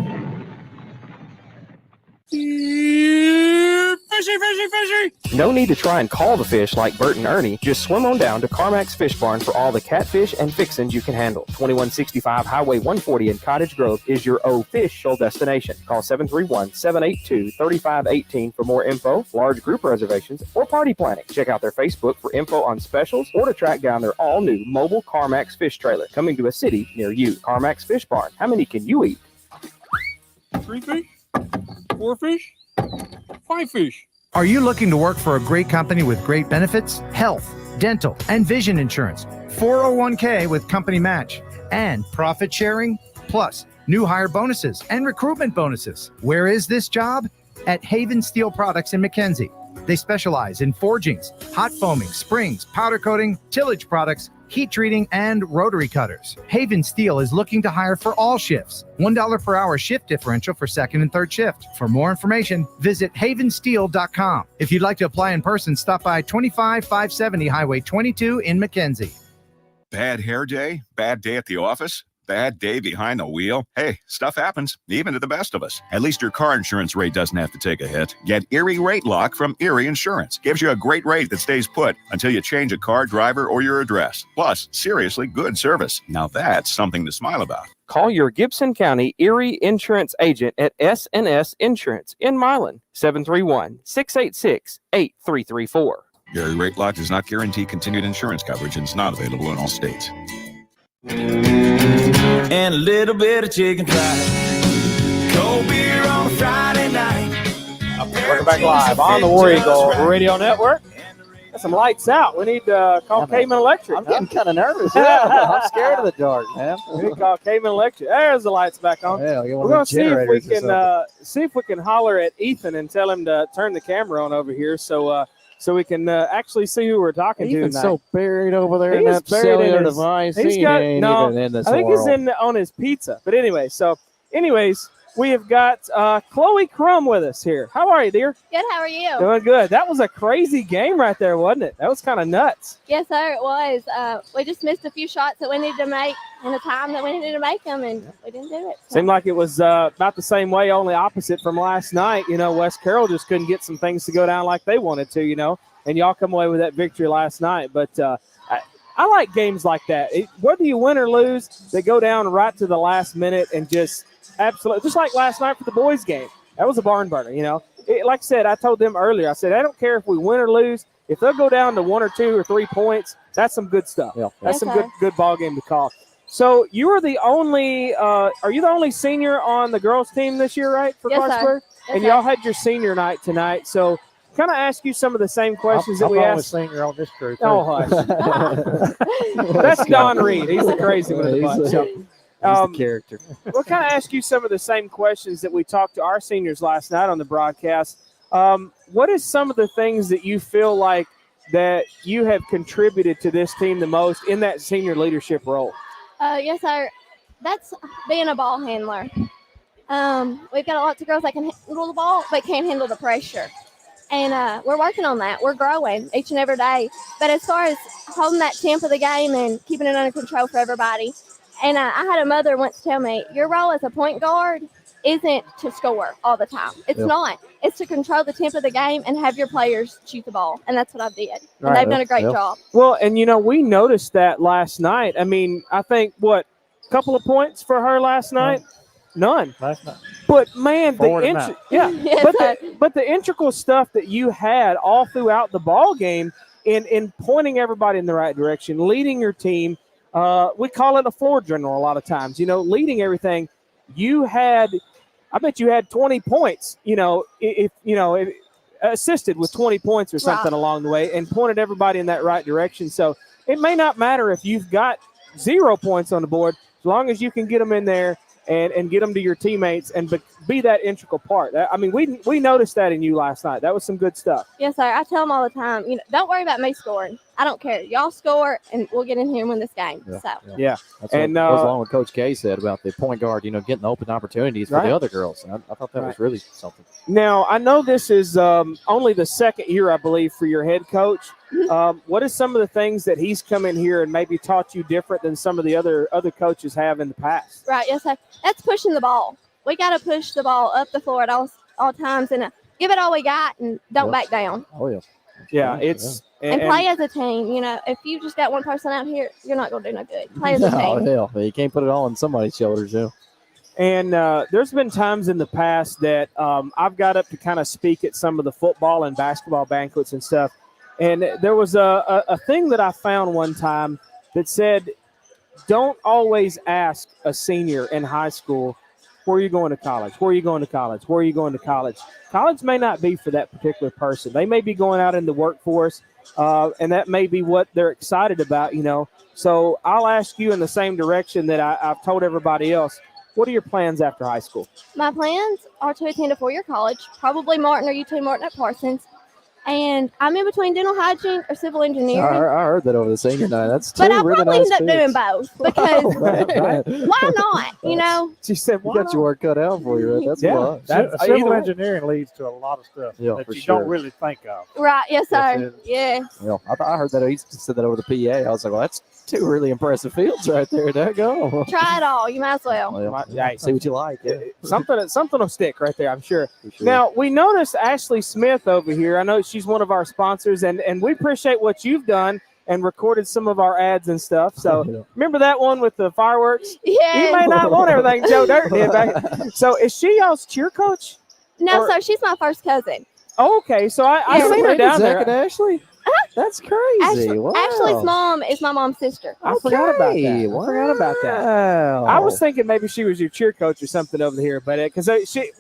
Fishy, fishy, fishy! No need to try and call the fish like Bert and Ernie. Just swim on down to Carmack's Fish Barn for all the catfish and fixins you can handle. 2165 Highway 140 in Cottage Grove is your official destination. Call 731-782-3518 for more info, large group reservations, or party planning. Check out their Facebook for info on specials or to track down their all-new mobile Carmack's Fish Trailer coming to a city near you. Carmack's Fish Barn. How many can you eat? 3 fish? 4 fish? 5 fish. Are you looking to work for a great company with great benefits, health, dental, and vision insurance, 401k with company match, and profit sharing, plus new hire bonuses and recruitment bonuses? Where is this job? At Haven Steel Products in McKenzie. They specialize in forgings, hot foaming, springs, powder coating, tillage products, heat treating, and rotary cutters. Haven Steel is looking to hire for all shifts. $1 per hour shift differential for second and third shift. For more information, visit havensteel.com. If you'd like to apply in person, stop by 25570 Highway 22 in McKenzie. Bad hair day? Bad day at the office? Bad day behind the wheel? Hey, stuff happens, even to the best of us. At least your car insurance rate doesn't have to take a hit. Get Erie Rate Lock from Erie Insurance. Gives you a great rate that stays put until you change a car, driver, or your address. Plus, seriously good service. Now that's something to smile about. Call your Gibson County Erie Insurance agent at S&S Insurance in Milan, 731-686-8334. Erie Rate Lock does not guarantee continued insurance coverage and is not available in all states. And a little bit of chicken fried. Cold beer on a Friday night. Welcome back live on the War Eagle Radio Network. Got some lights out. We need to call Cayman Electric. I'm getting kind of nervous. I'm scared of the dark, man. We need to call Cayman Electric. There's the lights back on. Yeah, we're going to see if we can holler at Ethan and tell him to turn the camera on over here so we can actually see who we're talking to. He's so buried over there in He's that cellular device. He's He got ain't no. even in this I think world. he's on his pizza. But anyways, we have got Chloe Crum with us here. How are you, dear? Good, how are you? Doing good. That was a crazy game right there, wasn't it? That was kind of nuts. Yes, sir, it was. We just missed a few shots that we needed to make in the time that we needed to make them, and we didn't do it. So. Seemed like it was about the same way, only opposite from last night. You know, West Carroll just couldn't get some things to go down like they wanted to, you know, and y'all come away with that victory last night. But I like games like that. Whether you win or lose, they go down right to the last minute and just absolutely, just like last night for the boys' game. That was a barn burner, you know. Like I said, I told them earlier, I said, I don't care if we win or lose. If they'll go down to 1 or 2 or 3 points, that's some good stuff. Yeah. That's some good ball game to call. So you are the only are you the only senior on the girls' team this year, right, for Yes, Clarksburg? sir. And y'all had your senior night tonight. So kind of ask you some of the same questions that we I'm asked. senior on this group. Oh, hush. That's Don Reed. He's the crazy one of the bunch. So, He's the character. we'll kind of ask you some of the same questions that we talked to our seniors last night on the broadcast. What is some of the things that you feel like that you have contributed to this team the most in that senior leadership role? Yes, sir. That's being a ball handler. We've got lots of girls that can handle the ball but can't handle the pressure. And we're working on that. We're growing each and every day. But as far as holding that tempo of the game and keeping it under control for everybody, and I had a mother once tell me, your role as a point guard isn't to score all the time. It's not. It's to control the tempo of the game and have your players shoot the ball. And that's what I did. And they've done a great job. Well, and, you know, we noticed that last night. I mean, I think, a couple of points for her last night? None. Last night. But, man, Yes, but the integral stuff that you had all throughout the ball game in pointing everybody in the right direction, leading your team, we call it a floor general a lot of times, you know, leading everything. I bet you had 20 points, if assisted with 20 points or something along the way and pointed everybody in that right direction. So it may not matter if you've got 0 points on the board, as long as you can get them in there and get them to your teammates and be that integral part. I mean, we noticed that in you last night. That was some good stuff. Yes, sir. I tell them all the time, don't worry about me scoring. I don't care. Y'all score, and we'll get in here and win this game. Yeah. That's And, what goes along with Coach K said about the point guard, getting open opportunities for Right. the other girls. And I thought that was really something. Now, I know this is only the second year, I believe, for your head coach. What is some of the things that he's come in here and maybe taught you different than some of the other coaches have in the past? Right, yes, sir. That's pushing the ball. We got to push the ball up the floor at all times and give it all we got and don't back down. Oh, yeah. Yeah, And play as a team. If you just got one person out here, you're not going to do no good. Play as a team. Hell, you can't put it all on somebody's shoulders, And there's been times in the past that I've got up to kind of speak at some of the football and basketball banquets and stuff. And there was a thing that I found one time that said, don't always ask a senior in high school, where are you going to college? Where are you going to college? Where are you going to college? College may not be for that particular person. They may be going out in the workforce, and that may be what they're excited about, So I'll ask you in the same direction that I've told everybody else. What are your plans after high school? My plans are to attend a 4-year college, probably Martin or UT Martin at Parsons. And I'm in between dental hygiene or civil engineering. I heard that over the senior night. That's two But I'll really probably nice end up doing picks. both because why not, She said, You got your work cut out for you. Right? That's a lot. Civil engineering leads to a lot of stuff Yeah, that for you sure. don't really think of. Right, yes, That's sir. it. Yeah. Well, I heard that. He said that over the PA. I was like, well, that's two really impressive fields right there. There you go. Try it all. You might as well. Well, see what you like. Yeah. Something will stick right there, I'm sure. Now, we noticed Ashley Smith over here. I know she's one of our sponsors, and we appreciate what you've done and recorded some of our ads and stuff. So remember that one with the fireworks? Yeah. You may not want everything Joe Dirt did back. So is she y'all's cheer coach? No, Or- sir. She's my first cousin. Oh, okay, so I Yeah. seen her down Zach there. and Ashley? That's crazy. Wow. Ashley's mom is my mom's sister. I forgot about that. Okay, I forgot about that. Wow. I was thinking maybe she was your cheer coach or something over here, but because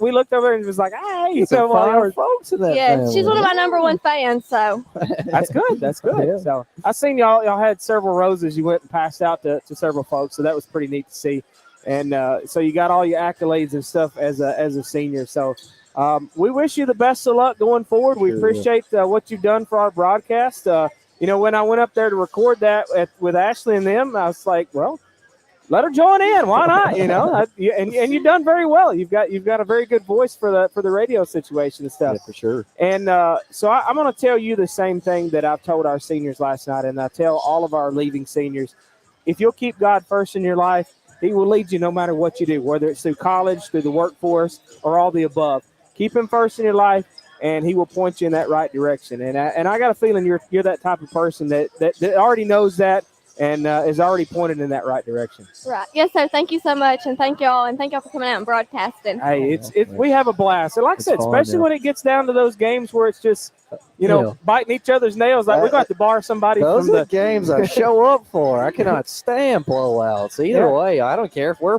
we looked over and was like, hey, Some while fine y'all- folks in that Yeah, family. she's one of my number one fans. So That's good. That's good. Yeah. So I seen y'all had several roses you went and passed out to several folks, so that was pretty neat to see. And so you got all your accolades and stuff as a senior. So we wish you the best of luck going forward. We Sure. appreciate what you've done for our broadcast. When I went up there to record that with Ashley and them, I was like, well, let her join in. Why not? And you've done very well. You've got a very good voice for the radio situation and stuff. Yeah, for sure. And so I'm going to tell you the same thing that I've told our seniors last night, and I tell all of our leaving seniors: if you'll keep God first in your life, He will lead you no matter what you do, whether it's through college, through the workforce, or all the above. Keep Him first in your life, and He will point you in that right direction. And I got a feeling you're that type of person that already knows that and is already pointed in that right direction. right, yes, sir. Thank you so much, and thank y'all for coming out and broadcasting. Hey, we have a blast. And like I said, It's fun, especially yeah. when it gets down to those games where it's just, Yeah. biting each other's nails. Like we're going to have to bar somebody Those from are the the games I show up for. I cannot stand blowouts. Either Yeah. way, I don't care if we're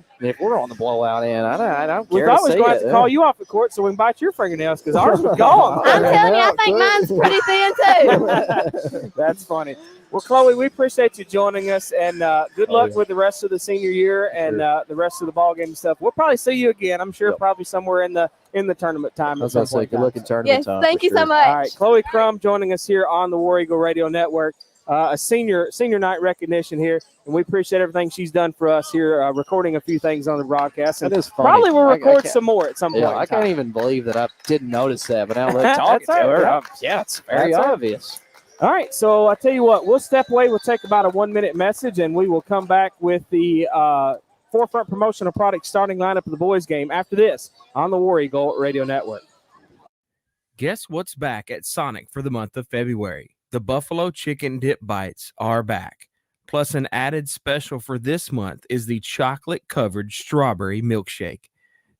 on the blowout end. I don't We care. thought we was see going to it. have to call you off the court so we can bite your fingernails because ours was gone. I'm telling you, I think mine's pretty thin too. That's funny. Well, Chloe, we appreciate you joining us, and good luck with the rest of the senior year and the rest of the ball game stuff. We'll probably see you again. I'm sure probably somewhere in the tournament time. I was going to say, good looking tournament Yes, time. thank for you so sure. much. All right, Chloe Crum joining us here on the War Eagle Radio Network. A senior night recognition here, and we appreciate everything she's done for us here, recording a few things on the broadcast. And That is funny. probably we'll I record can't- some more at some point. Yeah, in I time. can't even believe that I didn't notice that, but now let's talk to That's her. right. Yeah, it's very That's right. obvious. All right, so I tell you what, we'll step away. We'll take about a 1-minute message, and we will come back with the Forefront promotional product starting lineup of the boys game after this on the War Eagle Radio Network. Guess what's back at Sonic for the month of February? The Buffalo Chicken Dip Bites are back. Plus, an added special for this month is the chocolate-covered strawberry milkshake.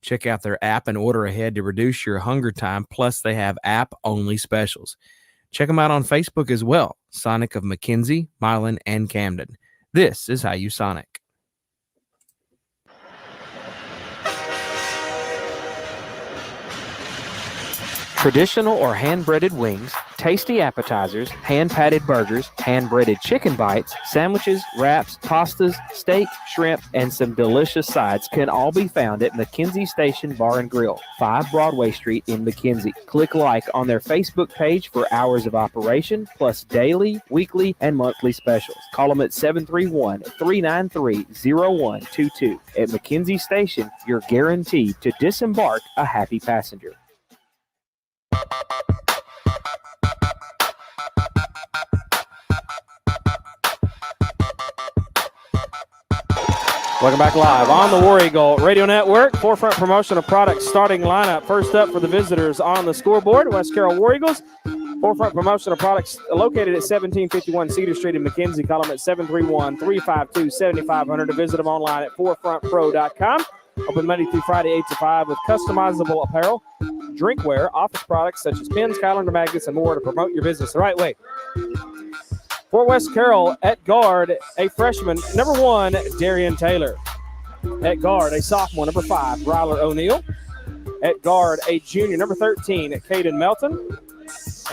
Check out their app and order ahead to reduce your hunger time. Plus, they have app-only specials. Check them out on Facebook as well, Sonic of McKenzie, Milan, and Camden. This is how you Sonic. Traditional or hand-breaded wings, tasty appetizers, hand-patted burgers, hand-breaded chicken bites, sandwiches, wraps, pastas, steak, shrimp, and some delicious sides can all be found at McKenzie Station Bar and Grill, 5 Broadway Street in McKenzie. Click like on their Facebook page for hours of operation, plus daily, weekly, and monthly specials. Call them at 731-393-0122. At McKenzie Station, you're guaranteed to disembark a happy passenger. Welcome back live on the War Eagle Radio Network. Forefront promotion of products starting lineup. First up for the visitors on the scoreboard, West Carroll War Eagles. Forefront promotion of products located at 1751 Cedar Street in McKenzie. Call them at 731-352-7500 to visit them online at forefrontpro.com. Open Monday through Friday, 8 to 5 with customizable apparel, drinkware, office products such as pins, calendar magnets, and more to promote your business the right way. For West Carroll, at guard, a freshman, number 1, Darian Taylor. At guard, a sophomore, number 5, Ryler O'Neill. At guard, a junior, number 13, Caden Melton.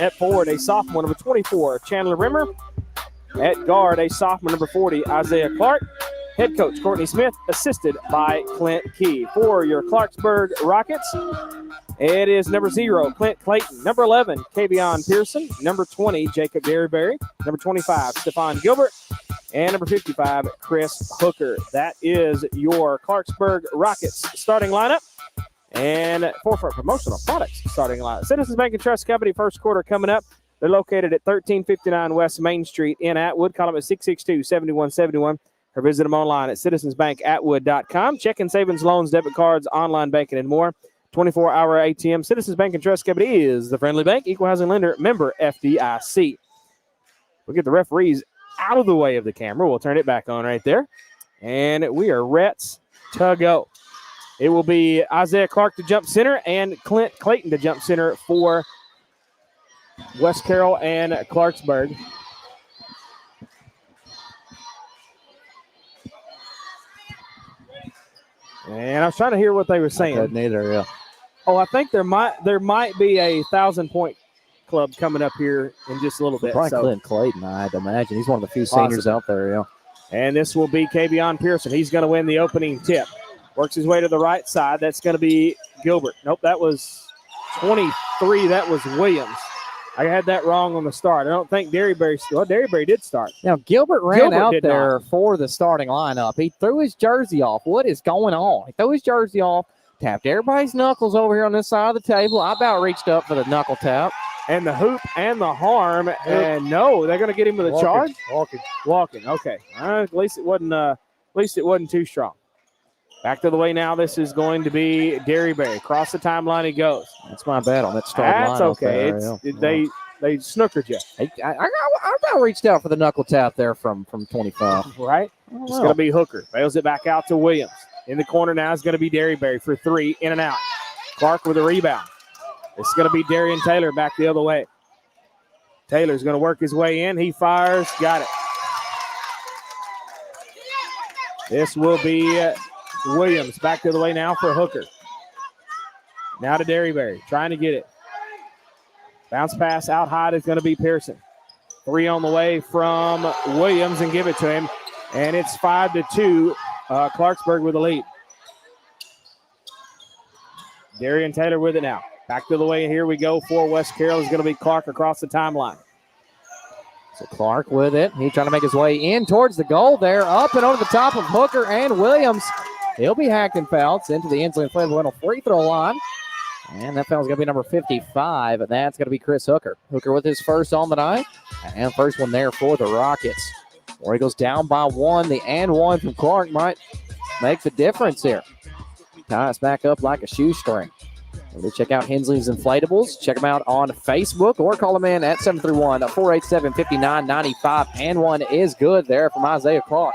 At forward, a sophomore, number 24, Chandler Rimmer. At guard, a sophomore, number 40, Isaiah Clark. Head coach, Courtney Smith, assisted by Clint Key. For your Clarksburg Rockets, it is number 0, Clint Clayton. Number 11, Kavion Pearson. Number 20, Jacob Derryberry. Number 25, Stephon Gilbert. And number 55, Chris Hooker. That is your Clarksburg Rockets starting lineup. And Forefront promotional products starting lineup. Citizens Bank and Trust Company first quarter coming up. They're located at 1359 West Main Street in Atwood. Call them at 662-7171. Or visit them online at citizensbankatwood.com. Checking, savings, loans, debit cards, online banking, and more. 24-hour ATM. Citizens Bank and Trust Company is the friendly bank. Equal housing lender. Member FDIC. We'll get the referees out of the way of the camera. We'll turn it back on right there. And we are Reds to go. It will be Isaiah Clark to jump center and Clint Clayton to jump center for West Carroll and Clarksburg. And I was trying to hear what they were saying. I couldn't either, yeah. Oh, I think there might be a 1,000-point club coming up here in just a little bit. Probably So Clint Clayton, I'd imagine. He's one of the few seniors out there, yeah. And this will be Kavion Pearson. He's going to win the opening tip. Works his way to the right side. That's going to be Gilbert. Nope, that was 23. That was Williams. I had that wrong on the start. I don't think Derryberry – well, Derryberry did start. Now, Gilbert ran out there not. for the starting lineup. He threw his jersey off. What is going on? He threw his jersey off, tapped everybody's knuckles over here on this side of the table. I about reached up for the knuckle tap. And the hoop and the harm. And no, they're going to get him with a charge? Walking. Okay. At least it wasn't too strong. Back to the way now. This is going to be Derryberry. Across the timeline he goes. That's my bad on that starting lineup. That's okay. There, They snookered you. I about reached out for the knuckle tap there from 25. Right? It's going to be Hooker. Bails it back out to Williams. In the corner now is going to be Derryberry for 3, in and out. Clark with a rebound. It's going to be Darian Taylor back the other way. Taylor's going to work his way in. He fires. Got it. This will be Williams back the other way now for Hooker. Now to Derryberry. Trying to get it. Bounce pass out high is going to be Pearson. 3 on the way from Williams and give it to him. And it's 5-2. Clarksburg with the lead. Darian Taylor with it now. Back to the way. Here we go for West Carroll. Is going to be Clark across the timeline. So Clark with it. He's trying to make his way in towards the goal there. Up and over the top of Hooker and Williams. He'll be hacked and fouled. Into the Inslee Inflatable free throw line. And that foul's going to be number 55. And that's going to be Chris Hooker. Hooker with his first on the night. And first one there for the Rockets. War Eagles down by 1. The and 1 from Clark might make the difference here. Tie us back up like a shoestring. We'll check out Hensley's Inflatables. Check them out on Facebook or call them in at 731-487-5995. And one is good there from Isaiah Clark.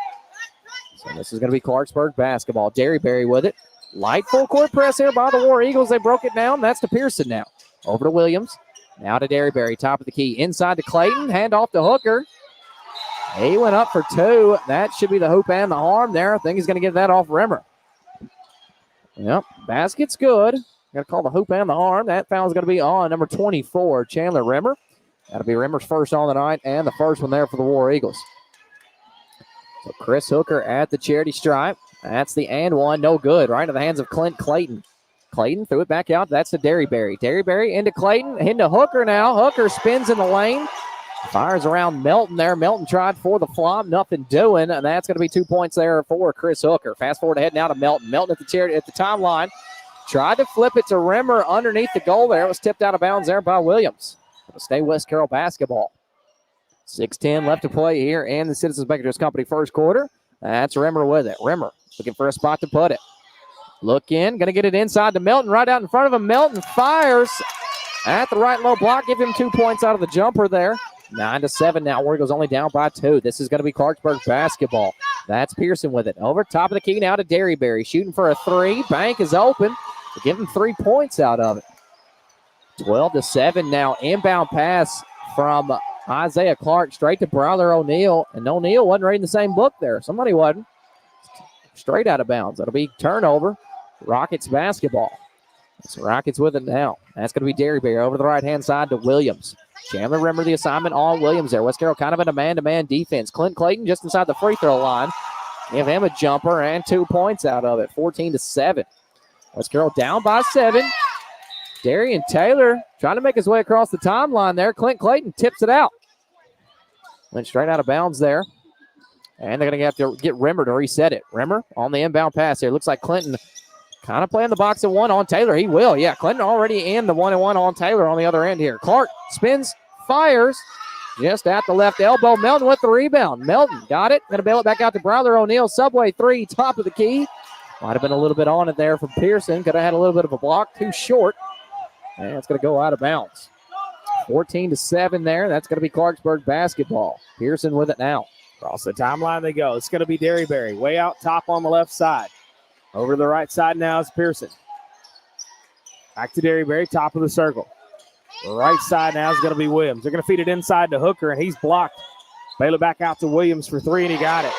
So this is going to be Clarksburg basketball. Derryberry with it. Light full court press here by the War Eagles. They broke it down. That's to Pearson now. Over to Williams. Now to Derryberry. Top of the key. Inside to Clayton. Hand off to Hooker. He went up for 2. That should be the hoop and the harm there. I think he's going to get that off Rimmer. Yep. Basket's good. Got to call the hoop and the arm. That foul's going to be on number 24, Chandler Rimmer. That'll be Rimmer's first on the night and the first one there for the War Eagles. So Chris Hooker at the charity stripe. That's the and one. No good. Right into the hands of Clint Clayton. Clayton threw it back out. That's to Derryberry. Derryberry into Clayton. Into Hooker now. Hooker spins in the lane. Fires around Melton there. Melton tried for the flop. Nothing doing. And that's going to be 2 points there for Chris Hooker. Fast forward ahead now to Melton. Melton at the timeline. Tried to flip it to Rimmer underneath the goal there. It was tipped out of bounds there by Williams. It'll stay West Carroll basketball. 6:10 left to play here in the Citizens Bank Interest Company first quarter. That's Rimmer with it. Rimmer looking for a spot to put it. Look in. Going to get it inside to Melton. Right out in front of him. Melton fires at the right low block. Give him 2 points out of the jumper there. 9-7 now. War Eagles only down by 2. This is going to be Clarksburg basketball. That's Pearson with it. Over top of the key now to Derryberry. Shooting for a 3. Bank is open. To give him 3 points out of it. 12-7 now. Inbound pass from Isaiah Clark straight to Browder O'Neal. And O'Neal wasn't reading the same book there. Somebody wasn't. Straight out of bounds. That'll be turnover. Rockets basketball. So Rockets with it now. That's going to be Derryberry over the right-hand side to Williams. Chandler Rimmer the assignment on Williams there. West Carroll kind of in a man-to-man defense. Clint Clayton just inside the free throw line. Give him a jumper and 2 points out of it. 14-7. West Carroll down by 7. Darian Taylor trying to make his way across the timeline there. Clint Clayton tips it out. Went straight out of bounds there. And they're going to have to get Rimmer to reset it. Rimmer on the inbound pass here. Looks like Clinton kind of playing the box and one on Taylor. He will. Yeah, Clinton already in the 1-1 on Taylor on the other end here. Clark spins, fires just at the left elbow. Melton with the rebound. Melton got it. Going to bail it back out to Browder O'Neal. Subway 3, top of the key. Might have been a little bit on it there from Pearson. Could have had a little bit of a block. Too short. And it's going to go out of bounds. 14-7 there. That's going to be Clarksburg basketball. Pearson with it now. Across the timeline they go. It's going to be Derryberry way out top on the left side. Over to the right side now is Pearson. Back to Derryberry, top of the circle. The right side now is going to be Williams. They're going to feed it inside to Hooker, and he's blocked. Bail it back out to Williams for 3, and he got it.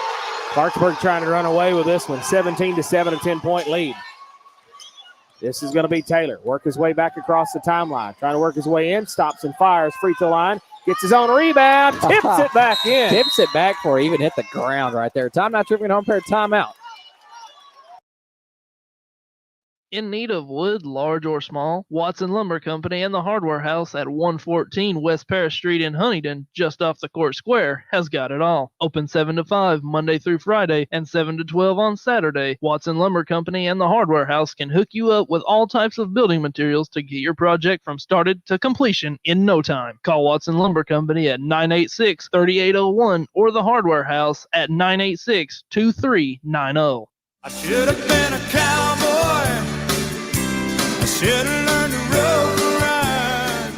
Clarksburg trying to run away with this one. 17-7, a 10-point lead. This is going to be Taylor. Work his way back across the timeline. Trying to work his way in. Stops and fires. Free throw line. Gets his own rebound. Tips it back in. Tips it back before he even hit the ground right there. Timeout, tripping home pair timeout. In need of wood, large or small? Watson Lumber Company and the Hardware House at 114 West Paris Street in Huntington, just off the Court Square, has got it all. Open 7 to 5 Monday through Friday and 7 to 12 on Saturday. Watson Lumber Company and the Hardware House can hook you up with all types of building materials to get your project from started to completion in no time. Call Watson Lumber Company at 986-3801 or the Hardware House at 986-2390. I should have been a cowboy. I should have learned to rope ride.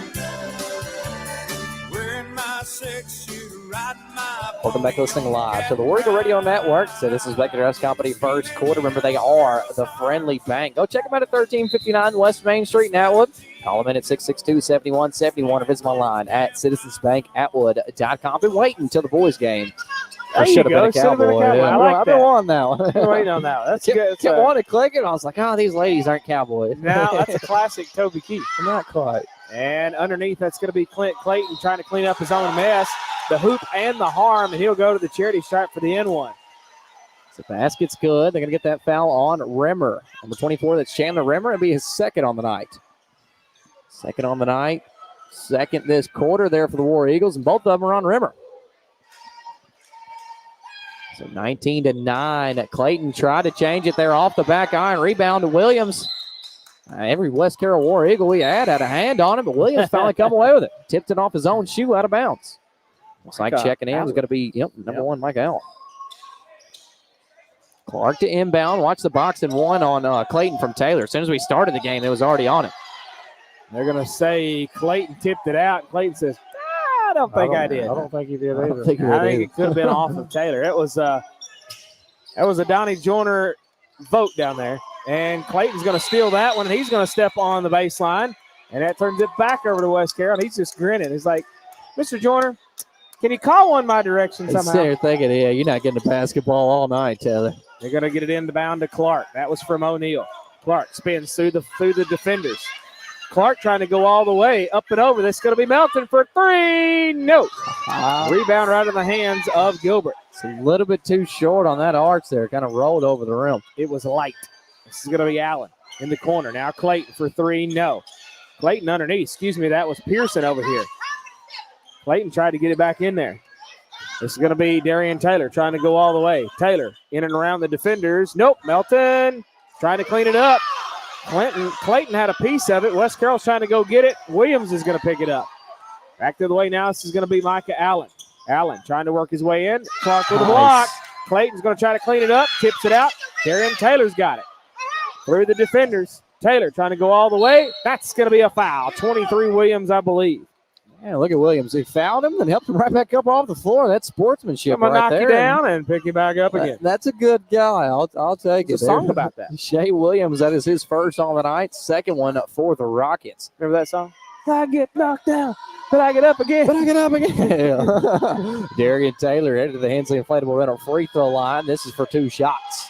Wearing my 6-shooter, riding my Welcome back to listening live to the War Eagle Radio Network. So this is Bank Interest Company first quarter. Remember, they are the friendly bank. Go check them out at 1359 West Main Street in Atwood. Call them in at 662-7171 or visit them online at citizensbankatwood.com. Been waiting until the boys game. There you go. Should have been a cowboy. I like I've that. been on now. Been waiting on that. That's good. Kept wanting to click it. I was like, oh, these ladies aren't cowboys. Now that's a classic Toby Keith. Not quite. And underneath, that's going to be Clint Clayton trying to clean up his own mess. The hoop and the harm, and he'll go to the charity stripe for the N1. So the basket's good. They're going to get that foul on Rimmer. Number 24, that's Chandler Rimmer. It'll be his second on the night. Second on the night. Second this quarter there for the War Eagles, and both of them are on Rimmer. So 19-9. Clayton tried to change it there off the back iron. Rebound to Williams. Every West Carroll War Eagle we had a hand on him, but Williams finally come away with it. Tipped it off his own shoe out of bounds. Looks like checking in is going to be, number 1, Mike Allen. Clark to inbound. Watch the box and one on Clayton from Taylor. As soon as we started the game, it was already on it. They're going to say Clayton tipped it out. Clayton says, I don't think I did. I don't think he did either. I think it could have been off of Taylor. That was a Donnie Joyner vote down there. And Clayton's going to steal that one, and he's going to step on the baseline. And that turns it back over to West Carroll. He's just grinning. He's like, Mr. Joyner, can you call one my direction somehow? He's there thinking, you're not getting the basketball all night, Taylor. They're going to get it inbound to Clark. That was from O'Neal. Clark spins through the defenders. Clark trying to go all the way up and over. This is going to be Melton for three. No. Rebound right in the hands of Gilbert. It's a little bit too short on that arch there. Kind of rolled over the rim. It was light. This is going to be Allen in the corner. Now Clayton for three. No. Clayton underneath. Excuse me, that was Pearson over here. Clayton tried to get it back in there. This is going to be Darian Taylor trying to go all the way. Taylor in and around the defenders. Nope. Melton trying to clean it up. Clayton had a piece of it. West Carroll's trying to go get it. Williams is going to pick it up. Back to the way now. This is going to be Micah Allen. Allen trying to work his way in. Clark with a block. Clayton's going to try to clean it up. Tips it out. Darian Taylor's got it. Through the defenders. Taylor trying to go all the way. That's going to be a foul. 23 Williams, I believe. Yeah, look at Williams. He fouled him and helped him right back up off the floor. That's sportsmanship I'm going to knock you down and pick you back up again. That's a good guy. I'll take There's it. a song about that. Shea Williams, that is his first on the night. Second one for the Rockets. Remember that song? I get knocked down, but I get up again. Darian Taylor headed to the Hensley Inflatable Rental free throw line. This is for 2 shots.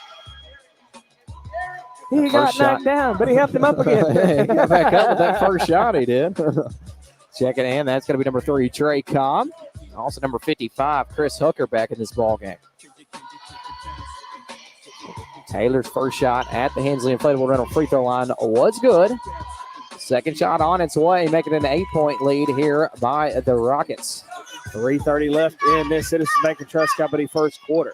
He got knocked down, but he helped him up again. He got back up with that first shot he did. Checking in, that's going to be number 3, Trey Cobb. Also number 55, Chris Hooker back in this ball game. Taylor's first shot at the Hensley Inflatable Rental free throw line was good. Second shot on its way, making it an 8-point lead here by the Rockets. 3:30 left in this Citizens Bank and Trust Company first quarter.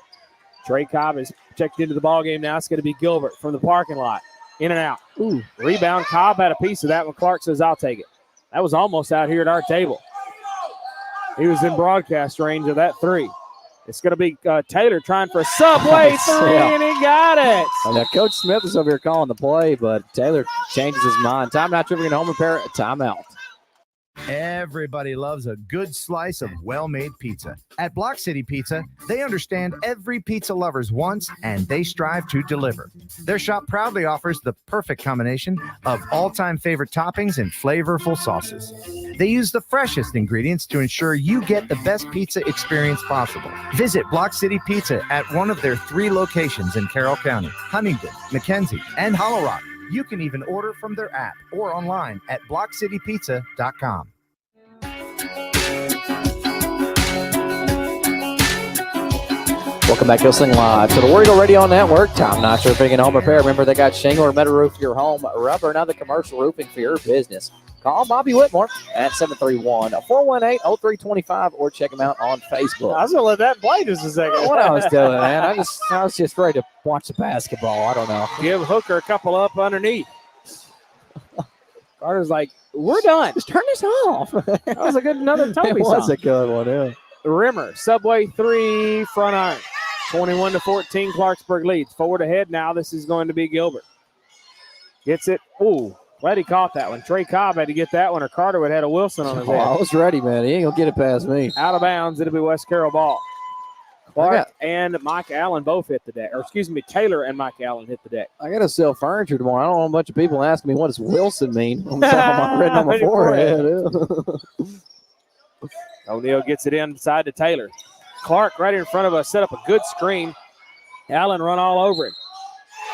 Trey Cobb is checked into the ball game now. It's going to be Gilbert from the parking lot. In and out. Ooh. Rebound. Cobb had a piece of that when Clark says, I'll take it. That was almost out here at our table. He was in broadcast range of that three. It's going to be Taylor trying for a subway three, and he got it. Now, Coach Smith is over here calling the play, but Taylor changes his mind. Timeout, tripping home repair. Timeout. Everybody loves a good slice of well-made pizza. At Block City Pizza, they understand every pizza lover's wants, and they strive to deliver. Their shop proudly offers the perfect combination of all-time favorite toppings and flavorful sauces. They use the freshest ingredients to ensure you get the best pizza experience possible. Visit Block City Pizza at one of their 3 locations in Carroll County, Huntington, McKenzie, and Hollow Rock. You can even order from their app or online at blockcitypizza.com. Welcome back, listening live to the War Eagle Radio Network. Tom Nitro, Big and Home Repair. Remember, they got shingle or metal roof for your home, rubber, and other commercial roofing for your business. Call Bobby Whitmore at 731-418-0325 or check him out on Facebook. I was going to let that play just a second. What I was doing, man. I was just ready to watch the basketball. I don't know. Give Hooker a couple up underneath. Carter's like, we're done. Just turn this off. That was a good another Toby It was song. a good one, yeah. Rimmer, Subway 3, front iron. 21-14, Clarksburg leads. Forward ahead now. This is going to be Gilbert. Gets it. Ooh, glad he caught that one. Trey Cobb had to get that one, or Carter would have had a Wilson on his head. I was ready, man. He ain't going to get it past me. Out of bounds. It'll be West Carroll ball. Clark and Mike Allen both hit the deck. Or excuse me, Taylor and Mike Allen hit the deck. I got to sell furniture tomorrow. I don't know a bunch of people asking me, what does Wilson mean? I'm written on my forehead. O'Neal gets it inside to Taylor. Clark right in front of us, set up a good screen. Allen run all over him.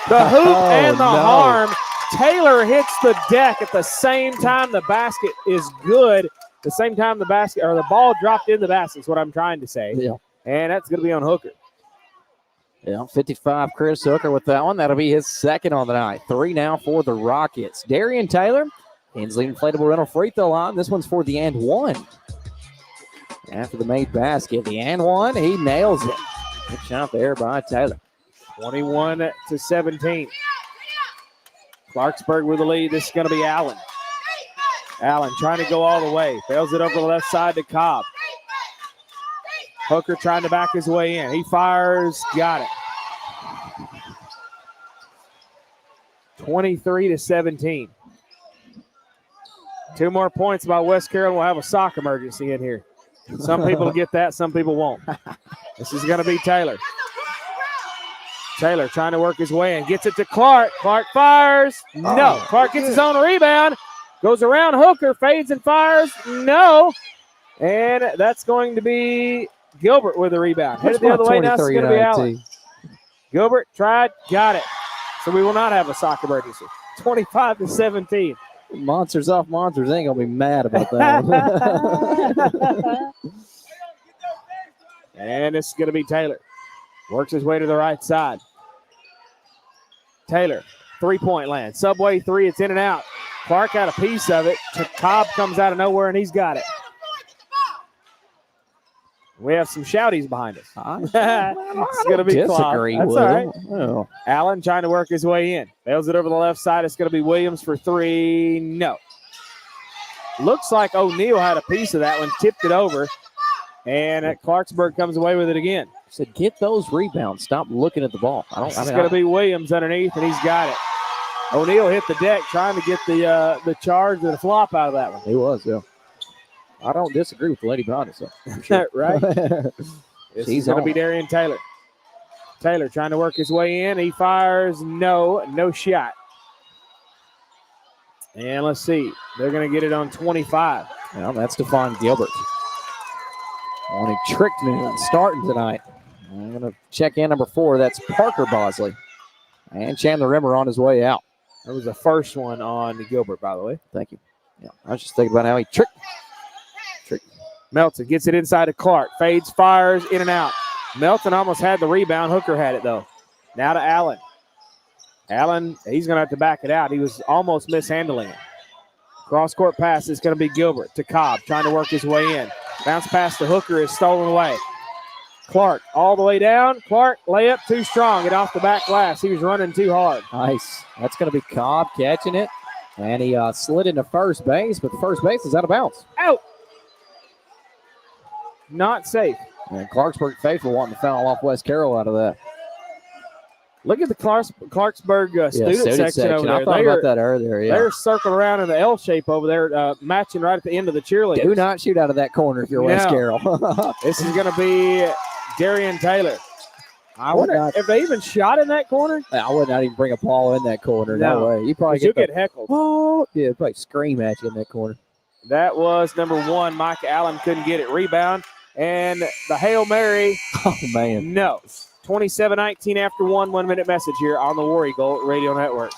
The hoop and the harm. Taylor hits the deck at the same time the basket is good. The same time the basket, or the ball dropped in the basket is what I'm trying to say. Yeah. And that's going to be on Hooker. Yeah, 55, Chris Hooker with that one. That'll be his second on the night. 3 now for the Rockets. Darian Taylor, Hensley Inflatable Rental free throw line. This one's for the and one. After the made basket, the and one, he nails it. Good shot there by Taylor. 21-17. Clarksburg with the lead. This is going to be Allen. Allen trying to go all the way. Fails it over the left side to Cobb. Hooker trying to back his way in. He fires. Got it. 23-17. 2 more points by West Carroll. We'll have a sock emergency in here. Some people get that. Some people won't. This is going to be Taylor. Taylor trying to work his way in. Gets it to Clark. Clark fires. No. Clark gets his own rebound. Goes around Hooker. Fades and fires. No. And that's going to be Gilbert with the rebound. Headed the other way. Now it's going to be Allen. Gilbert tried. Got it. So we will not have a sock emergency. 25-17. Monsters off monsters ain't going to be mad about that. And it's going to be Taylor. Works his way to the right side. Taylor, three-point land. Subway three, it's in and out. Clark got a piece of it. Cobb comes out of nowhere, and he's got it. We have some shouties behind us. It's going to be disagree Clark. That's with all right. him. Oh. Allen trying to work his way in. Bails it over the left side. It's going to be Williams for three. No. Looks like O'Neal had a piece of that one, tipped it over, and Clarksburg comes away with it again. Said, get those rebounds. Stop looking at the ball. It's going to be Williams underneath, and he's got it. O'Neal hit the deck trying to get the charge and the flop out of that one. He was, yeah. I don't disagree with the lady behind us, though. Sure. Right? This is going to be Darian Taylor. Taylor trying to work his way in. He fires. No shot. And let's see. They're going to get it on 25. Well, that's Stephon Gilbert. He tricked me in starting tonight. I'm going to check in number 4. That's Parker Bosley. And Chandler Rimmer on his way out. That was the first one on Gilbert, by the way. Thank you. Yeah, I was just thinking about how he tricked. Melton gets it inside to Clark. Fades, fires, in and out. Melton almost had the rebound. Hooker had it, though. Now to Allen. Allen, he's going to have to back it out. He was almost mishandling it. Cross-court pass is going to be Gilbert to Cobb, trying to work his way in. Bounce pass to Hooker is stolen away. Clark all the way down. Clark, layup too strong. Get off the back glass. He was running too hard. Nice. That's going to be Cobb catching it. And he slid into first base, but first base is out of bounds. Out. Not safe. And Clarksburg faithful wanting to foul off West Carroll out of that. Look at the Clarksburg student section over there. I thought about that earlier. Yeah. They're circling around in the L shape over there, matching right at the end of the cheerleaders. Do not shoot out of that corner if you're West Carroll. This is going to be Darian Taylor. I wonder if they even shot in that corner. I would not even bring a ball in that corner. No way. You probably get heckled. Oh, yeah, probably scream at you in that corner. That was number 1. Mike Allen couldn't get it. Rebound. And the Hail Mary. Oh, man. No. 27-19 after 1 minute message here on the War Eagle Radio Network.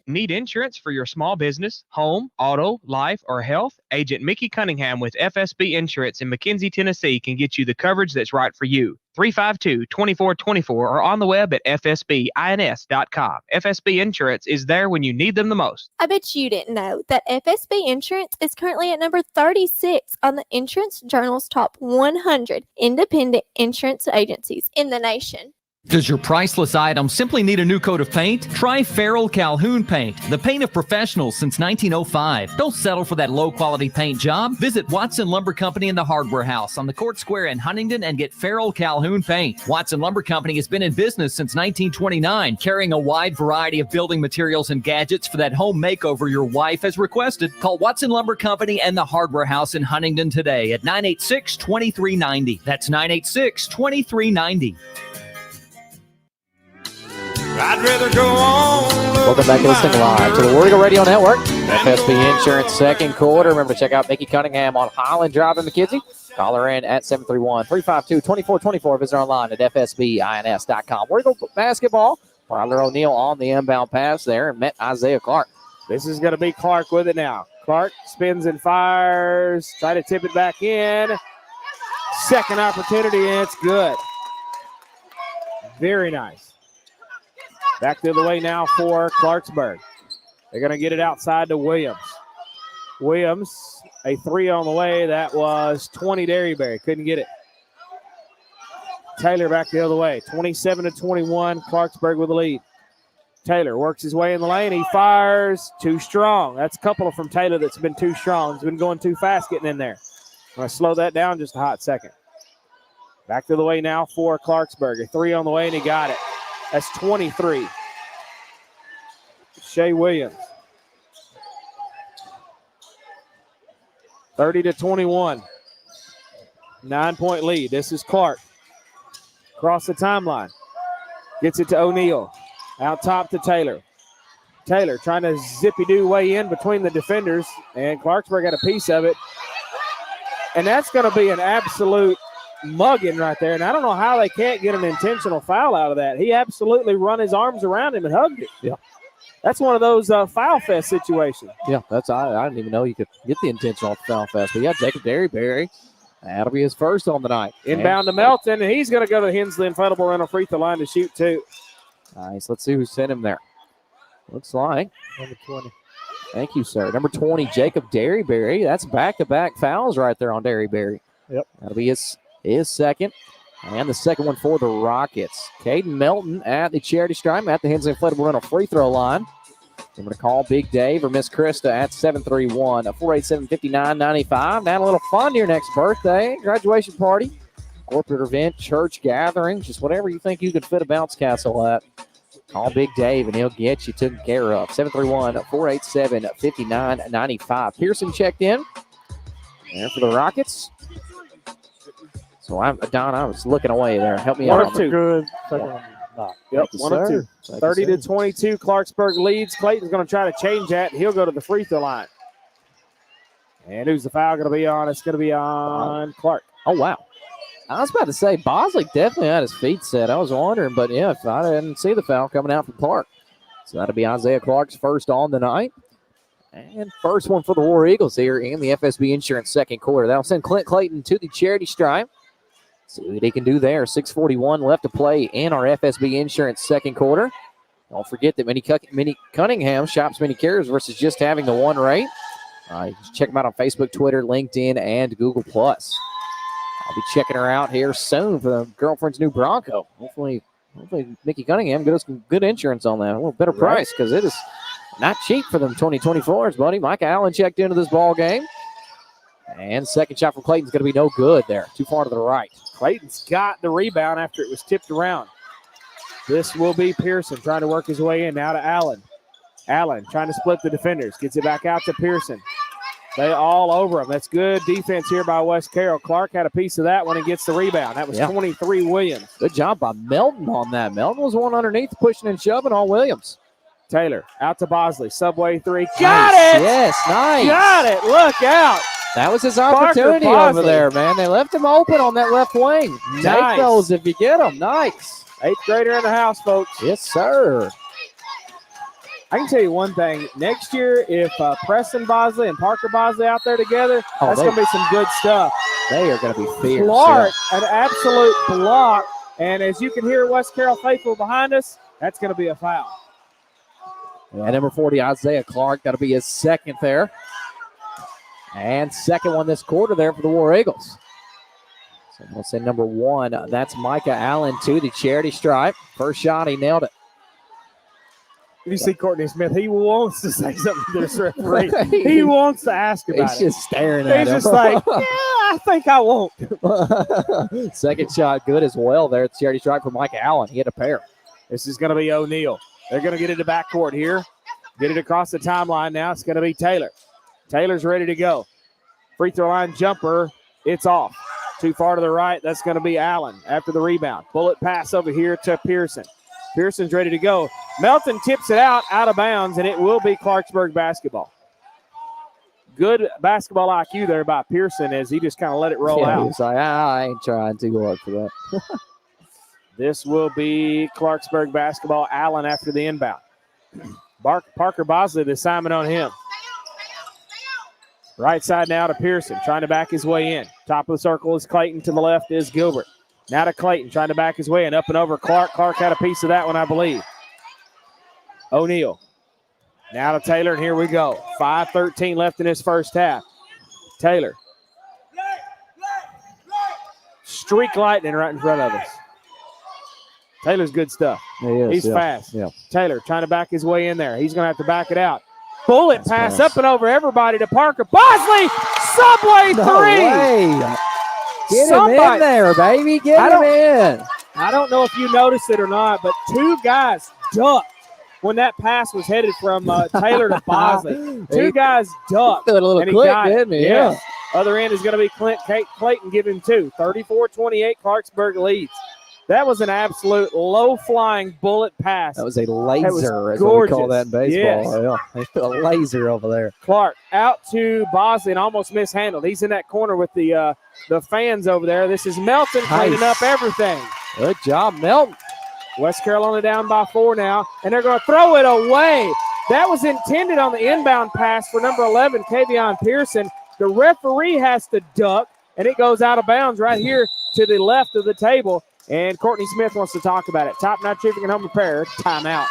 Need insurance for your small business, home, auto, life, or health? Agent Mickey Cunningham with FSB Insurance in McKenzie, Tennessee can get you the coverage that's right for you. 352-2424 or on the web at fsbins.com. FSB Insurance is there when you need them the most. I bet you didn't know that FSB Insurance is currently at number 36 on the Insurance Journal's top 100 independent insurance agencies in the nation. Does your priceless item simply need a new coat of paint? Try Farrell Calhoun Paint, the paint of professionals since 1905. Don't settle for that low-quality paint job. Visit Watson Lumber Company in the Hardware House on the Court Square in Huntington and get Farrell Calhoun Paint. Watson Lumber Company has been in business since 1929, carrying a wide variety of building materials and gadgets for that home makeover your wife has requested. Call Watson Lumber Company and the Hardware House in Huntington today at 986-2390. That's 986-2390. I'd rather go on. Welcome back to listening live to the War Eagle Radio Network. FSB Insurance second quarter. Remember to check out Mickey Cunningham on Highland Drive in McKenzie. Call her in at 731-352-2424. Visit online at fsbins.com. War Eagle basketball. Ryler O'Neal on the inbound pass there and met Isaiah Clark. This is going to be Clark with it now. Clark spins and fires. Try to tip it back in. Second opportunity, and it's good. Very nice. Back the other way now for Clarksburg. They're going to get it outside to Williams. Williams, a 3 on the way. That was 20 Derryberry. Couldn't get it. Taylor back the other way. 27-21. Clarksburg with the lead. Taylor works his way in the lane. He fires too strong. That's a couple from Taylor that's been too strong. He's been going too fast getting in there. I'm going to slow that down just a hot second. Back the other way now for Clarksburg. A 3 on the way, and he got it. That's 23. Shea Williams. 30-21. 9-point lead. This is Clark. Across the timeline. Gets it to O'Neal. Out top to Taylor. Taylor trying to zippy-doo way in between the defenders, and Clarksburg got a piece of it. And that's going to be an absolute mugging right there, and I don't know how they can't get an intentional foul out of that. He absolutely run his arms around him and hugged it. Yeah. That's one of those foul fest situations. Yeah, I didn't even know you could get the intentional foul fast. But yeah, Jacob Derryberry, that'll be his first on the night. Inbound to Melton, and he's going to go to the Hensley Inflatable Rental free throw line to shoot two. Nice. Let's see who sent him there. Looks like number 20. Thank you, sir. Number 20, Jacob Derryberry. That's back-to-back fouls right there on Derryberry. Yep. That'll be his second. And the second one for the Rockets. Caden Melton at the charity stripe at the Hensley Inflatable Rental free throw line. I'm going to call Big Dave or Miss Krista at 731 487-5995. Now a little fun to your next birthday, graduation party, corporate event, church gathering, just whatever you think you could fit a bounce castle at. Call Big Dave and he'll get you taken care of. 731-487-5995. Pearson checked in. There for the Rockets. So Don, I was looking away there. Help me out. 1 of 2. Good. Yep, 1 of 2. 30-22. Clarksburg leads. Clayton's going to try to change that, and he'll go to the free throw line. And who's the foul going to be on? It's going to be on Clark. Oh, wow. I was about to say, Bosley definitely had his feet set. I was wondering, but yeah, if I didn't see the foul coming out from Clark. So that'll be Isaiah Clark's first on the night. And first one for the War Eagles here in the FSB Insurance second quarter. That'll send Clint Clayton to the charity stripe. See what he can do there. 6:41 left to play in our FSB Insurance second quarter. Don't forget that Minnie Cunningham shops many carriers versus just having the one rate. You can check them out on Facebook, Twitter, LinkedIn, and Google+. I'll be checking her out here soon for the girlfriend's new Bronco. Hopefully Mickey Cunningham get us some good insurance on that. A little better price because it is not cheap for them 2024s, buddy. Micah Allen checked into this ball game. And second shot from Clayton's going to be no good there. Too far to the right. Clayton's got the rebound after it was tipped around. This will be Pearson trying to work his way in. Now to Allen. Allen trying to split the defenders. Gets it back out to Pearson. They all over him. That's good defense here by West Carroll. Clark had a piece of that one and gets the rebound. That was 23 Williams. Good job by Melton on that. Melton was one underneath, pushing and shoving on Williams. Taylor out to Bosley. Subway three. Got it! Yes, nice. Got it. Look out. That was his opportunity over there, man. They left him open on that left wing. Nice. Take those if you get them. Nice. 8th grader in the house, folks. Yes, sir. I can tell you one thing. Next year, if Preston Bosley and Parker Bosley out there together, that's going to be some good stuff. They are going to be fierce. Clark, an absolute block. And as you can hear West Carroll faithful behind us, that's going to be a foul. And number 40, Isaiah Clark. That'll be his second there. And second one this quarter there for the War Eagles. So we'll say number 1. That's Micah Allen to the charity stripe. First shot, he nailed it. You see Courtney Smith, he wants to say something to this referee. He wants to ask about it. He's just staring at him. He's just like, yeah, I think I won't. Second shot good as well there at the charity stripe for Micah Allen. He had a pair. This is going to be O'Neal. They're going to get into backcourt here. Get it across the timeline now. It's going to be Taylor. Taylor's ready to go. Free throw line jumper. It's off. Too far to the right. That's going to be Allen after the rebound. Bullet pass over here to Pearson. Pearson's ready to go. Melton tips it out of bounds, and it will be Clarksburg basketball. Good basketball IQ there by Pearson as he just kind of let it roll out. He's like, I ain't trying too hard for that. This will be Clarksburg basketball. Allen after the inbound. Parker Bosley, the assignment on him. Right side now to Pearson, trying to back his way in. Top of the circle is Clayton. To the left is Gilbert. Now to Clayton, trying to back his way in. Up and over Clark. Clark had a piece of that one, I believe. O'Neal. Now to Taylor, and here we go. 5:13 left in his first half. Taylor. Streak lightning right in front of us. Taylor's good stuff. He's fast. Yeah. Taylor trying to back his way in there. He's going to have to back it out. Bullet pass up and over everybody to Parker. Bosley, Subway three. Way. Get him in there, baby. Get him in. I don't know if you noticed it or not, but 2 guys ducked when that pass was headed from Taylor to Bosley. 2 guys ducked. Did a little click, didn't he? Yeah. Other end is going to be Clayton giving 2. 34-28, Clarksburg leads. That was an absolute low-flying bullet pass. That was a laser, as we call that in baseball. Yes. Yeah, they put a laser over there. Clark out to Bosley and almost mishandled. He's in that corner with the fans over there. This is Melton cleaning up everything. Good job, Melton. West Carroll only down by 4 now, and they're going to throw it away. That was intended on the inbound pass for number 11, Kavion Pearson. The referee has to duck, and it goes out of bounds right here to the left of the table. And Courtney Smith wants to talk about it. Top-notch roofing and home repair, timeout.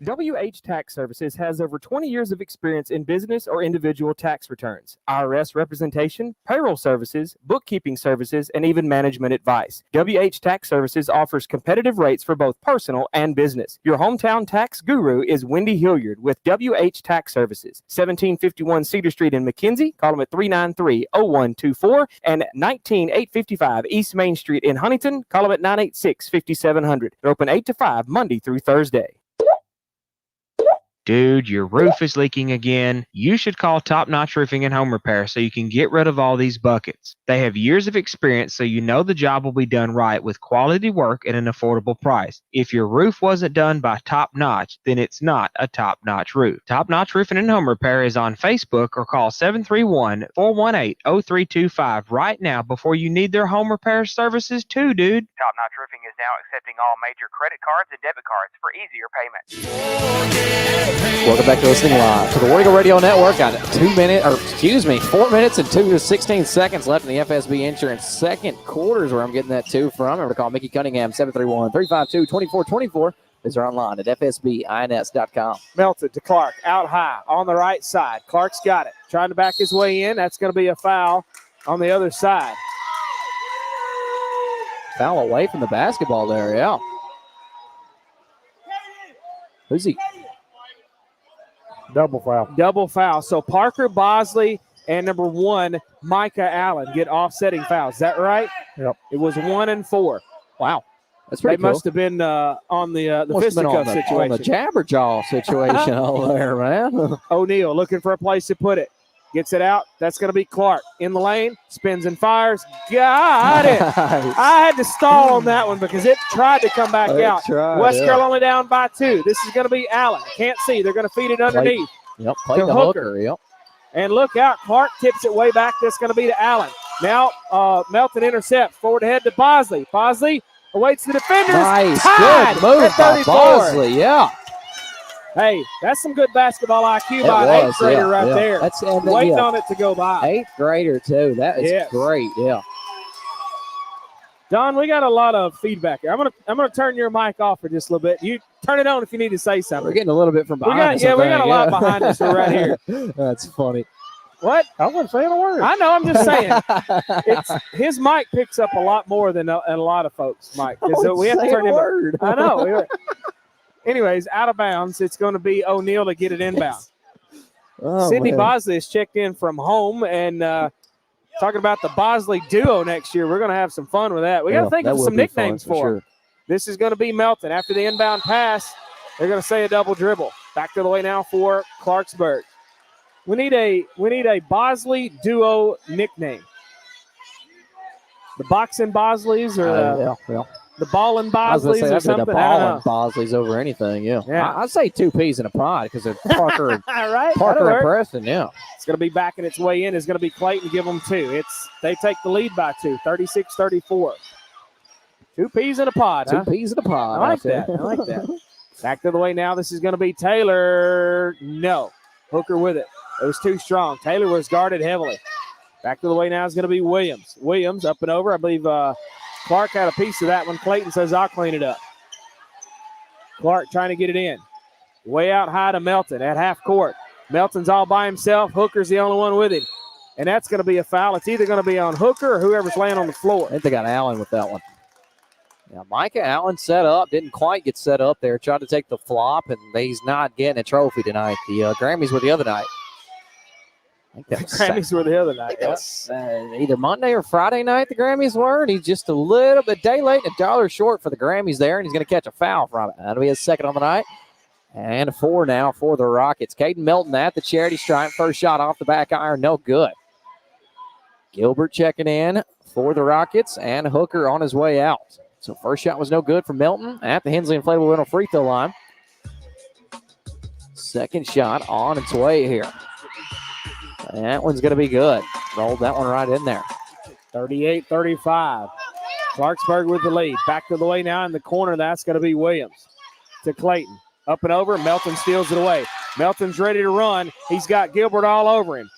WH Tax Services has over 20 years of experience in business or individual tax returns, IRS representation, payroll services, bookkeeping services, and even management advice. WH Tax Services offers competitive rates for both personal and business. Your hometown tax guru is Wendy Hilliard with WH Tax Services, 1751 Cedar Street in McKenzie. Call them at 393-0124 and 19855 East Main Street in Huntington. Call them at 986-5700. They're open 8 to 5 Monday through Thursday. Dude, your roof is leaking again. You should call Top Notch Roofing and Home Repair so you can get rid of all these buckets. They have years of experience, so you know the job will be done right with quality work at an affordable price. If your roof wasn't done by Top Notch, then it's not a Top Notch roof. Top Notch Roofing and Home Repair is on Facebook or call 731-418-0325 right now before you need their home repair services too, dude. Top Notch Roofing is now accepting all major credit cards and debit cards for easier payment. Welcome back to listening live to the War Eagle Radio Network. Got 4 minutes and 16 seconds left in the FSB Insurance second quarter is where I'm getting that to from. Remember to call Mickey Cunningham, 731-352-2424. Visit her online at fsbins.com. Melton to Clark, out high on the right side. Clark's got it. Trying to back his way in. That's going to be a foul on the other side. Foul away from the basketball there, yeah. Who's he? Double foul. Double foul. So Parker Bosley and number 1, Micah Allen get offsetting fouls. Is that right? Yep. It was 1 and 4. Wow. That's pretty They cool. must have been on the fisticuff situation. On the jabberjaw situation over there, man. O'Neal looking for a place to put it. Gets it out. That's going to be Clark. In the lane. Spins and fires. Got it. I had to stall on that one because it tried to come back out. West Carroll only down by 2. This is going to be Allen. Can't see. They're going to feed it underneath. Play the hooker. Yep. And look out. Clark tips it way back. That's going to be to Allen. Now Melton intercepts. Forward ahead to Bosley. Bosley awaits the defenders. Nice. Tied Good move by 34. Bosley. Yeah. Hey, that's some good basketball IQ by an 8th grader right there. That's waiting on it to go by. 8th grader, too. That is great, yeah. Don, we got a lot of feedback here. I'm gonna turn your mic off for just a little bit. You turn it on if you need to say something. We're getting a little bit from behind us. We got a lot behind us right here. That's funny. What? I wasn't saying a word. I know. I'm just saying. His mic picks up a lot more than a lot of folks' mic. So we have to turn him. Word. I know. Anyways, out of bounds. It's going to be O'Neal to get it inbound. Sydney Bosley has checked in from home and talking about the Bosley duo next year. We're going to have some fun with that. We got to think of some nicknames for them. This is going to be Melton. After the inbound pass, they're going to say a double dribble. Back to the way now for Clarksburg. We need a Bosley duo nickname. The Boxing Bosleys or the Ballin' Bosleys or something. The Ballin' Bosleys over anything, yeah. I'd say 2 peas in a pod because they're Parker and Parker and Preston, yeah. It's going to be backing its way in. It's going to be Clayton to give them 2. They take the lead by 2, 36-34. 2 peas in a pod, 2 peas in a pod. I like that. Back to the way now. This is going to be Taylor. No. Hooker with it. It was too strong. Taylor was guarded heavily. Back to the way now is going to be Williams. Williams up and over. I believe Clark had a piece of that one. Clayton says, I'll clean it up. Clark trying to get it in. Way out high to Melton at half court. Melton's all by himself. Hooker's the only one with him. And that's going to be a foul. It's either going to be on Hooker or whoever's laying on the floor. I think they got Allen with that one. Now, Micah Allen set up. Didn't quite get set up there. Tried to take the flop, and he's not getting a trophy tonight. The Grammys were the other night. I think that was Grammys were the other night. Yes. Either Monday or Friday night the Grammys were, and he's just a little bit day late and $1 short for the Grammys there, and he's going to catch a foul from it. That'll be his second on the night. And a 4 now for the Rockets. Caden Melton at the charity stripe. First shot off the back iron, no good. Gilbert checking in for the Rockets, and Hooker on his way out. So first shot was no good for Melton at the Hensley Inflatable Rental free throw line. Second shot on its way here. That one's going to be good. Rolled that one right in there. 38-35. Clarksburg with the lead. Back to the way now in the corner. That's going to be Williams to Clayton. Up and over. Melton steals it away. Melton's ready to run. He's got Gilbert all over him.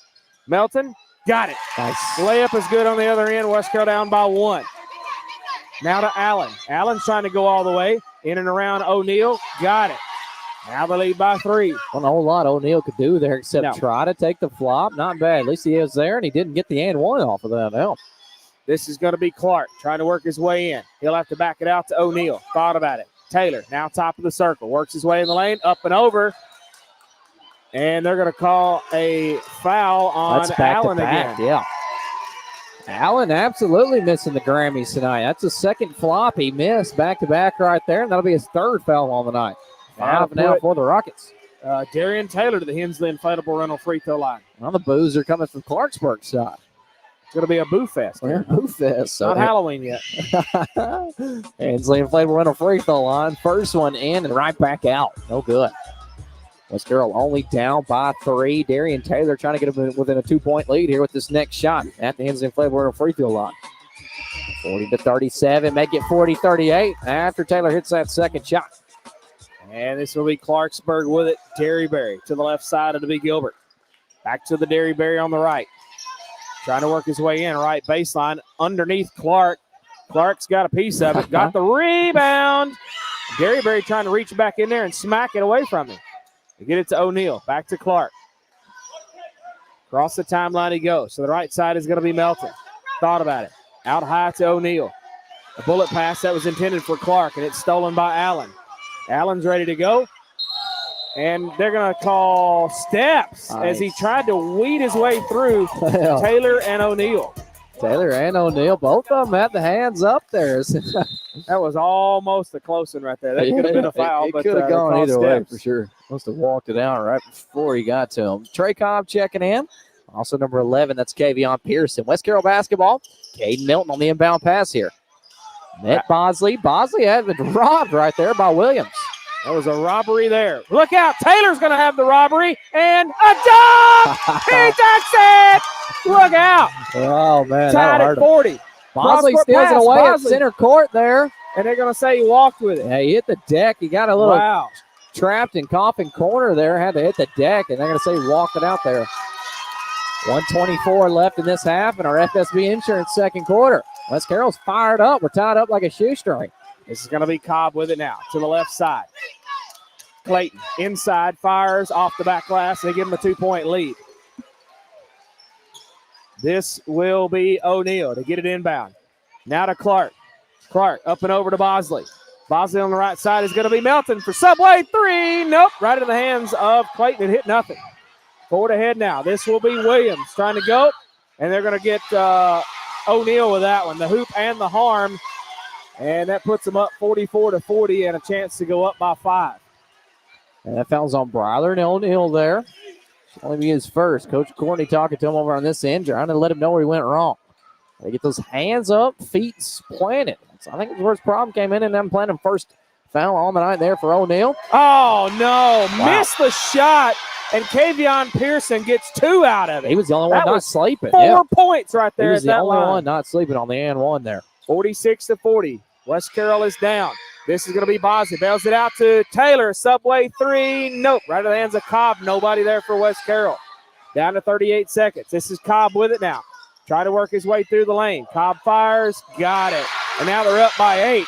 Melton got it. Nice. Layup is good on the other end. West Carroll down by 1. Now to Allen. Allen's trying to go all the way. In and around O'Neal. Got it. Now the lead by 3. Not a whole lot O'Neal could do there except try to take the flop. Not bad. At least he was there, and he didn't get the and one off of that help. This is going to be Clark trying to work his way in. He'll have to back it out to O'Neal. Thought about it. Taylor now top of the circle. Works his way in the lane. Up and over. And they're going to call a foul on Allen again. Yeah. Allen absolutely missing the Grammys tonight. That's the second flop he missed back-to-back right there, and that'll be his third foul on the night. 5 now for the Rockets. Darian Taylor to the Hensley Inflatable Rental free throw line. Well, the boos are coming from Clarksburg side. It's going to be a boo fest. Yeah, boo fest. Not Halloween yet. Hensley Inflatable Rental free throw line. First one in and right back out. No good. West Carroll only down by 3. Darian Taylor trying to get him within a 2-point lead here with this next shot at the Hensley Inflatable Rental free throw line. 40-37, make it 40-38 after Taylor hits that second shot. And this will be Clarksburg with it. Derryberry to the left side of the Big Gilbert. Back to the Derryberry on the right. Trying to work his way in, right baseline, underneath Clark. Clark's got a piece of it. Got the rebound. Derryberry trying to reach back in there and smack it away from him. They get it to O'Neal. Back to Clark. Across the timeline he goes. So the right side is going to be Melton. Thought about it. Out high to O'Neal. A bullet pass that was intended for Clark, and it's stolen by Allen. Allen's ready to go. And they're going to call steps as he tried to weed his way through Taylor and O'Neal. Taylor and O'Neal, both of them had the hands up there. That was almost a close one right there. That could have been a foul. It could have gone either way for sure. Must have walked it out right before he got to him. Trey Cobb checking in. Also number 11, that's Kavion Pearson. West Carroll basketball. Caden Milton on the inbound pass here. Met Bosley. Bosley had been robbed right there by Williams. That was a robbery there. Look out. Taylor's going to have the robbery. And a dunk! He dunks it! Look out. Oh, man. Tied at 40. Bosley steals it away at center court there. And they're going to say he walked with it. Yeah, he hit the deck. He got a little trapped in coffin corner there. Had to hit the deck. And they're going to say he walked it out there. 1:24 left in this half in our FSB Insurance second quarter. West Carroll's fired up. We're tied up like a shoestring. This is going to be Cobb with it now to the left side. Clayton inside, fires off the back glass. They give him a 2-point lead. This will be O'Neal to get it inbound. Now to Clark. Clark up and over to Bosley. Bosley on the right side is going to be Melton for Subway 3. Nope, right in the hands of Clayton. It hit nothing. Forward ahead now. This will be Williams trying to go, and they're going to get O'Neal with that one. The hoop and the harm, and that puts them up 44-40 and a chance to go up by 5. And that foul's on Bryler and O'Neal there. Should only be his first. Coach Courtney talking to him over on this end, trying to let him know where he went wrong. They get those hands up, feet planted. So I think that's where his problem came in, and them planting first foul on the night there for O'Neal. Oh, no. Missed the shot, and Kavion Pearson gets 2 out of it. He was the only one not sleeping. 4 points right there at that line. He was the only one not sleeping on the and one there. 46-40. West Carroll is down. This is going to be Bosley. Bails it out to Taylor. Subway 3. Nope. Right in the hands of Cobb. Nobody there for West Carroll. Down to 38 seconds. This is Cobb with it now. Try to work his way through the lane. Cobb fires. Got it. And now they're up by 8.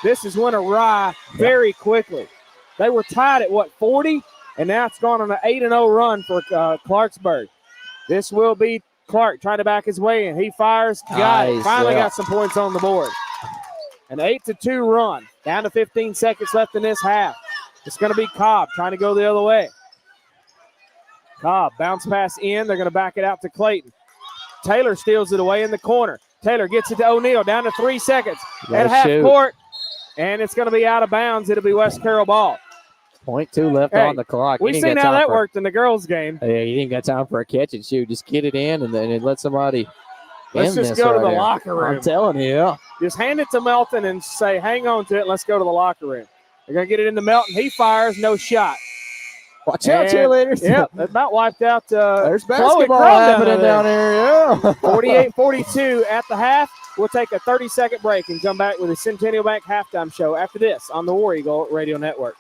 This is went awry very quickly. They were tied at, 40? And now it's gone on an 8-0 run for Clarksburg. This will be Clark trying to back his way in. He fires. Got it. Finally got some points on the board. An 8-2 run. Down to 15 seconds left in this half. It's going to be Cobb trying to go the other way. Cobb bounce pass in. They're going to back it out to Clayton. Taylor steals it away in the corner. Taylor gets it to O'Neal. Down to 3 seconds at half court. And it's going to be out of bounds. It'll be West Carroll ball. 0.2 left on the clock. We've seen how that worked in the girls' game. Yeah, you didn't got time for a catch and shoot. Just get it in and then let somebody. Let's just go to the locker room. I'm telling you, yeah. Just hand it to Melton and say, hang on to it. Let's go to the locker room. They're going to get it into Melton. He fires, no shot. Watch out, cheerleaders. Yep, that about wiped out. There's basketball happening down here. Yeah. 48-42 at the half. We'll take a 30-second break and come back with the Centennial Bank halftime show after this on the War Eagle Radio Network.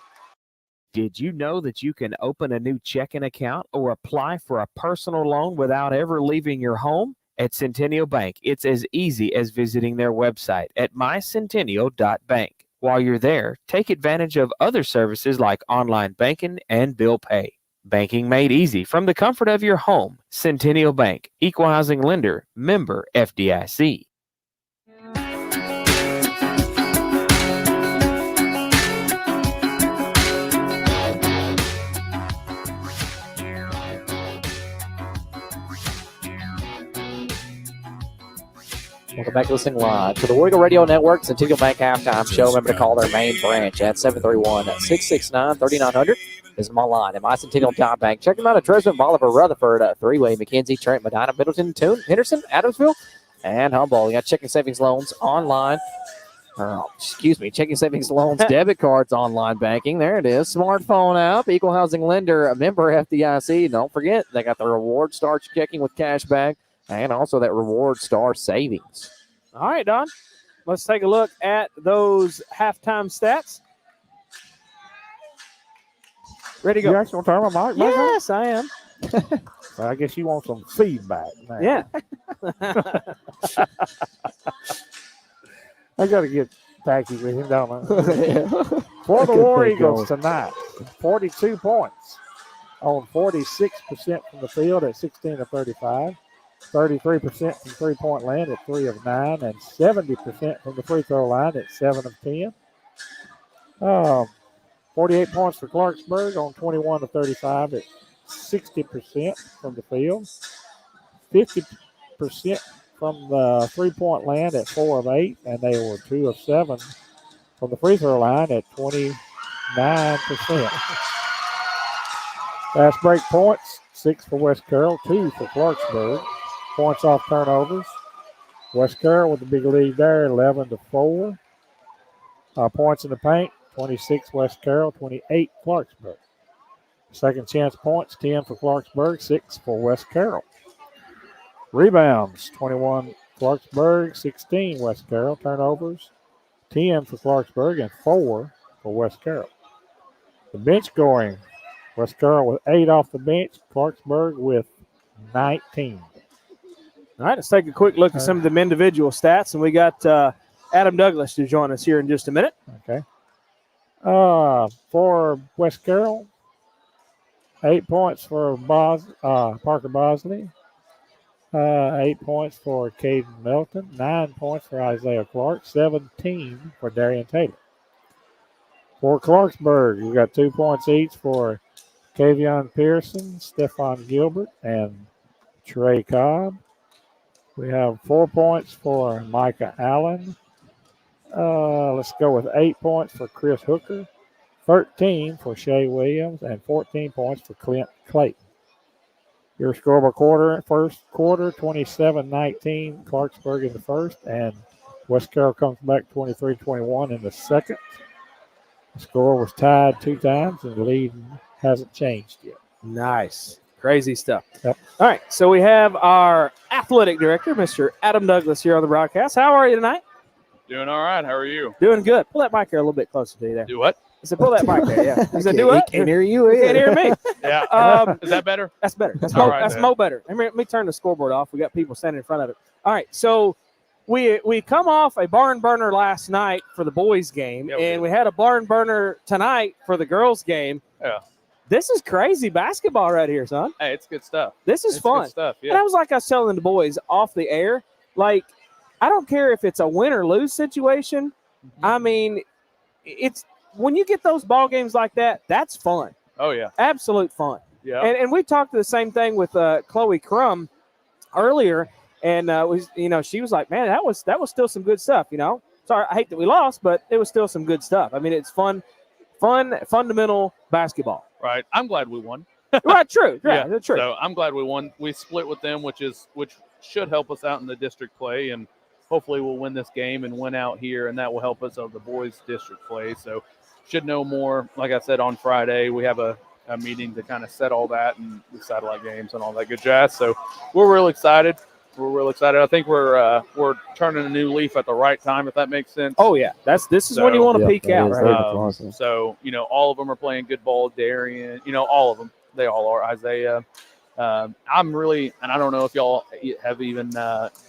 Did you know that you can open a new checking account or apply for a personal loan without ever leaving your home? At Centennial Bank, it's as easy as visiting their website at mycentennial.bank. While you're there, take advantage of other services like online banking and bill pay. Banking made easy from the comfort of your home. Centennial Bank, Equal Housing Lender, member FDIC. Welcome back to listening live to the War Eagle Radio Network Centennial Bank Halftime Show. Remember to call their main branch at 731-669-3900. Visit them online at mycentennial.bank. Check them out at Dresden, Bolivar, Rutherford, Three-Way, McKenzie, Trent, Medina, Middleton, Toon, Henderson, Adamsville, and Humboldt. You got checking savings loans online. Checking savings loans, debit cards, online banking. There it is. Smartphone app, Equal Housing Lender, a member FDIC. Don't forget, they got the Reward Star checking with cash back. And also that Reward Star savings. All right, Don. Let's take a look at those halftime stats. Ready to go. You actually want to turn my mic back on? Yes, I am. I guess you want some feedback now. Yeah. I got to get tacky with him, don't I? For the War Eagles tonight, 42 points on 46% from the field at 16-35. 33% from three-point land at 3 of 9, and 70% from the free throw line at 7 of 10. 48 points for Clarksburg on 21-35 at 60% from the field. 50% from the three-point land at 4 of 8, and they were 2 of 7 from the free throw line at 29%. Fast break points, 6 for West Carroll, 2 for Clarksburg. Points off turnovers. West Carroll with the big lead there, 11-4. Points in the paint, 26 West Carroll, 28 Clarksburg. Second chance points, 10 for Clarksburg, 6 for West Carroll. Rebounds, 21 Clarksburg, 16 West Carroll. Turnovers, 10 for Clarksburg and 4 for West Carroll. The bench scoring, West Carroll with 8 off the bench, Clarksburg with 19. All right, let's take a quick look at some of the individual stats, and we got Adam Douglas to join us here in just a minute. Okay. For West Carroll, 8 points for Parker Bosley, 8 points for Caden Melton, 9 points for Isaiah Clark, 17 for Darian Taylor. For Clarksburg, you got 2 points each for Kavion Pearson, Stephon Gilbert, and Trey Cobb. We have 4 points for Micah Allen. Let's go with 8 points for Chris Hooker, 13 for Shea Williams, and 14 points for Clint Clayton. Your score by quarter, first quarter, 27-19, Clarksburg in the first, and West Carroll comes back 23-21 in the second. The score was tied 2 times, and the lead hasn't changed yet. Nice. Crazy stuff. Yep. All right, so we have our athletic director, Mr. Adam Douglas, here on the broadcast. How are you tonight? Doing all right. How are you? Doing good. Pull that mic here a little bit closer to you there. Do what? I said, pull that mic there, yeah. I said, do He what? can't hear you. You can't hear me. Yeah. Is that better? That's better. That's All mo, right, that's then. mo better. Let me turn the scoreboard off. We got people standing in front of it. All right, so we come off a barn burner last night for the boys' game, and we had a barn burner tonight for the girls' game. Yeah. This is crazy basketball right here, son. Hey, it's good stuff. This is It's fun. good stuff, yeah. And I was telling the boys off the air, like, I don't care if it's a win or lose situation. I mean, it's when you get those ball games like that, that's fun. Oh, yeah. Absolute fun. Yeah. And we talked the same thing with Chloe Crum earlier, and she was like, man, that was still some good stuff. Sorry, I hate that we lost, but it was still some good stuff. I mean, it's fun, fundamental basketball. Right. I'm glad we won. Right. True. Yeah. True. So I'm glad we won. We split with them, which should help us out in the district play, and hopefully we'll win this game and win out here, and that will help us on the boys district play. So should know more. Like I said, on Friday, we have a meeting to kind of set all that and the satellite games and all that good jazz. So we're real excited. we're real excited. I think we're turning a new leaf at the right time, if that makes sense. Oh yeah, this is when you want to peek out, right? So all of them are playing good ball. Darian, all of them. They all are. Isaiah. I'm really, and I don't know if y'all have even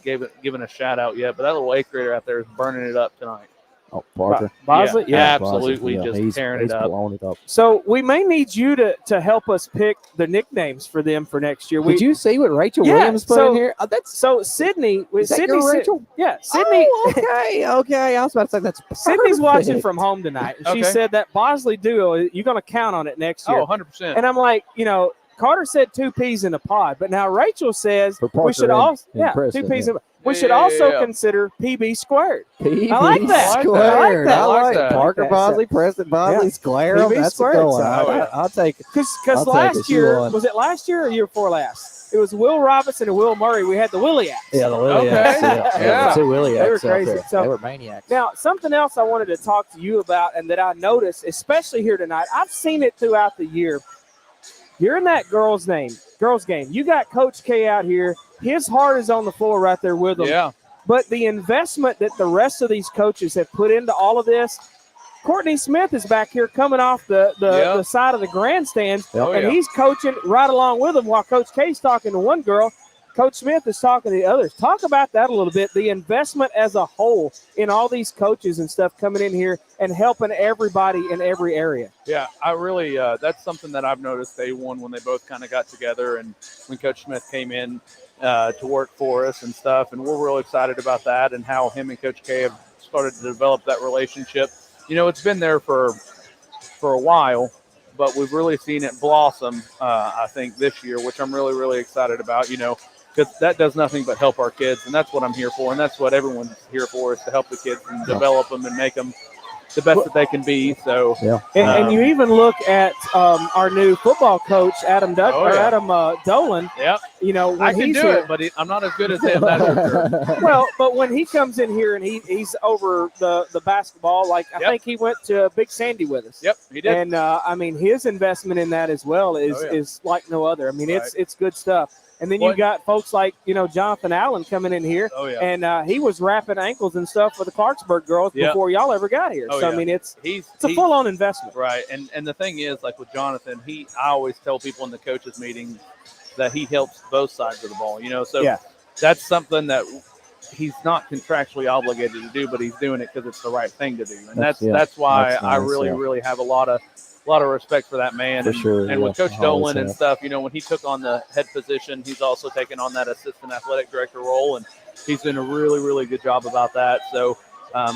given a shout out yet, but that little 8th grader out there is burning it up tonight. Oh, Parker. Bosley? Yeah, absolutely, Yeah, just he's tearing it up. blowing it up. So we may need you to help us pick the nicknames for them for next year. Did you see what Rachel Williams put in here? So Sydney. Is that Sydney, your Rachel? Yeah, Sydney. Oh, okay. I was about to say that's Sydney's watching perfect. from home tonight. And she Okay. said that Bosley duo, you're going to count on it next year. Oh, 100%. And I'm like, Carter said 2 peas in a pod, but now Rachel says we should also, Preston, 2 peas yeah. in a We Yeah, should yeah, also yeah. consider PB squared. PB I like that. squared. I I like like that. Parker Bosley, Preston Bosley, Yeah. Square. PB That's a squared. good one. So- I'll take it. Because I'll take last it. You year, won. was it last year or year before last? It was Will Robinson and Will Murray. We had the Williaks. Yeah, the Williaks. Okay. Yeah. The 2 Williaks. They were out crazy. there. So- They were maniacs. Now, something else I wanted to talk to you about and that I noticed, especially here tonight, I've seen it throughout the year. You're in that girls' game. You got Coach K out here. His heart is on the floor right there with him. Yeah. But the investment that the rest of these coaches have put into all of this, Courtney Smith is back here coming off the side of the grandstand, and he's coaching right along with them while Coach K's talking to one girl. Coach Smith is talking to the others. Talk about that a little bit, the investment as a whole in all these coaches and stuff coming in here and helping everybody in every area. Yeah, I really that's something that I've noticed day one when they both kind of got together and when Coach Smith came in to work for us and stuff. And we're real excited about that and how him and Coach K have started to develop that relationship. It's been there for a while, but we've really seen it blossom, I think, this year, which I'm really, really excited about, because that does nothing but help our kids. And that's what I'm here for. And that's what everyone's here for, is to help the kids and develop them and make them the best that they can be. So, And you even look at our new football coach, Adam Dolan. Yep. When I can he's do here, it, but I'm not as good as him. That's for sure. Well, but when he comes in here and he's over the basketball, like I think he went to Big Sandy with us. Yep, he did. And his investment in that as well is like no other. I mean, it's good stuff. And then you've got folks like, Jonathan Allen coming in here. Oh, yeah. And he was wrapping ankles and stuff for the Clarksburg girls before y'all ever got here. Oh, so, yeah. I mean, it's a he's full-on investment. Right. And the thing is, like with Jonathan, I always tell people in the coaches meeting that he helps both sides of the ball, So that's something that he's not contractually obligated to do, but he's doing it because it's the right thing to do. And that's why I really, really have a lot of respect for that man. For sure, and with Coach Dolan and have. stuff, when he took on the head position, he's also taken on that assistant athletic director role, and he's doing a really, really good job about that. So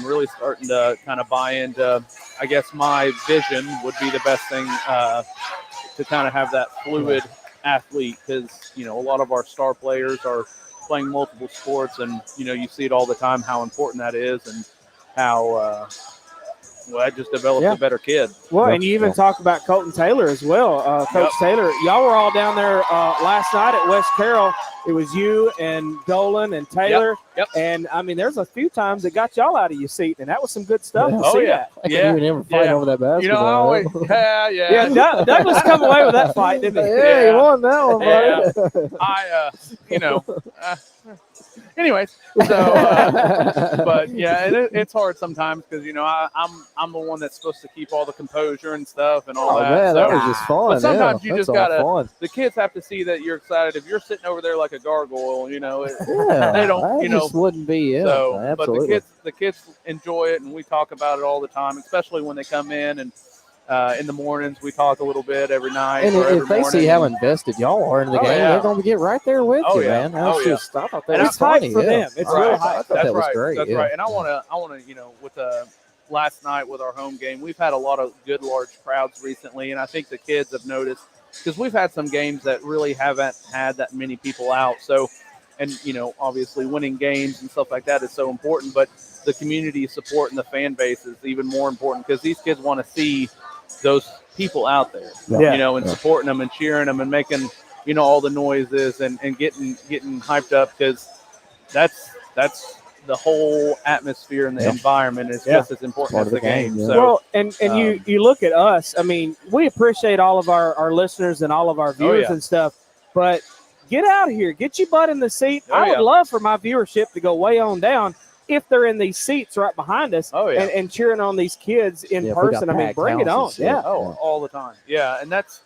really starting to kind of buy into, I guess my vision would be the best thing to kind of have that fluid athlete, because, a lot of our star players are playing multiple sports, and, you see it all the time, how important that is and how, that just develops a better kid. Well, and you even talk about Colton Taylor as well. Coach Taylor, y'all were all down there last night at West Carroll. It was you and Dolan and Taylor. Yep. And, I mean, there's a few times that got y'all out of your seat, and that was some good stuff to Oh, see yeah. that. You never fight over that basketball. I always, Yeah, Douglas come away with that fight, didn't he? Yeah, he won that one, buddy. Anyways, so, but yeah, it's hard sometimes because I'm the one that's supposed to keep all the composure and stuff and all that. Man, so, that was just fun. But sometimes you That's just all gotta. fun. The kids have to see that you're excited. If you're sitting over there like a gargoyle, they don't. That just wouldn't be it. So, Absolutely. but the kids enjoy it, and we talk about it all the time, especially when they come in and. In the mornings, we talk a little bit every night. And or every if they morning. see how invested y'all are in the game, they're going to get right there with you, man. That's Oh, just, I thought that And was it's hype funny. for them. It's real hype. I thought that was great. That's right. And I want to, with last night with our home game, we've had a lot of good large crowds recently, and I think the kids have noticed because we've had some games that really haven't had that many people out. So, and obviously winning games and stuff like that is so important, but the community support and the fan base is even more important because these kids want to see those people out there, and supporting them and cheering them and making, all the noises and getting hyped up because that's the whole atmosphere and the environment is just as important as the game. So, well, and you look at us. I mean, we appreciate all of our listeners and all of our viewers and stuff, but get out of here. Get your butt in the seat. Oh, I would yeah. love for my viewership to go way on down if they're in these seats right behind us and cheering on these kids in person. I mean, bring it on. Yeah. Oh, all the time. Yeah, and that's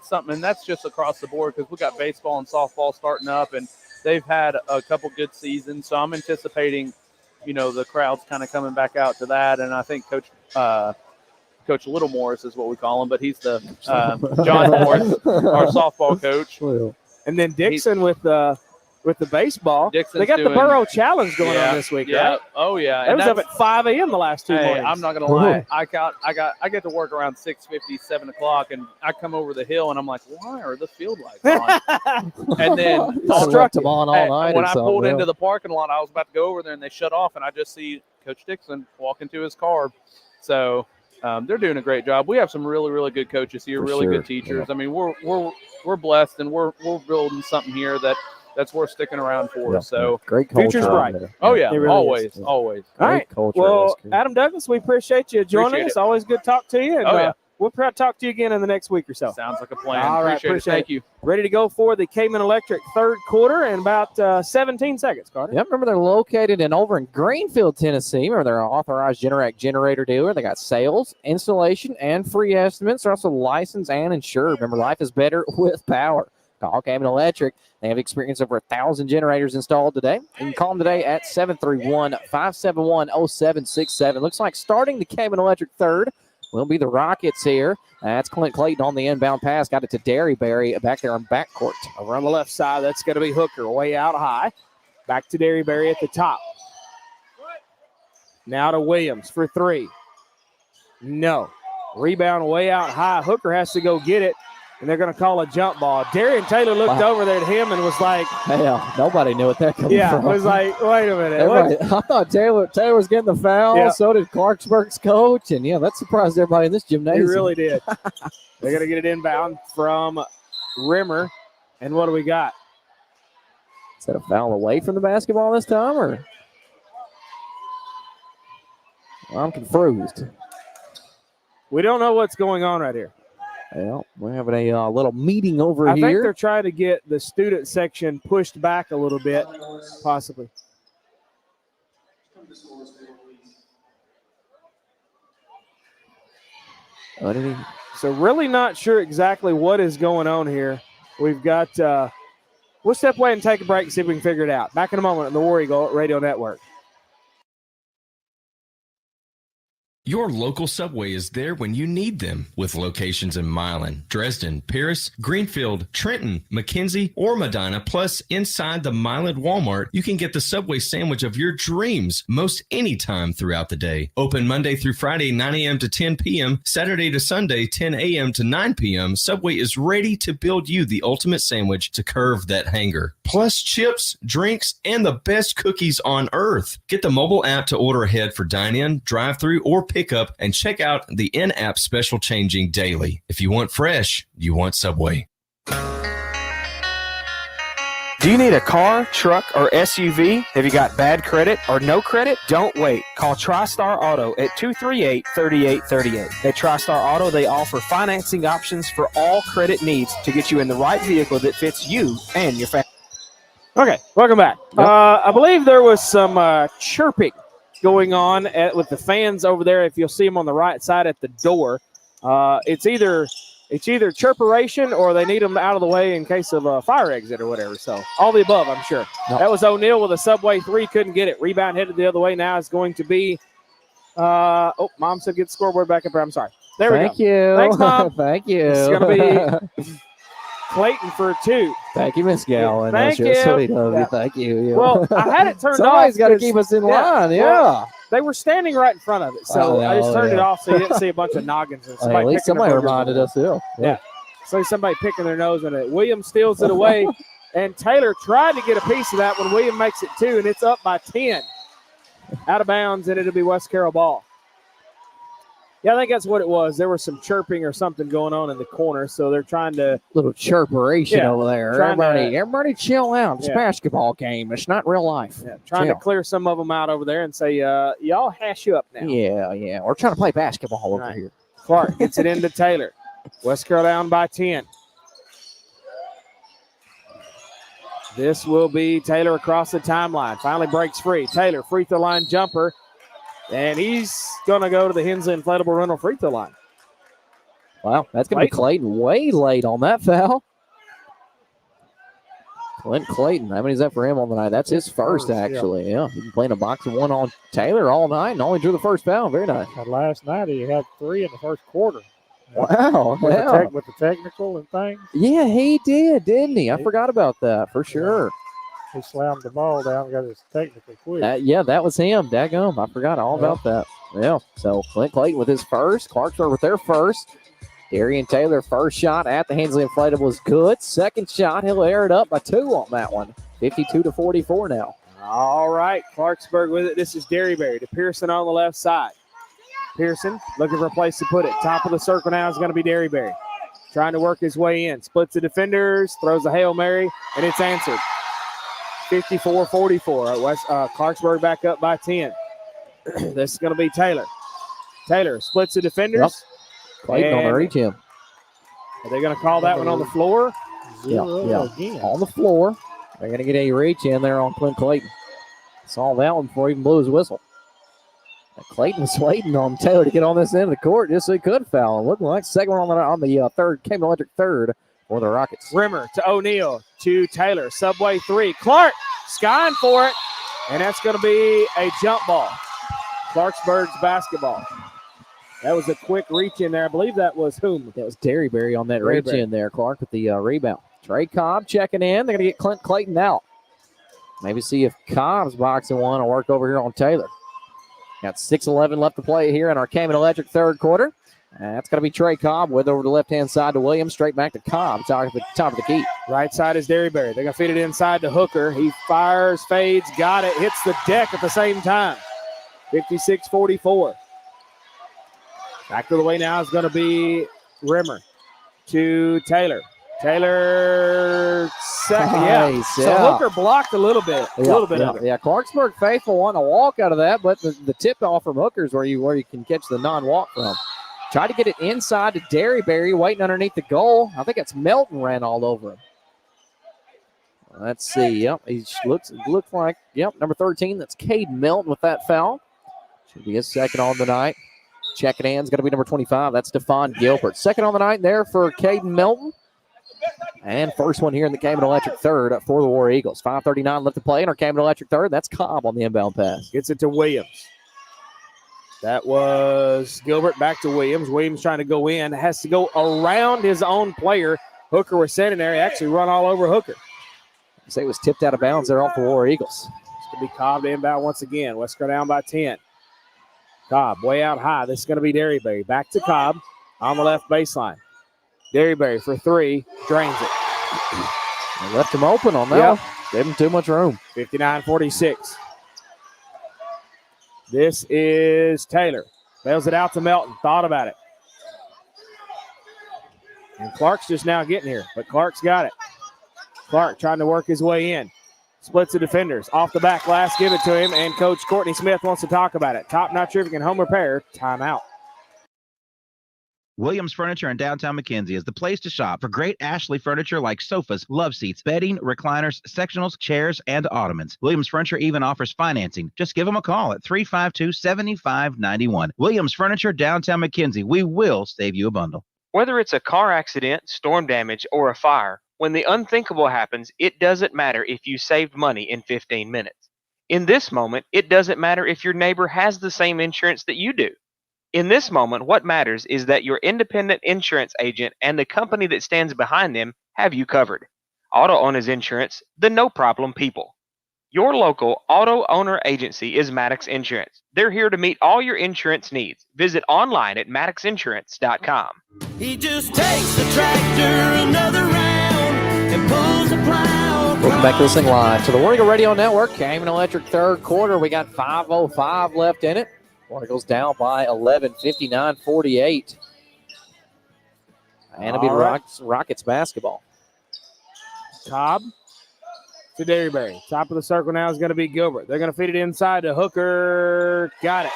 something, and that's just across the board because we got baseball and softball starting up, and they've had a couple good seasons. So I'm anticipating, the crowds kind of coming back out to that, and I think Coach Little Morris is what we call him, but he's the John Morris, our softball coach. And then Dixon with the baseball. They got the Borough Challenge going on this week, right? Oh yeah. It was up at 5 a.m. the last 2 mornings. I'm not gonna lie. I get to work around 6:50, 7 o'clock, and I come over the hill and I'm like, why are the field lights on? And then them on all night. When I pulled into the parking lot, I was about to go over there and they shut off, and I just see Coach Dixon walk into his car. So they're doing a great job. We have some really, really good coaches here, good teachers. Yeah. I mean, we're blessed, and we're building something here that's worth sticking around for. So great culture. Future's bright. Oh yeah, really always. All right. Well, Adam Douglas, we appreciate you joining us. Always good to talk to you. And, we'll probably talk to you again in the next week or so. Sounds like a plan. All right, Appreciate it. Thank you. Ready to go for the Cayman Electric third quarter in about 17 seconds, Carter. Yeah, remember they're located over in Greenfield, Tennessee. Remember they're an authorized Generac generator dealer. They got sales, installation, and free estimates. They're also licensed and insured. Remember, life is better with power. Call Cayman Electric. They have experience over 1,000 generators installed today. You can call them today at 731-571-0767. Looks like starting the Cayman Electric third will be the Rockets here. That's Clint Clayton on the inbound pass. Got it to Derryberry back there on backcourt. Over on the left side, that's going to be Hooker way out high. Back to Derryberry at the top. Now to Williams for three. No. Rebound way out high. Hooker has to go get it, and they're going to call a jump ball. Darian Taylor looked over there at him and was like, hell, nobody knew what that coming from. Yeah, was like, wait a minute. I thought Taylor was getting the foul. Yeah. So did Clarksburg's coach. And, that surprised everybody in this gymnasium. He really did. They're going to get it inbound from Rimmer. And what do we got? Is that a foul away from the basketball this time? Or I'm confused. We don't know what's going on right here. Well, we're having a little meeting over I here. think they're trying to get the student section pushed back a little bit, possibly. So really not sure exactly what is going on here. We've got we'll step away and take a break and see if we can figure it out. Back in a moment on the War Eagle Radio Network. Your local Subway is there when you need them, with locations in Milan, Dresden, Paris, Greenfield, Trenton, McKenzie, or Medina. Plus, inside the Milan Walmart, you can get the Subway sandwich of your dreams most anytime throughout the day. Open Monday through Friday, 9 a.m. to 10 p.m., Saturday to Sunday, 10 a.m. to 9 p.m. Subway is ready to build you the ultimate sandwich to curve that hanger. Plus, chips, drinks, and the best cookies on earth. Get the mobile app to order ahead for dine-in, drive-through, or pickup, and check out the in-app special changing daily. If you want fresh, you want Subway. Do you need a car, truck, or SUV? Have you got bad credit or no credit? Don't wait. Call TriStar Auto at 238-3838. At TriStar Auto, they offer financing options for all credit needs to get you in the right vehicle that fits you and your family. Okay, welcome back. I believe there was some chirping going on with the fans over there. If you'll see them on the right side at the door, it's either chirperation or they need them out of the way in case of a fire exit or whatever. So all the above, I'm sure. That was O'Neal with a Subway three, couldn't get it. Rebound headed the other way. Now it's going to be. Mom said get the scoreboard back up here. I'm sorry. There we go. Thank you. Thanks, Mom. Thank you. It's going to be Clayton for two. Thank you, Miss Gowan. Thank That's you. Sweet of you. Yeah. Thank you. Yeah. Well, I had it turned off. Somebody's got to keep us in line. Yeah. Well, they were standing right in front of it, so I just turned it off so you didn't see a bunch of noggins. And At least somebody reminded us. Yeah. So somebody picking their nose in it. Williams steals it away, and Taylor tried to get a piece of that when Williams makes it 2, and it's up by 10. Out of bounds, and it'll be West Carroll ball. Yeah, I think that's what it was. There was some chirping or something going on in the corner, so they're trying to little chirperation over there. trying Everybody chill out. It's a Yeah. basketball game. It's not real life. Yeah, trying to clear some of them out over there and say, y'all hash you up now. Yeah. We're trying to play basketball over here. Clark gets it into Taylor. West Carroll down by 10. This will be Taylor across the timeline. Finally breaks free. Taylor, free throw line jumper. And he's going to go to the Hensley Inflatable Rental free throw line. Wow, that's going to be Clayton way late on that foul. Clint Clayton, how many is that for him on the night? That's his first, actually. Yeah, he's been playing a box of one on Taylor all night and only drew the first foul. Very nice. Last night he had 3 in the first quarter. Wow. With the technical and things. Yeah, he did, didn't he? I forgot about that for sure. He slammed the ball down, got his technical quick. That was him. Daggum. I forgot all about that. Yeah, so Clint Clayton with his first. Clarksburg with their first. Darian Taylor, first shot at the Hensley Inflatable is good. Second shot, he'll air it up by 2 on that one. 52-44 now. All right, Clarksburg with it. This is Derryberry to Pearson on the left side. Pearson looking for a place to put it. Top of the circle now is going to be Derryberry. Trying to work his way in. Splits the defenders, throws a Hail Mary, and it's answered. 54-44. Clarksburg back up by 10. This is going to be Taylor. Taylor splits the defenders. Yep. Clayton on the reach him. Are they going to call that one on the floor? Yeah. On the floor. They're going to get a reach in there on Clint Clayton. Saw that one before he even blew his whistle. And Clayton was waiting on Taylor to get on this end of the court just so he could foul. It looked like second one on the third, Came Electric third for the Rockets. Rimmer to O'Neal to Taylor. Subway 3. Clark skying for it. And that's going to be a jump ball. Clarksburg's basketball. That was a quick reach in there. I believe that was whom? That was Derryberry on that reach in there. Clark with the rebound. Trey Cobb checking in. They're going to get Clint Clayton out. Maybe see if Cobb's boxing one will work over here on Taylor. Got 6:11 left to play here in our Cayman Electric third quarter. That's going to be Trey Cobb with over the left-hand side to Williams. Straight back to Cobb, top of the key. Right side is Derryberry. They're going to feed it inside to Hooker. He fires, fades, got it, hits the deck at the same time. 56-44. Back to the way now is going to be Rimmer to Taylor. Taylor second. Nice, So Hooker blocked a little bit of it. Yeah, Clarksburg faithful wanting to walk out of that, but the tip off from Hooker is where you can catch the non-walk from. Try to get it inside to Derryberry, waiting underneath the goal. I think it's Melton ran all over him. Let's see. Yep, he looks like, number 13. That's Cade Melton with that foul. Should be his second on the night. Checking in is going to be number 25. That's Stephon Gilbert. Second on the night there for Caden Melton. And first one here in the Cayman Electric third for the War Eagles. 5:39 left to play in our Cayman Electric third. That's Cobb on the inbound pass. Gets it to Williams. That was Gilbert back to Williams. Williams trying to go in. Has to go around his own player. Hooker was sitting there. He actually run all over Hooker. Say it was tipped out of bounds there off the War Eagles. It's going to be Cobb to inbound once again. Let's go down by 10. Cobb way out high. This is going to be Derryberry. Back to Cobb on the left baseline. Derryberry for 3. Drains it. They left him open on that one. Gave him too much room. 59-46. This is Taylor. Bails it out to Melton. Thought about it. And Clark's just now getting here, but Clark's got it. Clark trying to work his way in. Splits the defenders. Off the back glass, give it to him, and Coach Courtney Smith wants to talk about it. Top notch Rivigan home repair. Timeout. Williams Furniture in downtown McKenzie is the place to shop for great Ashley furniture like sofas, love seats, bedding, recliners, sectionals, chairs, and ottomans. Williams Furniture even offers financing. Just give them a call at 352-7591. Williams Furniture, downtown McKenzie. We will save you a bundle. Whether it's a car accident, storm damage, or a fire, when the unthinkable happens, it doesn't matter if you saved money in 15 minutes. In this moment, it doesn't matter if your neighbor has the same insurance that you do. In this moment, what matters is that your independent insurance agent and the company that stands behind them have you covered. Auto Owners Insurance, the no-problem people. Your local auto owner agency is Maddox Insurance. They're here to meet all your insurance needs. Visit online at maddoxinsurance.com. He just takes the tractor another round and pulls the plow. Welcome back to this thing live to the War Eagle Radio Network. Cayman Electric third quarter. We got 5:05 left in it. War Eagles down by 11, 59-48. And it'll be Rockets basketball. Cobb to Derryberry. Top of the circle now is going to be Gilbert. They're going to feed it inside to Hooker. Got it.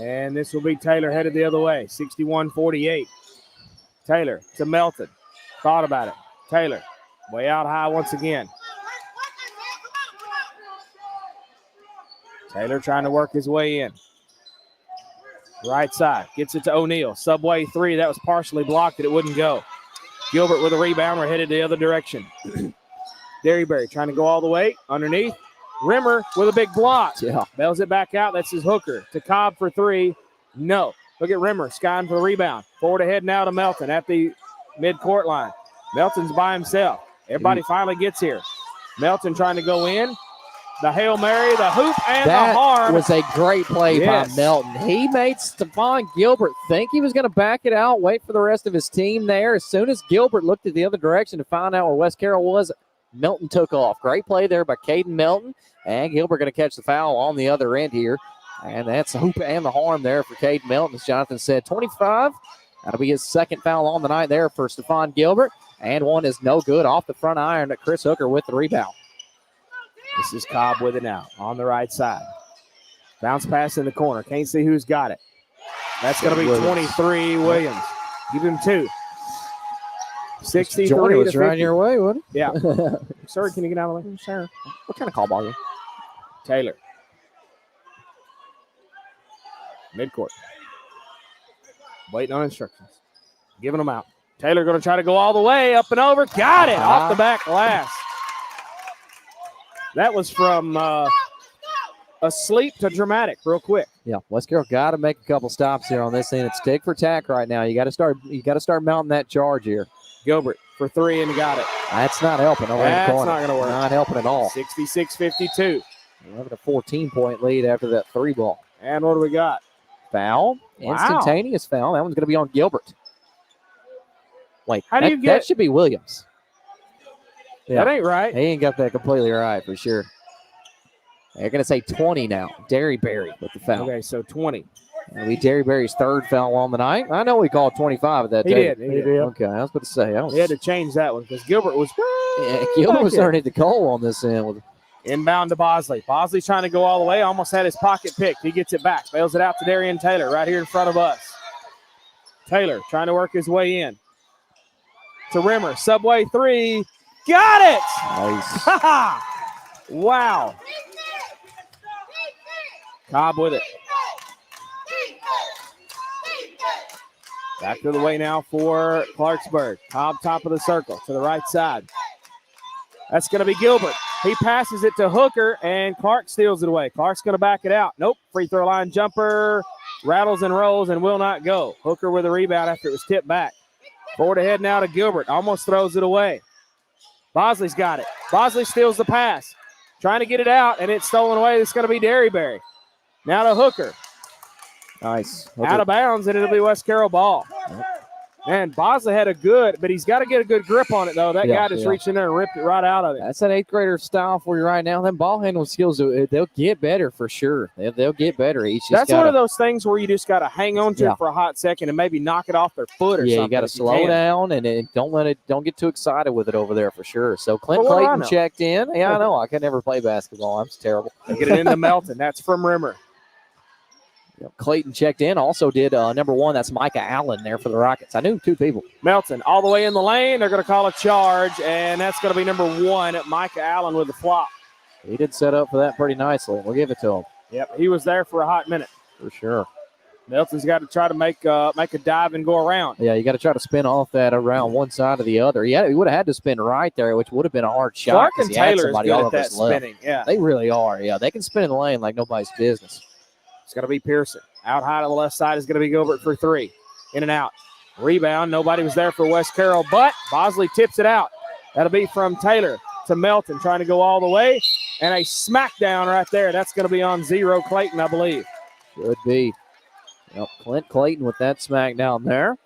And this will be Taylor headed the other way. 61-48. Taylor to Melton. Thought about it. Taylor way out high once again. Taylor trying to work his way in. Right side. Gets it to O'Neal. Subway 3. That was partially blocked. It wouldn't go. Gilbert with a rebound. We're headed the other direction. Derryberry trying to go all the way. Underneath. Rimmer with a big block. Yeah. Bails it back out. That's his hooker. To Cobb for 3. No. Look at Rimmer skying for the rebound. Forward ahead now to Melton at the midcourt line. Melton's by himself. Everybody finally gets here. Melton trying to go in. The Hail Mary, the hoop, and the harm. That was a great play by Melton. He made Stephon Gilbert think he was going to back it out, wait for the rest of his team there. As soon as Gilbert looked at the other direction to find out where West Carroll was, Melton took off. Great play there by Caden Melton. And Gilbert going to catch the foul on the other end here. And that's the hoop and the harm there for Caden Melton. As Jonathan said, 25. That'll be his second foul on the night there for Stephon Gilbert. And one is no good off the front iron to Chris Hooker with the rebound. This is Cobb with it now on the right side. Bounce pass in the corner. Can't see who's got it. That's going to be 23 Williams. Give him 2. 63 Jordan was to right 50. your way, wasn't Yeah. Sir, can you get out of the way? Sure. What kind of call ball? Taylor. Midcourt. Waiting on instructions. Giving them out. Taylor going to try to go all the way, up and over. Got it off the back glass. That was from asleep to dramatic real quick. Yeah, West Carroll got to make a couple stops here on this end. It's tick for tack right now. You got to start mounting that charge here. Gilbert for 3 and got it. That's not helping over in the corner. That's not going to work. Not helping at all. 66-52. 11 a 14-point lead after that 3 ball. And what do we got? Foul. Wow. Instantaneous foul. That one's going to be on Gilbert. Wait, How do you get that should be Williams. That ain't right. He ain't got that completely right for sure. They're going to say 20 now. Derryberry with the foul. Okay, so 20. That'll be Derryberry's third foul on the night. I know we called 25 at that He time. did. He did. Okay, I was about to say. He had to change that one because Gilbert was Gilbert was starting to goal on this end. With inbound to Bosley. Bosley's trying to go all the way. Almost had his pocket picked. He gets it back. Bails it out to Darian Taylor right here in front of us. Taylor trying to work his way in. To Rimmer. Subway 3. Got it! Nice. Wow. Cobb with it. Back to the way now for Clarksburg. Cobb top of the circle to the right side. That's going to be Gilbert. He passes it to Hooker, and Clark steals it away. Clark's going to back it out. Nope. Free throw line jumper. Rattles and rolls and will not go. Hooker with a rebound after it was tipped back. Forward ahead now to Gilbert. Almost throws it away. Bosley's got it. Bosley steals the pass. Trying to get it out, and it's stolen away. It's going to be Derryberry. Now to Hooker. Nice. Out of bounds, and it'll be West Carroll ball. And Bosley had a good, but he's got to get a good grip on it, though. That guy just reached in there and ripped it right out of it. That's an 8th grader style for you right now. Them ball handling skills, they'll get better for sure. They'll get better. That's one of those things where you just got to hang on to it for a hot second and maybe knock it off their foot or something. Yeah, you got to slow down and don't get too excited with it over there for sure. So Clint Clayton checked in. Yeah, I know. I can never play basketball. I'm terrible. Get it into Melton. That's from Rimmer. Clayton checked in. Also did number 1. That's Micah Allen there for the Rockets. I knew 2 people. Melton all the way in the lane. They're going to call a charge, and that's going to be number 1, Micah Allen with the flop. He did set up for that pretty nicely. We'll give it to him. Yep, he was there for a hot minute. For sure. Melton's got to try to make a dive and go around. Yeah, you got to try to spin off that around one side or the other. Yeah, he would have had to spin right there, which would have been a hard shot. Clark and Taylor is good at that spinning. Left. Yeah, they really are. Yeah, they can spin in the lane like nobody's business. It's going to be Pearson. Out high to the left side is going to be Gilbert for 3. In and out. Rebound. Nobody was there for West Carroll, but Bosley tips it out. That'll be from Taylor to Melton, trying to go all the way. And a smackdown right there. That's going to be on 0 Clayton, I believe. Should be. Yep, Clint Clayton with that smackdown there.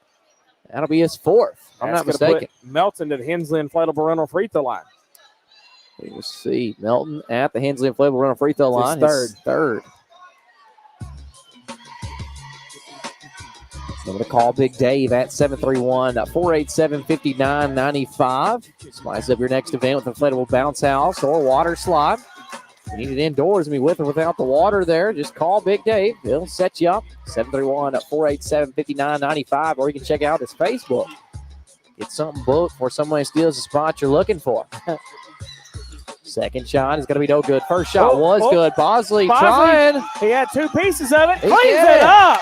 That'll be his 4th. I'm not mistaken. Melton to the Hensley Inflatable Rental free throw line. We'll see. Melton at the Hensley Inflatable Rental free throw line. His third. So I'm going to call Big Dave at 731-487-5995. Spice up your next event with inflatable bounce house or water slide. If you need it indoors and be with or without the water there, just call Big Dave. He'll set you up. 731-487-5995, or you can check out his Facebook. Get something booked before somebody steals the spot you're looking for. Second shot is going to be no good. First shot was good. Bosley trying. He had 2 pieces of it. He Cleans did it it. up.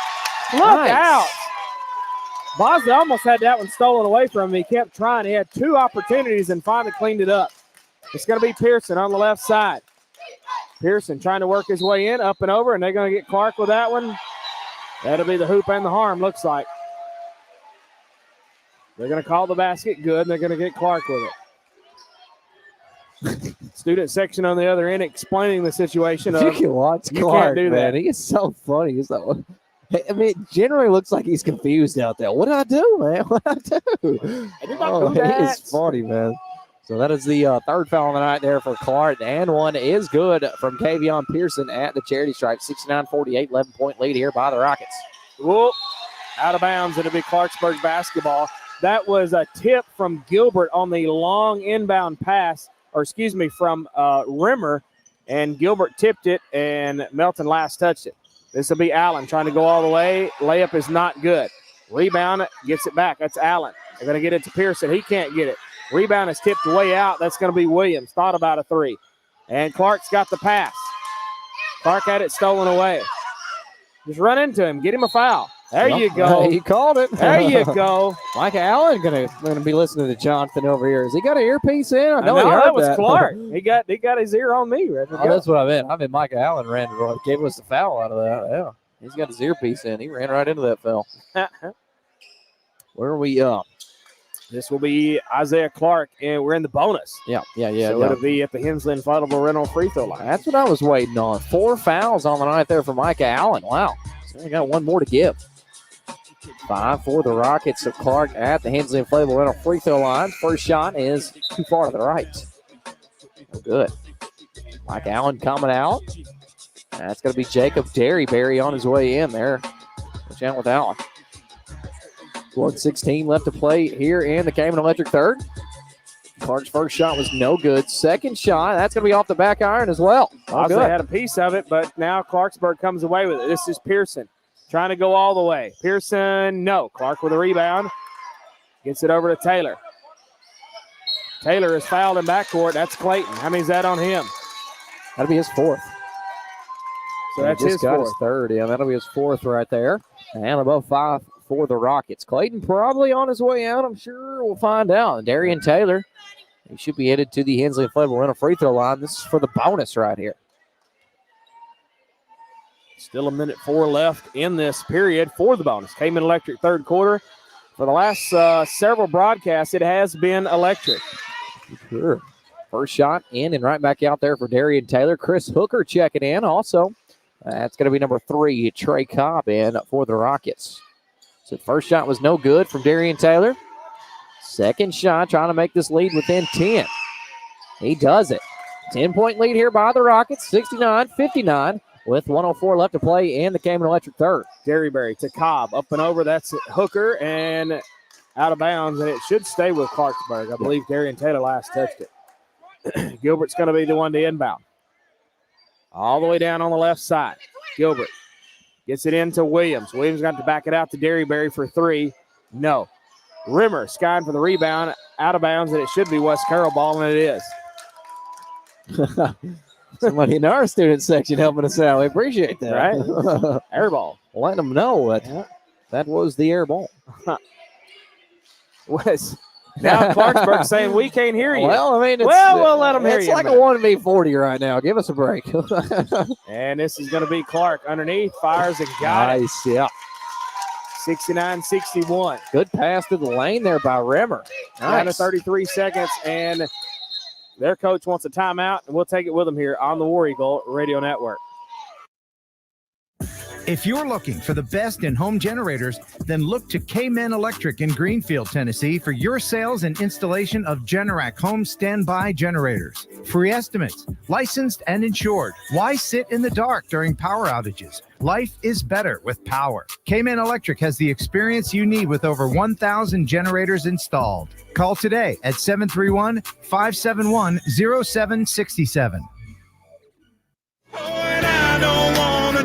Look Nice. out. Bosley almost had that one stolen away from him. He kept trying. He had 2 opportunities and finally cleaned it up. It's going to be Pearson on the left side. Pearson trying to work his way in, up and over, and they're going to get Clark with that one. That'll be the hoop and the harm, looks like. They're going to call the basket good, and they're going to get Clark with it. Student section on the other end explaining the situation. You can watch you Clark, can't do man. that. He is so funny. He's like, I mean, it generally looks like he's confused out there. What did I do, man? What did I do? It is funny, man. So that is the third foul of the night there for Clark, and one is good from Kavion Pearson at the charity stripe. 69-48, 11-point lead here by the Rockets. Whoop. Out of bounds. It'll be Clarksburg basketball. That was a tip from Gilbert on the long inbound pass, from Rimmer, and Gilbert tipped it, and Melton last touched it. This will be Allen trying to go all the way. Layup is not good. Rebound, gets it back. That's Allen. They're going to get it to Pearson. He can't get it. Rebound is tipped way out. That's going to be Williams. Thought about a 3. And Clark's got the pass. Clark had it stolen away. Just run into him. Get him a foul. There you go. He called it. There you go. Mike Allen gonna be listening to Jonathan over here. Has he got an earpiece in? I know No, he heard that was Clark. He got his ear on me. Right? Oh, that's what I meant. I mean, Mike Allen gave us the foul out of that. Yeah, he's got his earpiece in. He ran right into that foul. Where are we? This will be Isaiah Clark, and we're in the bonus. Yeah. So it'll be at the Hensley Inflatable Rental free throw line. That's what I was waiting on. 4 fouls on the night there for Micah Allen. Wow. So we got one more to give. 5 for the Rockets. So Clark at the Hensley Inflatable Rental free throw line. First shot is too far to the right. No good. Mike Allen coming out. That's going to be Jacob Derryberry on his way in there. Watch out with Allen. 1:16 left to play here in the Cayman Electric third. Clark's first shot was no good. Second shot, that's going to be off the back iron as well. They had a piece of it, but now Clarksburg comes away with it. This is Pearson trying to go all the way. Pearson, no. Clark with a rebound. Gets it over to Taylor. Taylor is fouled in backcourt. That's Clayton. How many is that on him? That'll be his 4th. So that's his got 4th. his 3rd. Yeah, that'll be his 4th right there. And above 5 for the Rockets. Clayton probably on his way out. I'm sure we'll find out. And Darian Taylor, he should be headed to the Hensley Inflatable Rental free throw line. This is for the bonus right here. Still 1:04 left in this period for the bonus. Cayman Electric third quarter. For the last several broadcasts, it has been electric. Sure. First shot in and right back out there for Darian Taylor. Chris Hooker checking in also. That's going to be number 3, Trey Cobb in for the Rockets. So first shot was no good from Darian Taylor. Second shot trying to make this lead within 10. He does it. 10-point lead here by the Rockets, 69-59 with 1:04 left to play in the Cayman Electric third. Derryberry to Cobb, up and over. That's Hooker and out of bounds, and it should stay with Clarksburg. I believe Darian Taylor last touched it. Gilbert's going to be the one to inbound. All the way down on the left side. Gilbert gets it into Williams. Williams got to back it out to Derryberry for 3. No. Rimmer skying for the rebound, out of bounds, and it should be West Carroll ball, and it is. Somebody in our student section helping us out. We appreciate that. Right? Air ball. Letting them know that was the air ball. Now Clarksburg saying we can't hear you. Well, I mean, we'll let them hear you. It's like a 1v40 right now. Give us a break. And this is going to be Clark underneath, fires and got it. Yeah. 69-61. Good pass to the lane there by Rimmer. Down to 33 seconds, and their coach wants a timeout, and we'll take it with them here on the War Eagle Radio Network. If you're looking for the best in home generators, then look to K-Men Electric in Greenfield, Tennessee for your sales and installation of Generac home standby generators. Free estimates, licensed and insured. Why sit in the dark during power outages? Life is better with power. K-Men Electric has the experience you need with over 1,000 generators installed. Call today at 731-571-0767.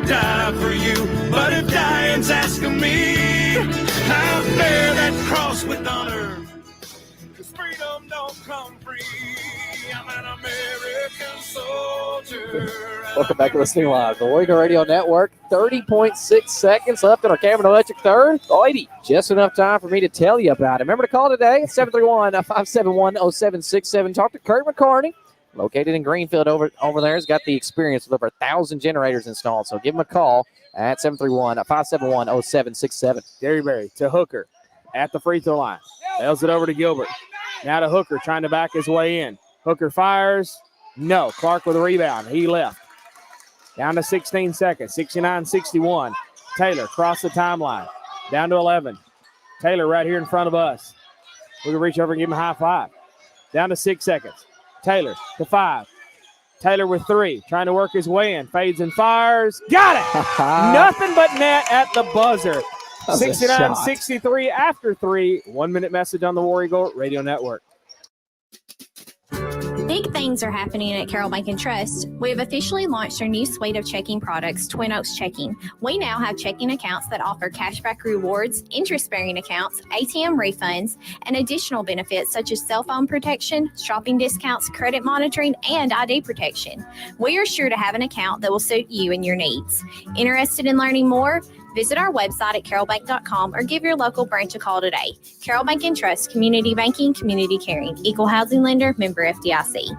Die for you, but if dying's asking me, I'll bear that cross with honor. Welcome back to Listening Live. The Warrior Radio Network. 30.6 seconds left in our Cameron Electric third. Alrighty, just enough time for me to tell you about it. Remember to call today at 731-571-0767. Talk to Kurt McCartney, located in Greenfield over there. Has got the experience with over 1,000 generators installed. So give him a call at 731-571-0767. Derryberry to Hooker at the free throw line. Bails it over to Gilbert. Now to Hooker, trying to back his way in. Hooker fires. No. Clark with a rebound. He left. Down to 16 seconds. 69-61. Taylor cross the timeline. Down to 11. Taylor right here in front of us. We can reach over and give him a high five. Down to 6 seconds. Taylor to 5. Taylor with 3. Trying to work his way in. Fades and fires. Got it! Nothing but net at the buzzer. 69-63 after 3. 1 minute message on the War Eagle Radio Network. Big things are happening at Carroll Bank & Trust. We have officially launched our new suite of checking products, Twin Oaks Checking. We now have checking accounts that offer cashback rewards, interest-bearing accounts, ATM refunds, and additional benefits such as cell phone protection, shopping discounts, credit monitoring, and ID protection. We are sure to have an account that will suit you and your needs. Interested in learning more? Visit our website at carrollbank.com or give your local branch a call today. Carroll Bank & Trust, community banking, community caring, equal housing lender, member FDIC.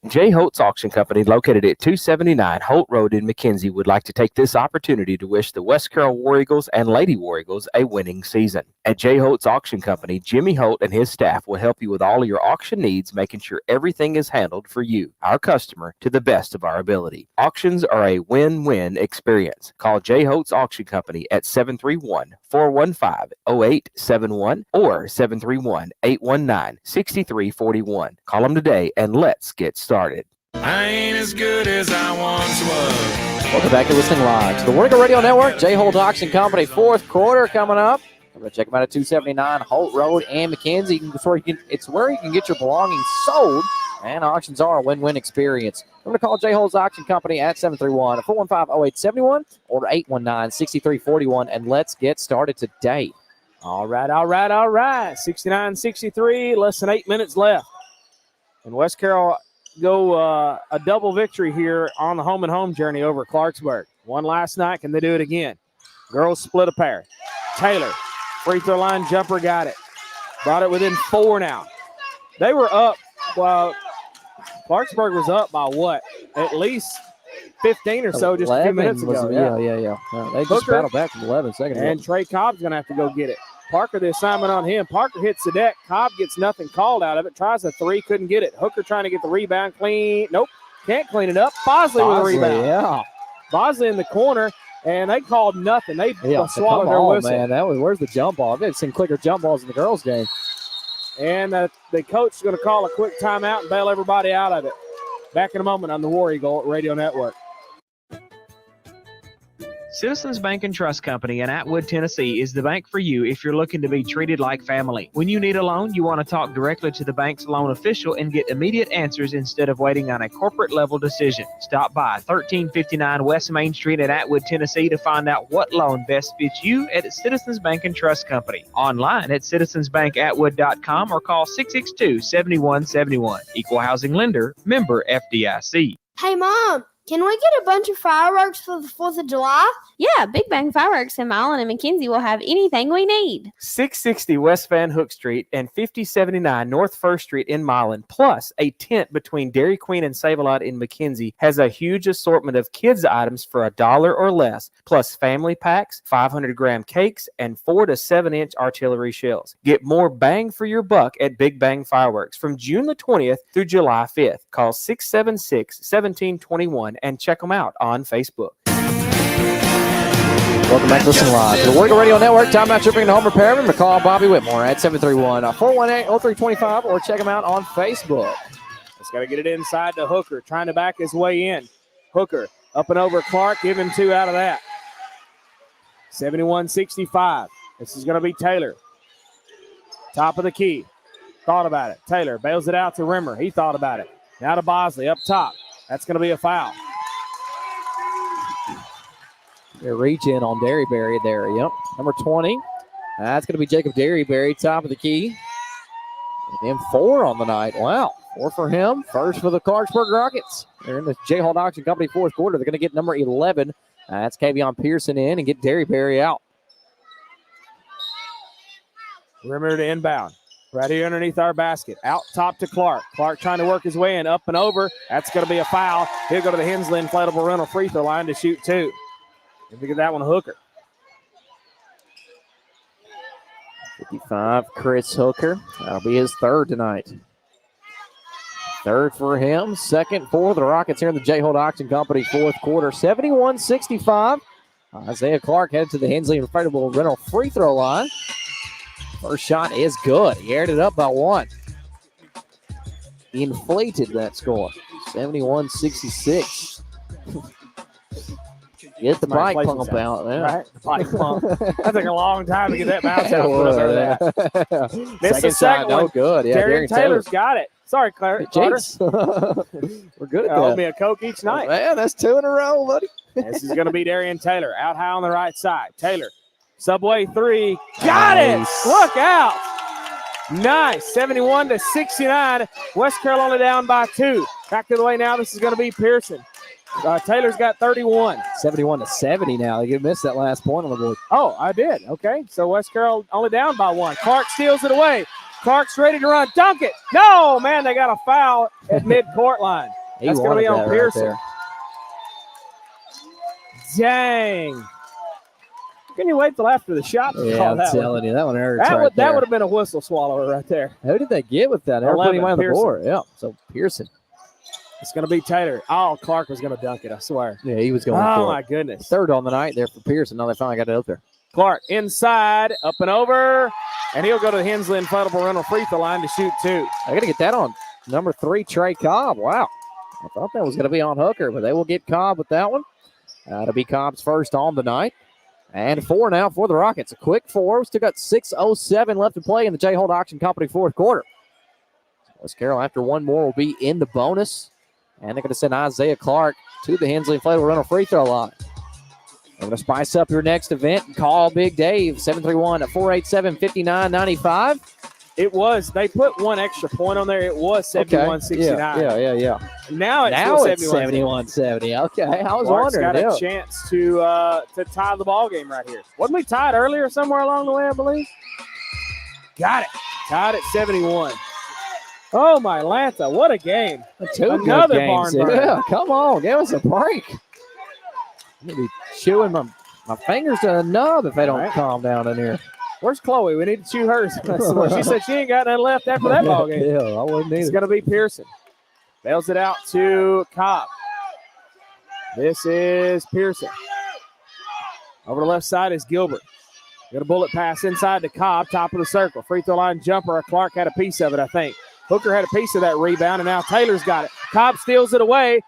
J. Holtz Auction Company, located at 279 Holt Road in McKenzie, would like to take this opportunity to wish the West Carroll War Eagles and Lady War Eagles a winning season. At J. Holtz Auction Company, Jimmy Holt and his staff will help you with all of your auction needs, making sure everything is handled for you, our customer, to the best of our ability. Auctions are a win-win experience. Call J. Holtz Auction Company at 731-415-0871 or 731-819-6341. Call them today and let's get started. I ain't as good as I once was. Welcome back to Listening Live to the Warrior Radio Network. J. Holt Auction Company, fourth quarter coming up. I'm going to check them out at 279 Holt Road and McKenzie. It's where you can get your belongings sold, and auctions are a win-win experience. I'm going to call J. Holt's Auction Company at 731-415-0871 or 819-6341, and let's get started today. All right. 69-63, less than 8 minutes left. And West Carroll go a double victory here on the home-and-home journey over Clarksburg. Won last night. Can they do it again? Girls split a pair. Taylor, free throw line jumper, got it. Brought it within 4 now. They were up. Well, Clarksburg was up by what? At least 15 or so just a few minutes ago. Yeah. They just battled back from 11 seconds. And Trey Cobb's going to have to go get it. Parker, the assignment on him. Parker hits the deck. Cobb gets nothing called out of it. Tries a 3, couldn't get it. Hooker trying to get the rebound clean. Nope, can't clean it up. Bosley with a rebound. Yeah. Bosley in the corner, and they called nothing. They swallowed their whistle. Man, where's the jump ball? I've never seen quicker jump balls in the girls' game. And the coach is going to call a quick timeout and bail everybody out of it. Back in a moment on the War Eagle Radio Network. Citizens Bank and Trust Company in Atwood, Tennessee is the bank for you if you're looking to be treated like family. When you need a loan, you want to talk directly to the bank's loan official and get immediate answers instead of waiting on a corporate level decision. Stop by 1359 West Main Street in Atwood, Tennessee to find out what loan best fits you at Citizens Bank and Trust Company. Online at citizensbankatwood.com or call 662-7171. Equal housing lender, member FDIC. Hey, Mom. Can we get a bunch of fireworks for the 4th of July? Yeah, Big Bang Fireworks in Milan and McKenzie will have anything we need. 660 West Van Hook Street and 5079 North 1st Street in Milan, plus a tent between Dairy Queen and Save-A-Lot in McKenzie, has a huge assortment of kids' items for $1 or less, plus family packs, 500-gram cakes, and 4 to 7-inch artillery shells. Get more bang for your buck at Big Bang Fireworks from June the 20th through July 5th. Call 676-1721 and check them out on Facebook. Welcome back to Listen Live to the Warrior Radio Network. Time out shipping to home repairman. Call Bobby Whitmore at 731-418-0325 or check him out on Facebook. Just got to get it inside to Hooker, trying to back his way in. Hooker up and over Clark, give him 2 out of that. 71-65. This is going to be Taylor. Top of the key. Thought about it. Taylor bails it out to Rimmer. He thought about it. Now to Bosley up top. That's going to be a foul. They're reaching on Derryberry there. Yep. Number 20. That's going to be Jacob Derryberry, top of the key. And 4 on the night. Wow. 4 for him. First for the Clarksburg Rockets. They're in the J-Hall Auction Company fourth quarter. They're going to get number 11. That's Kavion Pearson in and get Derryberry out. Rimmer to inbound. Right here underneath our basket. Out top to Clark. Clark trying to work his way in. Up and over. That's going to be a foul. He'll go to the Hensley inflatable rental free throw line to shoot 2. If we get that one, Hooker. 55, Chris Hooker. That'll be his third tonight. Third for him. Second for the Rockets here in the J-Hold Auction Company fourth quarter. 71-65. Isaiah Clark headed to the Hensley inflatable rental free throw line. First shot is good. He aired it up by 1. He inflated that score. 71-66. Get the bike pump out. Yeah. Right? The bike pump. That took a long time to get that bounce out. Missed the second one. No good. Yeah, Darian Taylor's got it. Sorry, Carter. We're good at that. Hold me a Coke each night. Man, that's 2 in a row, buddy. This is going to be Darian Taylor. Out high on the right side. Taylor. Subway 3. Got it! Look out! Nice. 71-69. West Carroll only down by 2. Back to the way now. This is going to be Pearson. Taylor's got 31. 71-70 now. You missed that last point on the board. Oh, I did. Okay. So West Carroll only down by 1. Clark steals it away. Clark's ready to run. Dunk it. No, man, they got a foul at mid-court line. That's going to be on Pearson. Right Dang. Can you wait till after the shot to yeah, call I'm that telling you, that one hurts that would have been a whistle swallower right there. Who did they get with that? They're putting him on the board. Yeah, so Pearson. It's going to be Taylor. Oh, Clark was going to dunk it, I swear. Yeah, he was going for it. Oh, my goodness. Third on the night there for Pearson. Now they finally got it up there. Clark inside, up and over, and he'll go to the Hensley inflatable rental free throw line to shoot 2. I got to get that on number 3, Trey Cobb. Wow. I thought that was going to be on Hooker, but they will get Cobb with that one. That'll be Cobb's first on the night. And 4 now for the Rockets. A quick 4. We still got 6:07 left to play in the J-Hold Auction Company fourth quarter. West Carroll, after one more, will be in the bonus. And they're going to send Isaiah Clark to the Hensley inflatable rental free throw line. We're going to spice up your next event and call Big Dave, 731-487-5995. It was. They put one extra point on there. It was 71-69. Yeah. Now it's 71-70. Okay, I was Clark's wondering. got a chance to tie the ball game right here. Wasn't we tied earlier somewhere along the way, I believe? Got it. Tied at 71. Oh, my Lanta, what a game. Another barn games. burner. Yeah, come on, give us a break. I'm going to be chewing my fingers to a nub if they don't calm down in here. Where's Chloe? We need to chew hers. She said she ain't got nothing left after that ball game. Yeah, I wouldn't either. It's going to be Pearson. Bails it out to Cobb. This is Pearson. Over the left side is Gilbert. Got a bullet pass inside to Cobb, top of the circle. Free throw line jumper. Clark had a piece of it, I think. Hooker had a piece of that rebound, and now Taylor's got it. Cobb steals it away.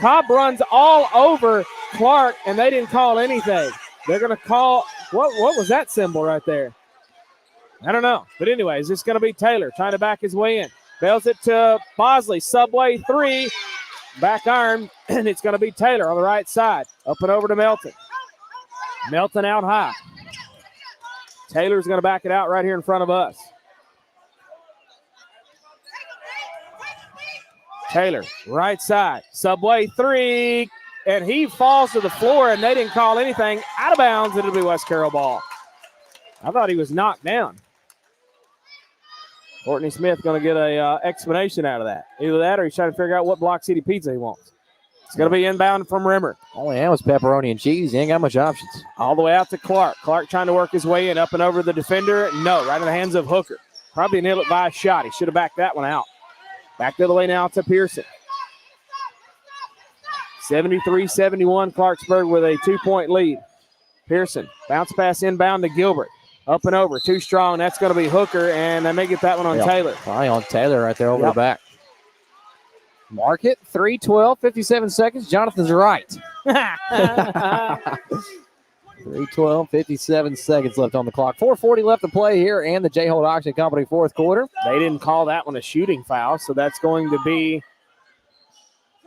Cobb runs all over Clark, and they didn't call anything. They're going to call – what was that symbol right there? I don't know. But anyways, it's going to be Taylor trying to back his way in. Bails it to Bosley. Subway 3. Back iron, and it's going to be Taylor on the right side. Up and over to Melton. Melton out high. Taylor's going to back it out right here in front of us. Taylor, right side. Subway 3. And he falls to the floor, and they didn't call anything. Out of bounds, it'll be West Carroll ball. I thought he was knocked down. Courtney Smith going to get a explanation out of that. Either that or he's trying to figure out what Block City pizza he wants. It's going to be inbound from Rimmer. All he had was pepperoni and cheese. He ain't got much options. All the way out to Clark. Clark trying to work his way in, up and over the defender. No, right in the hands of Hooker. Probably nailed it by a shot. He should have backed that one out. Back the other way now to Pearson. 73-71, Clarksburg with a 2-point lead. Pearson, bounce pass inbound to Gilbert. Up and over, too strong. That's going to be Hooker, and they may get that one on Taylor. Probably on Taylor right there over the back. Mark it, 3:12, 57 seconds. Jonathan's right. 3:12, 57 seconds left on the clock. 4:40 left to play here and the J-Hold Auction Company fourth quarter. They didn't call that one a shooting foul, so that's going to be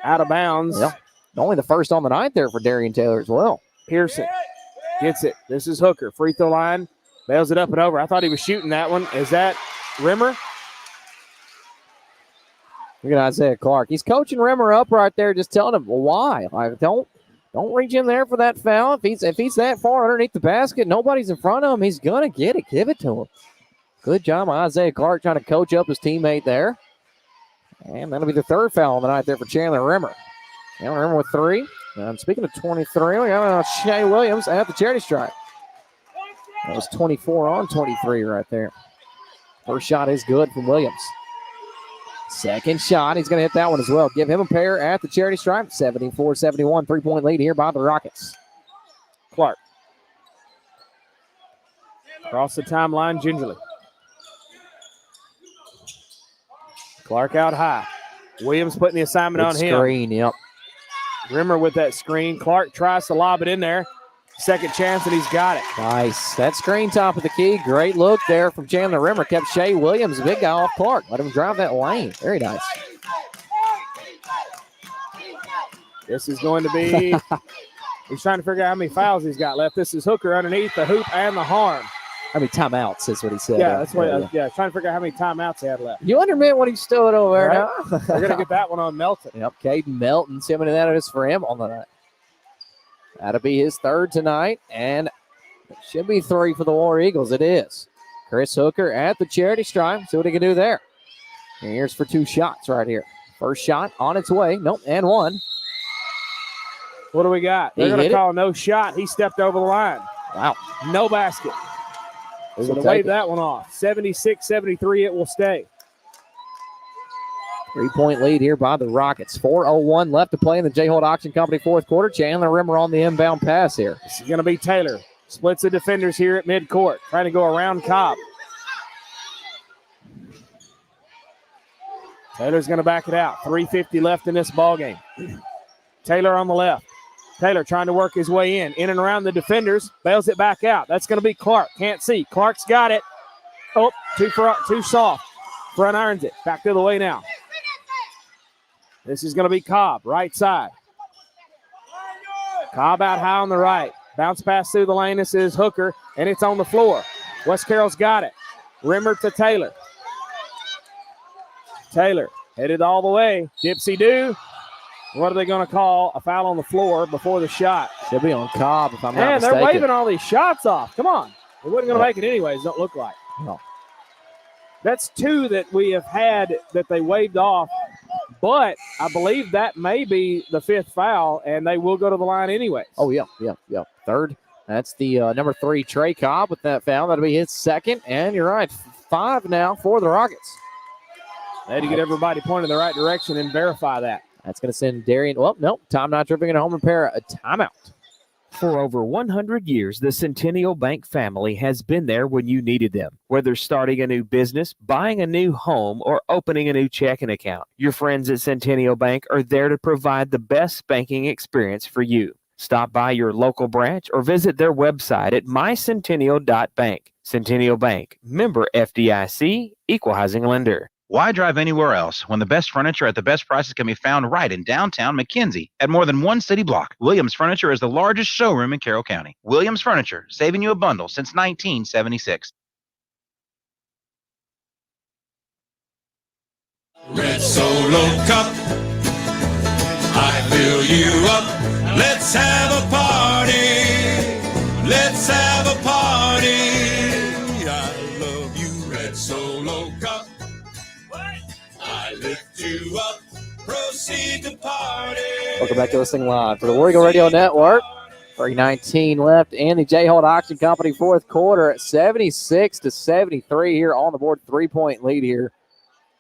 out of bounds. Yeah. Only the first on the night there for Darian Taylor as well. Pearson gets it. This is Hooker. Free throw line. Bails it up and over. I thought he was shooting that one. Is that Rimmer? Look at Isaiah Clark. He's coaching Rimmer up right there, just telling him, well, why? Like, don't reach in there for that foul. If he's that far underneath the basket, nobody's in front of him, he's going to get it. Give it to him. Good job, Isaiah Clark, trying to coach up his teammate there. And that'll be the third foul of the night there for Chandler Rimmer. Chandler Rimmer with 3. And speaking of 23, we got Shea Williams at the charity stripe. That was 24 on 23 right there. First shot is good from Williams. Second shot, he's going to hit that one as well. Give him a pair at the charity stripe. 74-71, 3-point lead here by the Rockets. Clark. Across the timeline gingerly. Clark out high. Williams putting the assignment on him. Screen, yep. Rimmer with that screen. Clark tries to lob it in there. Second chance, and he's got it. Nice. That screen top of the key. Great look there from Chandler Rimmer. Kept Shea Williams, the big guy, off Clark. Let him drive that lane. Very nice. This is going to be, he's trying to figure out how many fouls he's got left. This is Hooker underneath the hoop and the harm. How many timeouts is what he said. Yeah, that's what, trying to figure out how many timeouts he had left. You undermint what he's still over there now. They're going to get that one on Melton. Yep, Caden Melton. See how many that is for him on the night. That'll be his third tonight, and it should be 3 for the War Eagles. It is. Chris Hooker at the charity stripe. See what he can do there. And here's for 2 shots right here. First shot on its way. Nope, and 1. What do we got? They're going to call no shot. He stepped over the line. Wow. No basket. So to wave that one off. 76-73, it will stay. 3-point lead here by the Rockets. 4:01 left to play in the J-Holt Auction Company fourth quarter. Chandler Rimmer on the inbound pass here. This is going to be Taylor. Splits the defenders here at midcourt. Trying to go around Cobb. Taylor's going to back it out. 3:50 left in this ballgame. Taylor on the left. Taylor trying to work his way in and around the defenders. Bails it back out. That's going to be Clark. Can't see. Clark's got it. Oh, too soft. Front irons it. Back the other way now. This is going to be Cobb, right side. Cobb out high on the right. Bounce pass through the lane. This is Hooker, and it's on the floor. West Carroll's got it. Rimmer to Taylor. Taylor headed all the way. Dipsy-do. What are they going to call? A foul on the floor before the shot. Should be on Cobb if I'm not mistaken. Man, they're waving all these shots off. Come on. They wasn't going to make it anyways, don't look like. No. That's 2 that we have had that they waved off. But I believe that may be the 5th foul, and they will go to the line anyways. Oh, yeah. Third. That's the number 3, Trey Cobb, with that foul. That'll be his second. And you're right, 5 now for the Rockets. They had to get everybody pointed in the right direction and verify that. That's going to send Darian. Well, nope. Tom not tripping at home repair. A timeout. For over 100 years, the Centennial Bank family has been there when you needed them. Whether starting a new business, buying a new home, or opening a new checking account, your friends at Centennial Bank are there to provide the best banking experience for you. Stop by your local branch or visit their website at mycentennial.bank. Centennial Bank, member FDIC, equal housing lender. Why drive anywhere else when the best furniture at the best prices can be found right in downtown McKenzie at more than one city block? Williams Furniture is the largest showroom in Carroll County. Williams Furniture, saving you a bundle since 1976. Red Solo Cup, I fill you up. Let's have a party. Let's have a party. I love you, Red Solo Cup. I lift you up, proceed to party. Welcome back to Listening Live for the War Eagle Radio Network. 3:19 left in the J-Holt Auction Company fourth quarter at 76-73 here on the board. 3-point lead here.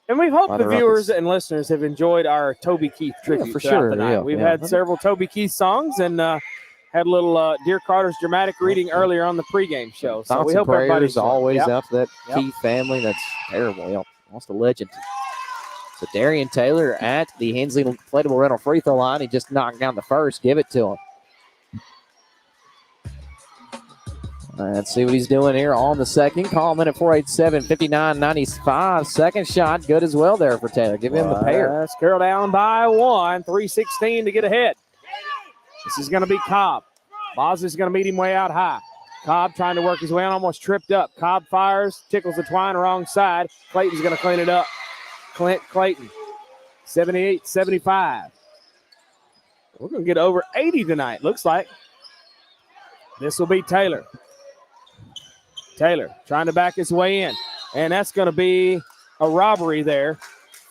And we hope the viewers and listeners have enjoyed our Toby Keith tribute for throughout sure. the night. We've had several Toby Keith songs and had a little Dear Carter's dramatic reading earlier on the pregame show. So we hope everybody's always out to that Keith family. That's terrible. Yep. Lost a legend. So Darian Taylor at the Hensley Inflatable Rental free throw line. He just knocked down the first. Give it to him. Let's see what he's doing here on the second. Call him in at 487-59-95. Second shot, good as well there for Taylor. Give him the pair. Carroll down by 1. 3:16 to get ahead. This is going to be Cobb. Boz is going to meet him way out high. Cobb trying to work his way on, almost tripped up. Cobb fires, tickles the twine wrong side. Clayton's going to clean it up. Clayton 78-75. We're going to get over 80 tonight, looks like. This will be Taylor. Taylor trying to back his way in. And that's going to be a robbery there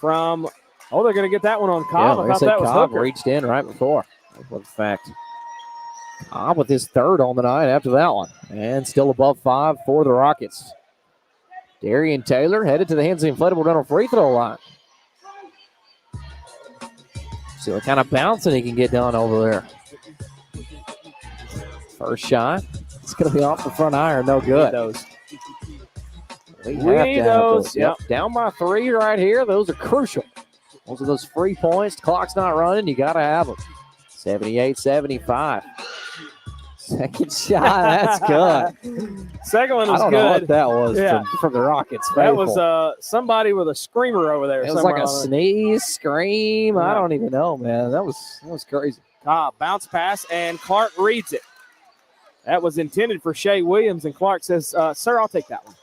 from, they're going to get that one on Cobb. Yeah, I thought that was Cobb Hooker. reached in right before. That's a fact. Cobb with his third on the night after that one. And still above 5 for the Rockets. Darian Taylor headed to the Hensley Inflatable Rental free throw line. See what kind of bouncing he can get done over there. First shot. It's going to be off the front iron. No good. We have to have those. Yep. Down by 3 right here. Those are crucial. Those are those free points. The clock's not running. You got to have them. 78-75. Second shot. That's good. Second one was I don't know what that was from the Rockets. That was somebody with a screamer over there. It was like a sneeze, scream. I don't even know, man. That was crazy. Cobb, bounce pass, and Clark reads it. That was intended for Shea Williams, and Clark says, sir, I'll take that one.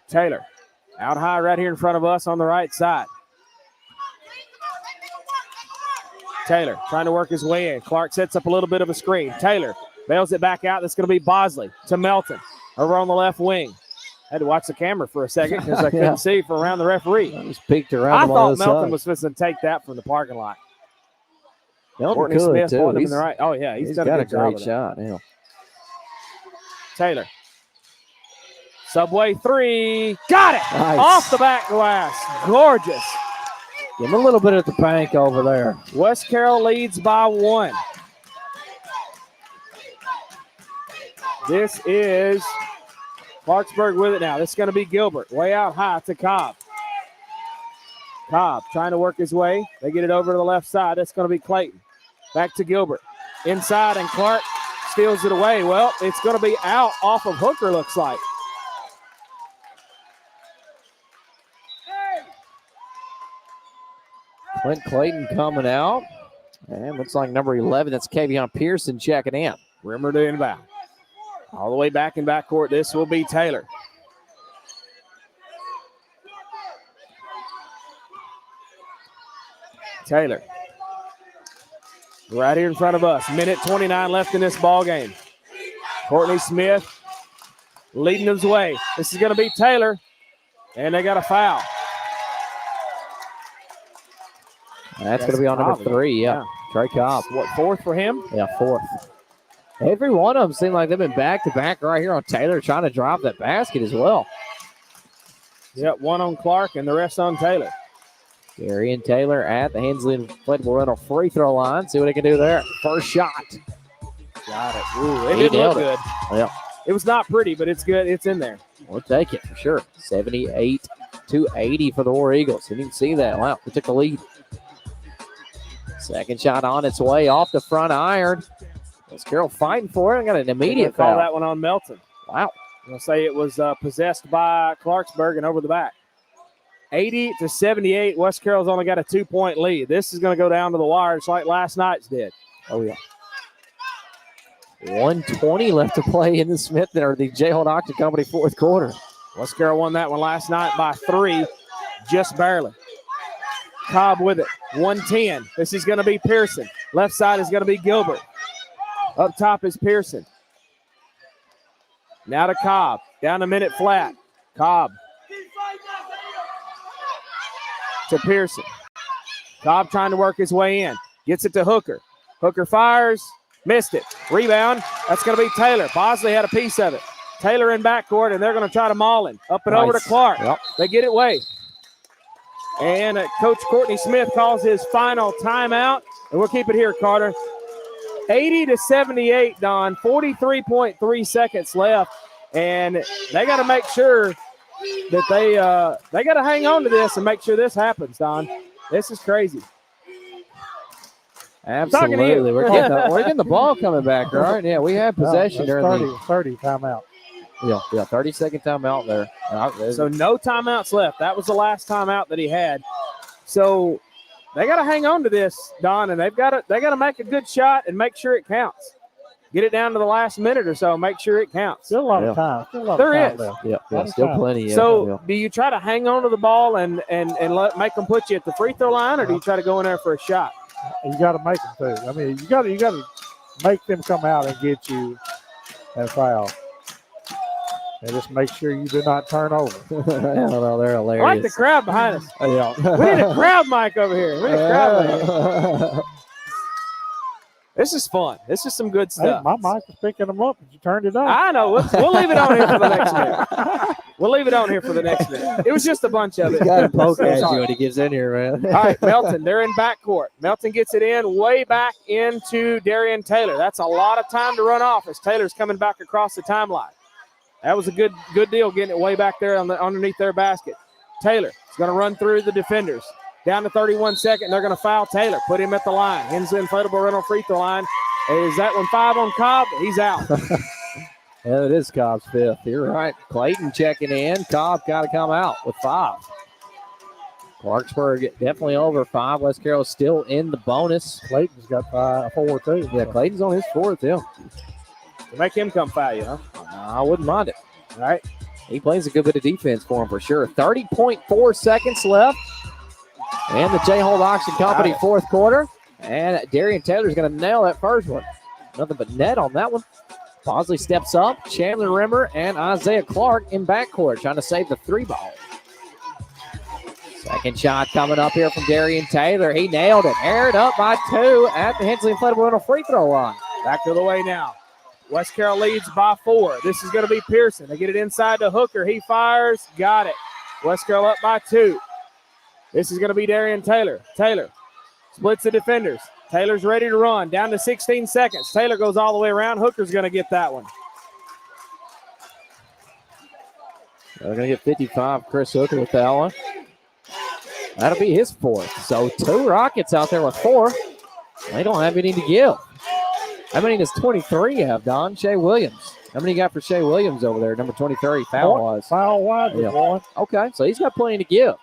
Taylor, out high right here in front of us on the right side. Taylor trying to work his way in. Clark sets up a little bit of a screen. Taylor bails it back out. That's going to be Bosley to Melton over on the left wing. Had to watch the camera for a second because I couldn't see from around the referee. I just peeked around. I thought Melton was supposed to take that from the parking lot. Courtney Smith pointed him in the right. Oh, yeah, he's done got a a good job great shot. Yeah. Taylor. Subway 3. Got it! Nice. Off the back glass. Gorgeous. Give him a little bit at the bank over there. West Carroll leads by 1. This is Clarksburg with it now. This is going to be Gilbert. Way out high to Cobb. Cobb trying to work his way. They get it over to the left side. That's going to be Clayton. Back to Gilbert. Inside, and Clark steals it away. Well, it's going to be out off of Hooker, looks like. Clint Clayton coming out. And looks like number 11, that's Kavion Pearson checking in. Rimmer to inbound. All the way back in backcourt, this will be Taylor. Taylor. Right here in front of us. Minute 29 left in this ball game. Courtney Smith leading his way. This is going to be Taylor. And they got a foul. That's going to be on number 3, yeah. Trey Cobb. What, 4th for him? Yeah, 4th. Every one of them seem like they've been back-to-back right here on Taylor, trying to drive that basket as well. Yep, 1 on Clark and the rest on Taylor. Darian Taylor at the Hensley Inflatable Rental free throw line. See what he can do there. First shot. Got it. Ooh, it didn't look good. Yeah. It was not pretty, but it's good. It's in there. We'll take it for sure. 78-80 for the War Eagles. You didn't see that. Wow, they took the lead. Second shot on its way off the front iron. Was Carroll fighting for it? Got an immediate call foul. that one on Melton. Wow. I'm going to say it was possessed by Clarksburg and over the back. 80-78. West Carroll's only got a 2-point lead. This is going to go down to the wire just like last night's did. Oh, yeah. 1:20 left to play in the Smith or the J-Hold Octa Company fourth quarter. West Carroll won that one last night by 3, just barely. Cobb with it. 110. This is going to be Pearson. Left side is going to be Gilbert. Up top is Pearson. Now to Cobb. Down a minute flat. Cobb. To Pearson. Cobb trying to work his way in. Gets it to Hooker. Hooker fires. Missed it. Rebound. That's going to be Taylor. Bosley had a piece of it. Taylor in backcourt, and they're going to try to maul him. Up and over to Clark. Yep. They get it away. And Coach Courtney Smith calls his final timeout. And we'll keep it here, Carter. 80-78, Don. 43.3 seconds left. And they got to make sure that they got to hang on to this and make sure this happens, Don. This is crazy. Absolutely. We're getting the ball coming back, right? Yeah, we have possession during 30 timeout. Yeah, 30-second timeout there. So no timeouts left. That was the last timeout that he had. So they got to hang on to this, Don, and they got to make a good shot and make sure it counts. Get it down to the last minute or so. Make sure it counts. Still a lot of time. Still a lot There of is. time left. Yeah, still plenty. So, do you try to hang on to the ball and make them put you at the free throw line, or do you try to go in there for a shot? You got to make them too. I mean, you got to make them come out and get you that foul. And just make sure you do not turn over. No, they're hilarious. I like the crowd behind us. Yeah. We need a crowd mic over here. We need a crowd mic. This is fun. This is some good stuff. Hey, my mic was picking them up, but you turned it on. I know. We'll leave it on here for the next minute. We'll leave it on here for the next minute. It was just a bunch of it. He's got to poke at you when he gets in here, man. All right, Melton, they're in backcourt. Melton gets it in way back into Darian Taylor. That's a lot of time to run off as Taylor's coming back across the timeline. That was a good deal getting it way back there underneath their basket. Taylor is going to run through the defenders. Down to 31 seconds, they're going to foul Taylor. Put him at the line. Hensley inflatable rental free throw line. Is that one 5 on Cobb? He's out. Yeah, it is Cobb's 5th. You're right. Clayton checking in. Cobb got to come out with 5. Clarksburg definitely over 5. West Carroll still in the bonus. Clayton's got 4 too. Yeah, Clayton's on his 4th, yeah. To make him come foul you, huh? I wouldn't mind it. All right. He plays a good bit of defense for him for sure. 30.4 seconds left. And the J-Hold Auction Company 4th quarter. And Darian Taylor's going to nail that first one. Nothing but net on that one. Bosley steps up. Chandler Rimmer and Isaiah Clark in backcourt trying to save the 3-ball. Second shot coming up here from Darian Taylor. He nailed it. Aired up by 2 at the Hensley Inflatable Rental free throw line. Back to the way now. West Carroll leads by 4. This is going to be Pearson. They get it inside to Hooker. He fires. Got it. West Carroll up by 2. This is going to be Darian Taylor. Taylor splits the defenders. Taylor's ready to run. Down to 16 seconds. Taylor goes all the way around. Hooker's going to get that one. They're going to get 55. Chris Hooker with that one. That'll be his 4th. So 2 Rockets out there with 4. They don't have any to give. How many does 23 have, Don? Shea Williams. How many you got for Shea Williams over there, number 23, foul-wise? Foul-wise, yeah. Boy. Okay, so he's got plenty to give.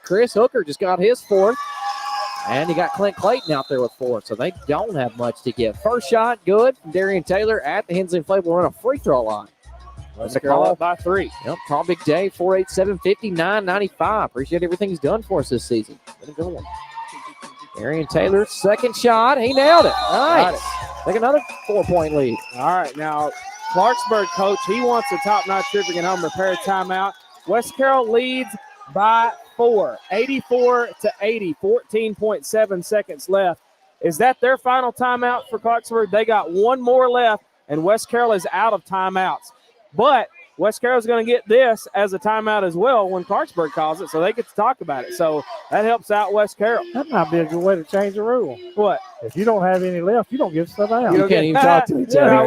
Chris Hooker just got his 4th, and you got Clint Clayton out there with 4, so they don't have much to give. First shot, good from Darian Taylor at the Hensley Inflatable Rental free throw line. Let's call up by 3. Yep, call Big J, 487-59-95. Appreciate everything he's done for us this season. Been a good one. Darian Taylor, second shot. He nailed it. Nice. Take another 4-point lead. All right, now Clarksburg coach, he wants a top-notch trip and home repair timeout. West Carroll leads by 4, 84-80, 14.7 seconds left. Is that their final timeout for Clarksburg? They got one more left, and West Carroll is out of timeouts. But West Carroll's going to get this as a timeout as well when Clarksburg calls it, so they get to talk about it. So that helps out West Carroll. That might be a good way to change the rule. What? If you don't have any left, you don't give stuff out. You can't even talk to each other.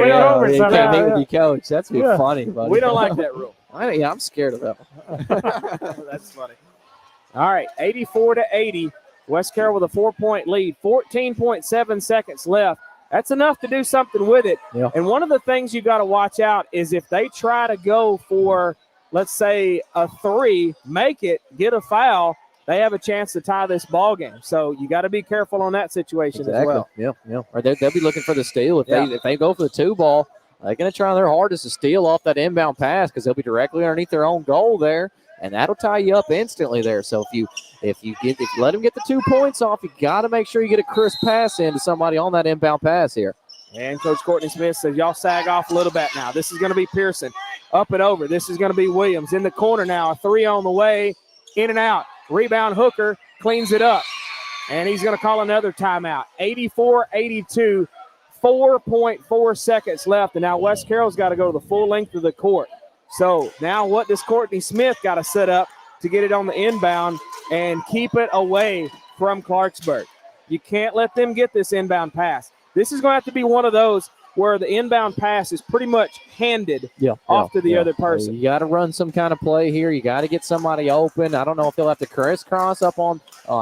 You can't meet with your coach. That's be funny, buddy. We don't like that rule. I'm scared of that one. That's funny. All right, 84-80. West Carroll with a 4-point lead. 14.7 seconds left. That's enough to do something with it. Yeah. And one of the things you got to watch out is if they try to go for, let's say, a 3, make it, get a foul, they have a chance to tie this ball game. So you got to be careful on that situation as well. Yeah. Or they'll be looking for the steal. If they go for the 2 ball, they're going to try their hardest to steal off that inbound pass because they'll be directly underneath their own goal there, and that'll tie you up instantly there. So if you let them get the 2 points off, you got to make sure you get a crisp pass into somebody on that inbound pass here. And Coach Courtney Smith says, y'all sag off a little bit now. This is going to be Pearson. Up and over. This is going to be Williams. In the corner now. A 3 on the way. In and out. Rebound Hooker. Cleans it up. And he's going to call another timeout. 84-82. 4.4 seconds left. And now West Carroll's got to go to the full length of the court. So now what does Courtney Smith got to set up to get it on the inbound and keep it away from Clarksburg? You can't let them get this inbound pass. This is going to have to be one of those where the inbound pass is pretty much handed off to the other person. You got to run some kind of play here. You got to get somebody open. I don't know if he'll have to crisscross up on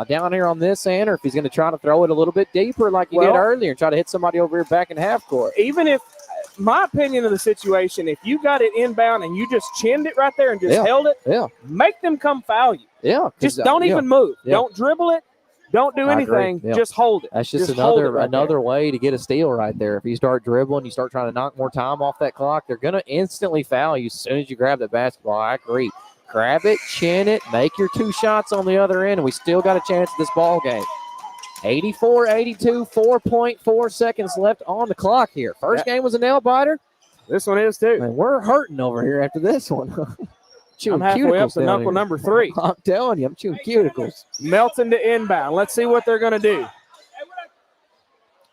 down here on this end, or if he's going to try to throw it a little bit deeper like he did earlier and try to hit somebody over here back in half court. Even if, my opinion of the situation, if you got it inbound and you just chinned it right there and just held it, make them come foul you. Yeah. Just don't even move. Yeah. Don't dribble it. Don't do I agree. anything. Yeah. Just hold it. That's just hold it another right way to get a steal right there. If you start dribbling, you start trying to knock more time off that clock, they're going to instantly foul you as soon as you grab the basketball. I agree. Grab it, chin it, make your 2 shots on the other end, and we still got a chance at this ball game. 84-82, 4.4 seconds left on the clock here. First game was a nail biter. This one is too. And we're hurting over here after this one. I'm halfway up to knuckle number 3. I'm telling you, I'm chewing cuticles. Melton to inbound. Let's see what they're going to do.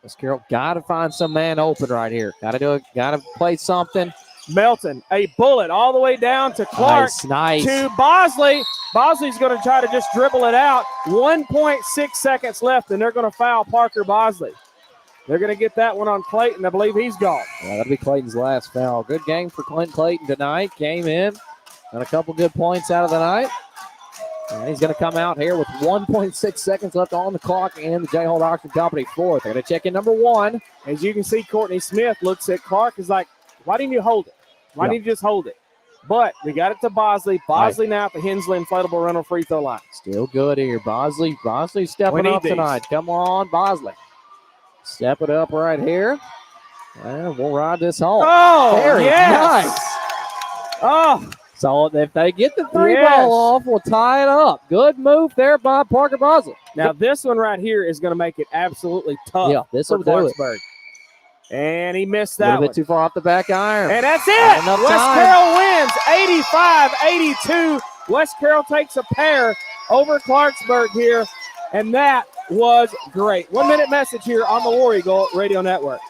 Miss Carroll got to find some man open right here. Got to do it. Got to play something. Melton, a bullet all the way down to Clark. Nice. To Bosley. Bosley's going to try to just dribble it out. 1.6 seconds left, and they're going to foul Parker Bosley. They're going to get that one on Clayton. I believe he's gone. Yeah, that'll be Clayton's last foul. Good game for Clint Clayton tonight. Came in, got a couple good points out of the night. And he's going to come out here with 1.6 seconds left on the clock in the J-Hold Auction Company fourth. They're going to check in number 1. As you can see, Courtney Smith looks at Clark, is like, why didn't you hold it? Why didn't you just hold it? But we got it to Bosley. Bosley now at the Hensley Inflatable Rental free throw line. Still good here. Bosley stepping up tonight. Come on, Bosley. Step it up right here. And we'll ride this home. Oh, very yes. nice. Oh. So if they get the 3 ball off, we'll tie it up. Good move there by Parker Bosley. Now this one right here is going to make it absolutely tough. Yeah, this for will do it. Clarksburg. And he missed A that little one. bit too far off the back iron. And that's it. Enough West time. Carroll wins 85-82. West Carroll takes a pair over Clarksburg here, and that was great. 1 minute message here on the War Eagle Radio Network.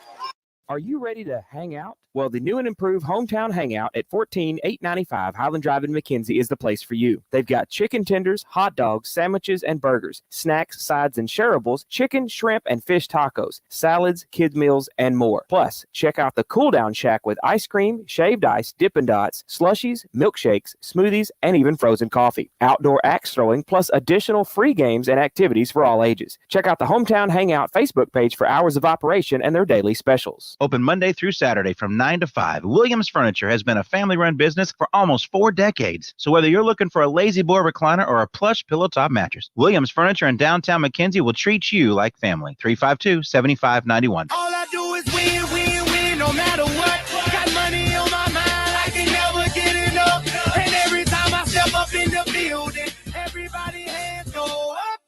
Are you ready to hang out? Well, the new and improved Hometown Hangout at 14895 Highland Drive in McKenzie is the place for you. They've got chicken tenders, hot dogs, sandwiches, and burgers, snacks, sides, and shareables, chicken, shrimp, and fish tacos, salads, kids' meals, and more. Plus, check out the Cool Down Shack with ice cream, shaved ice, Dippin' Dots, slushies, milkshakes, smoothies, and even frozen coffee. Outdoor axe throwing, plus additional free games and activities for all ages. Check out the Hometown Hangout Facebook page for hours of operation and their daily specials. Open Monday through Saturday from 9 to 5. Williams Furniture has been a family-run business for almost 4 decades. So whether you're looking for a lazy boy recliner or a plush pillow top mattress, Williams Furniture in downtown McKenzie will treat you like family. 352-7591. All I do is win, win, win, no matter what. Got money on my mind, I can never get enough. And every time I step up in the building, everybody hands go up.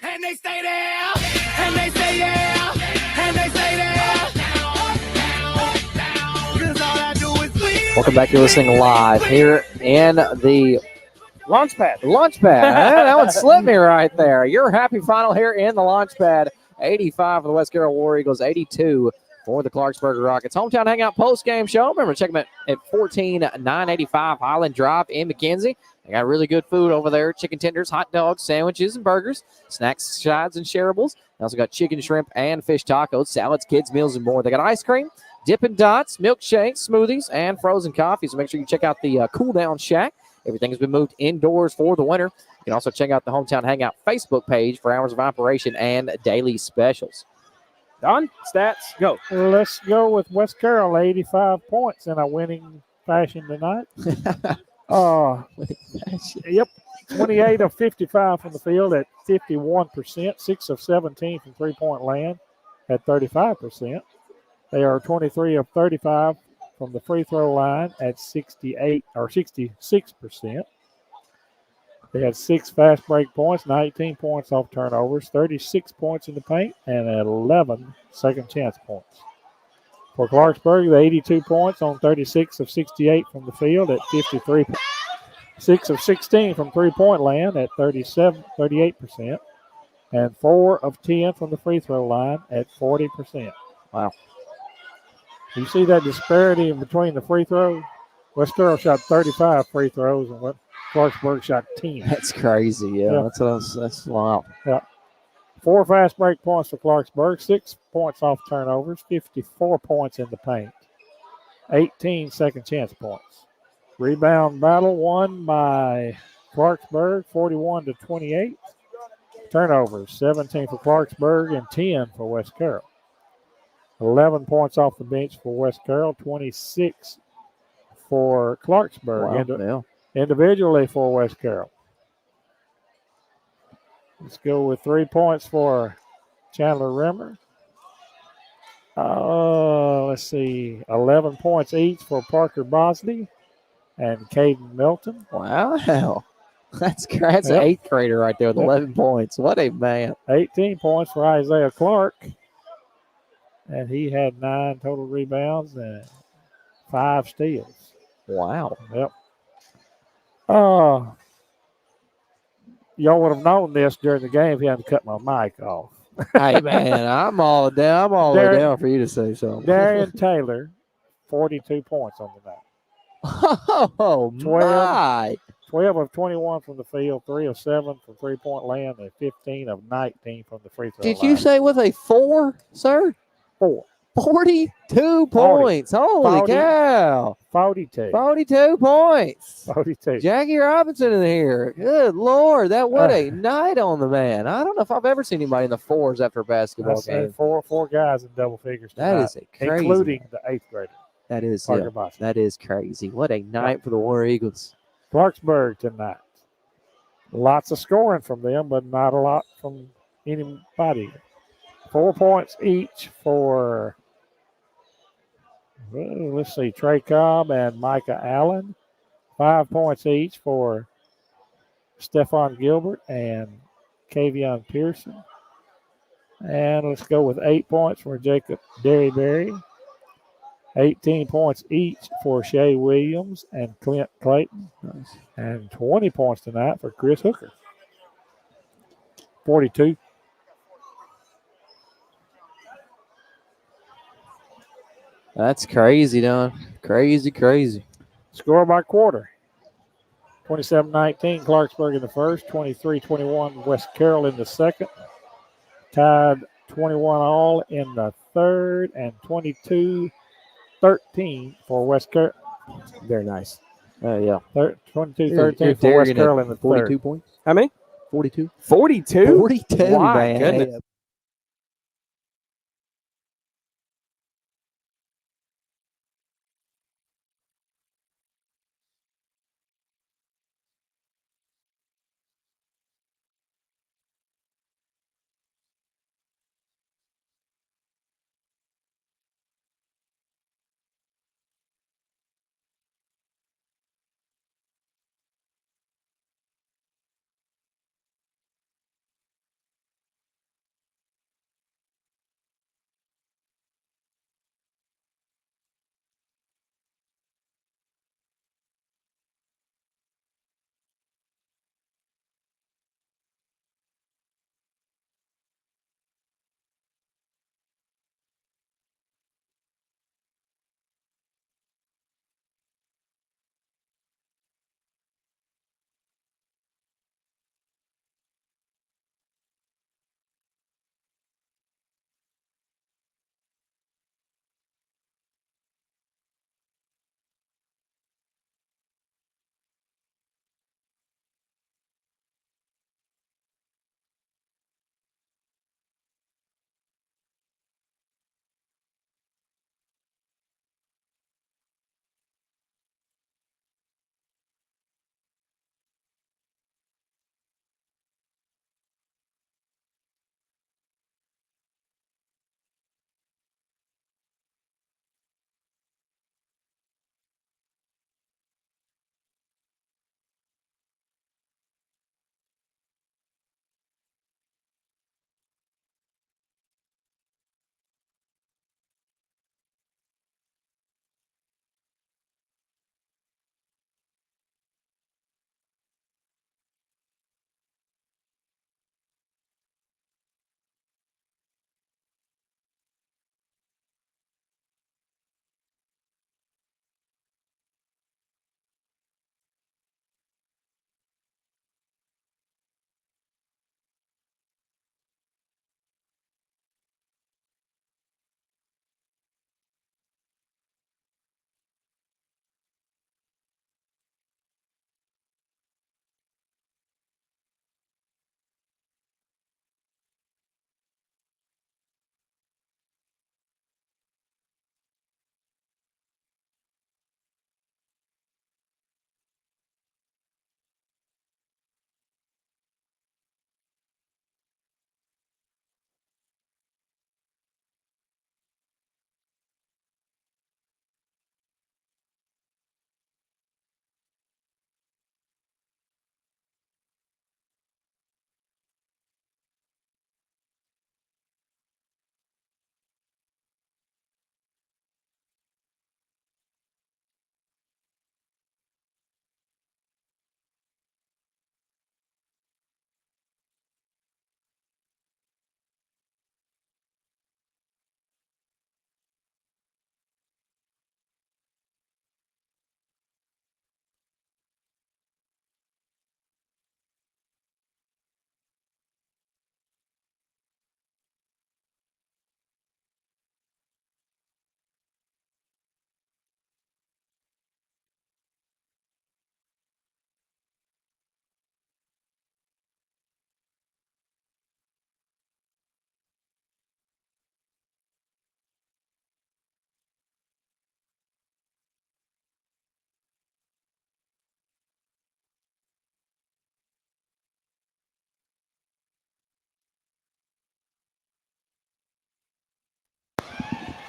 And they stay there, and they say yeah, and they say there. Welcome back. You're listening live here in the Launch pad. That one slipped me right there. Your happy final here in the launch pad. 85 for the West Carroll War Eagles, 82 for the Clarksburg Rockets. Hometown Hangout post-game show. Remember, check them at 14985 Highland Drive in McKenzie. They got really good food over there. Chicken tenders, hot dogs, sandwiches, and burgers. Snacks, sides, and shareables. They also got chicken, shrimp, and fish tacos, salads, kids' meals, and more. They got ice cream, Dippin' Dots, milkshakes, smoothies, and frozen coffee. So make sure you check out the Cool Down Shack. Everything has been moved indoors for the winter. You can also check out the Hometown Hangout Facebook page for hours of operation and daily specials. Don, stats, go. Let's go with West Carroll, 85 points in a winning fashion tonight. Yep, 28 of 55 from the field at 51%, 6 of 17 from three-point land at 35%. They are 23 of 35 from the free throw line at 66%. They had 6 fast break points, 19 points off turnovers, 36 points in the paint, and 11 second chance points. For Clarksburg, the 82 points on 36 of 68 from the field at 53. 6 of 16 from three-point land at 38%, and 4 of 10 from the free throw line at 40%. Wow. You see that disparity between the free throws? West Carroll shot 35 free throws, and Clarksburg shot 10. That's crazy, yeah. That's wow. Yeah. 4 fast break points for Clarksburg, 6 points off turnovers, 54 points in the paint, 18 second chance points. Rebound battle won by Clarksburg, 41-28. Turnovers, 17 for Clarksburg and 10 for West Carroll. 11 points off the bench for West Carroll, 26 for Clarksburg. Wow, Individually for West Carroll. Let's go with 3 points for Chandler Rimmer. Let's see, 11 points each for Parker Bosley and Caden Milton. Wow. That's an Yep. 8th grader right there with Yep. 11 points. What a man. 18 points for Isaiah Clark. And he had 9 total rebounds and 5 steals. Wow. Yep. Y'all would have known this during the game if you hadn't cut my mic off. Hey, man, I'm all down. I'm all the way down for you to say something. Darian Taylor, 42 points on the night. Oh, 12 of 21 from the field, 3 of 7 from three-point land, and 15 of 19 from the free throw line. Did you say with a 4, sir? 4. 42 points. Holy cow. 42. 42 points. 42. Jackie Robinson in here. Good Lord. What a night on the man. I don't know if I've ever seen anybody in the 4s after a basketball I've game. seen four guys in double figures That tonight, is a crazy, including the 8th grader. That is, Parker yeah, Bosley. that is crazy. What a night for the War Eagles. Clarksburg tonight. Lots of scoring from them, but not a lot from anybody. 4 points each for, let's see, Trey Cobb and Micah Allen. 5 points each for Stephon Gilbert and Kavion Pearson. And let's go with 8 points for Jacob Derryberry. 18 points each for Shea Williams and Clint Clayton. Nice. And 20 points tonight for Chris Hooker. 42. That's crazy, Don. Crazy. Score by quarter. 27-19, Clarksburg in the first. 23-21, West Carroll in the second. Tied 21 all in the third. And 22-13 for West Carroll. Very nice. Yeah. 22-13 for West Carroll in the 42 third. points. How many? 42. 42? 42, My man. goodness.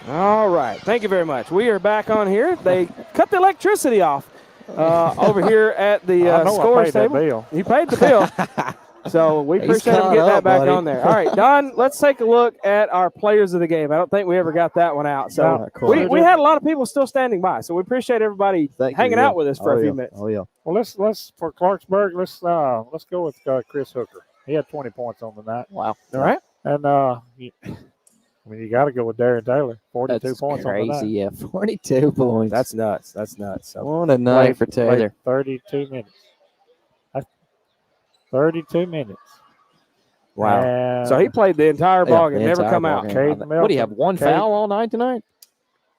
All right. Thank you very much. We are back on here. They cut the electricity off over here at the scores table. He paid the bill. So we appreciate him getting that back on there. All right, Don, let's take a look at our players of the game. I don't think we ever got that one out. So we had a lot of people still standing by. So we appreciate everybody hanging out with us for a few minutes. Oh, yeah. Well, let's for Clarksburg, let's go with Chris Hooker. He had 20 points on the night. Wow. All right. And you got to go with Darren Taylor. 42 points on the night. Crazy, yeah. 42 points. That's nuts. So what a night for Taylor. 32 minutes. 32 minutes. Wow. And so he played the entire ball game, never come out. What do you have, one foul all night tonight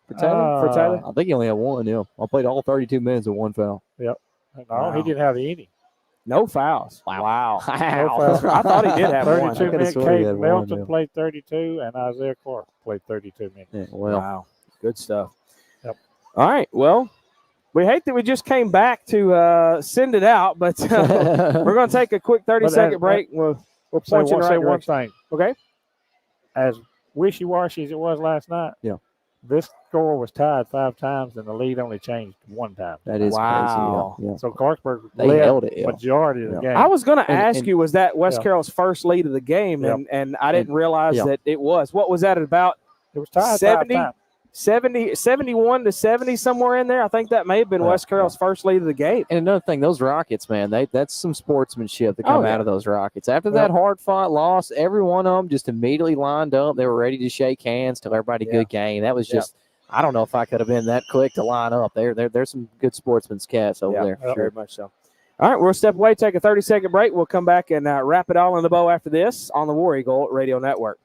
for Taylor? I think he only had one, yeah. I played all 32 minutes with one foul. Yep. No, he didn't have any. No fouls. Wow. No fouls. I thought he did have 32 one. minutes. Cade Melton played 32, and Isaiah Clark played 32 minutes. Yeah, well. Wow. Good stuff. Yep. All right. Well, we hate that we just came back to send it out, but we're going to take a quick 30-second break. We'll point you in the right one direction. thing. Okay. As wishy-washy as it was last night, this score was tied 5 times, and the lead only changed 1 time. That is crazy. Yeah. So Clarksburg They led held it, majority of the game. I was going to ask you, was that West Carroll's first lead of the game? Yep. And I didn't realize that it was. What was that about? It was tied 70, 5 times. 71 to 70, somewhere in there. I think that may have been West Carroll's first lead of the game. And another thing, those Rockets, man, that's some sportsmanship that come out of those Rockets. After that hard-fought loss, every one of them just immediately lined up. They were ready to shake hands, tell everybody good game. That was just I don't know if I could have been that quick to line up. There's some good sportsman's cats over there. Very much so. All right, we'll step away, take a 30-second break. We'll come back and wrap it all in the bow after this on the War Eagle Radio Network.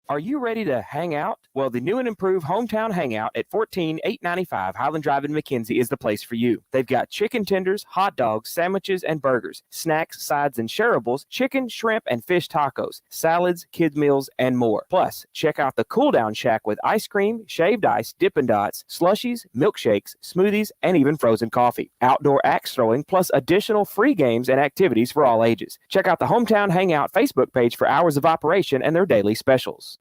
Are you ready to hang out? Well, the new and improved Hometown Hangout at 14895 Highland Drive in McKenzie is the place for you. They've got chicken tenders, hot dogs, sandwiches, and burgers, snacks, sides, and shareables, chicken, shrimp, and fish tacos, salads, kids' meals, and more. Plus, check out the Cool Down Shack with ice cream, shaved ice, Dippin' Dots, slushies, milkshakes, smoothies, and even frozen coffee. Outdoor axe throwing, plus additional free games and activities for all ages. Check out the Hometown Hangout Facebook page for hours of operation and their daily specials.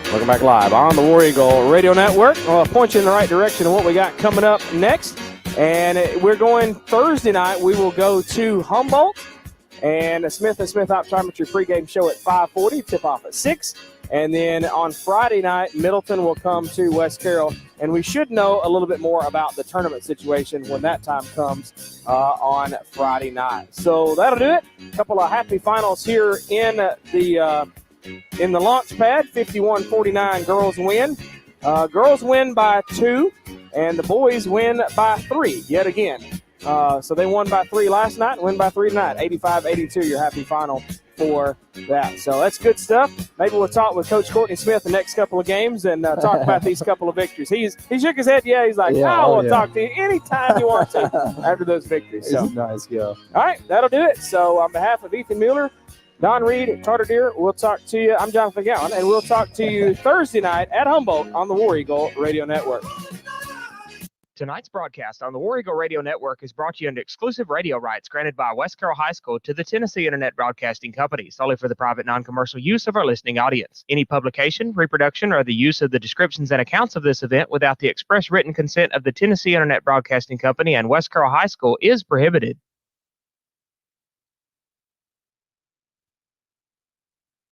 Welcome back live on the War Eagle Radio Network. I'll point you in the right direction of what we got coming up next. And we're going Thursday night. We will go to Humboldt and a Smith & Smith Optometry pregame show at 5:40, tip-off at 6. And then on Friday night, Middleton will come to West Carroll. And we should know a little bit more about the tournament situation when that time comes on Friday night. So that'll do it. A couple of happy finals here in the launch pad. 51-49 girls win. Girls win by 2, and the boys win by 3 yet again. So they won by 3 last night and win by 3 tonight. 85-82, your happy final for that. So that's good stuff. Maybe we'll talk with Coach Courtney Smith the next couple of games and talk about these couple of victories. He shook his head. Yeah, he's like, I will talk to you anytime you want to after those victories. So. He's a nice guy. All right, that'll do it. So on behalf of Ethan Mueller, Don Reed, Carter Deer, we'll talk to you. I'm Jonathan Gowan, and we'll talk to you Thursday night at Humboldt on the War Eagle Radio Network. Tonight's broadcast on the War Eagle Radio Network is brought to you under exclusive radio rights granted by West Carroll High School to the Tennessee Internet Broadcasting Company, solely for the private non-commercial use of our listening audience. Any publication, reproduction, or the use of the descriptions and accounts of this event without the express written consent of the Tennessee Internet Broadcasting Company and West Carroll High School is prohibited.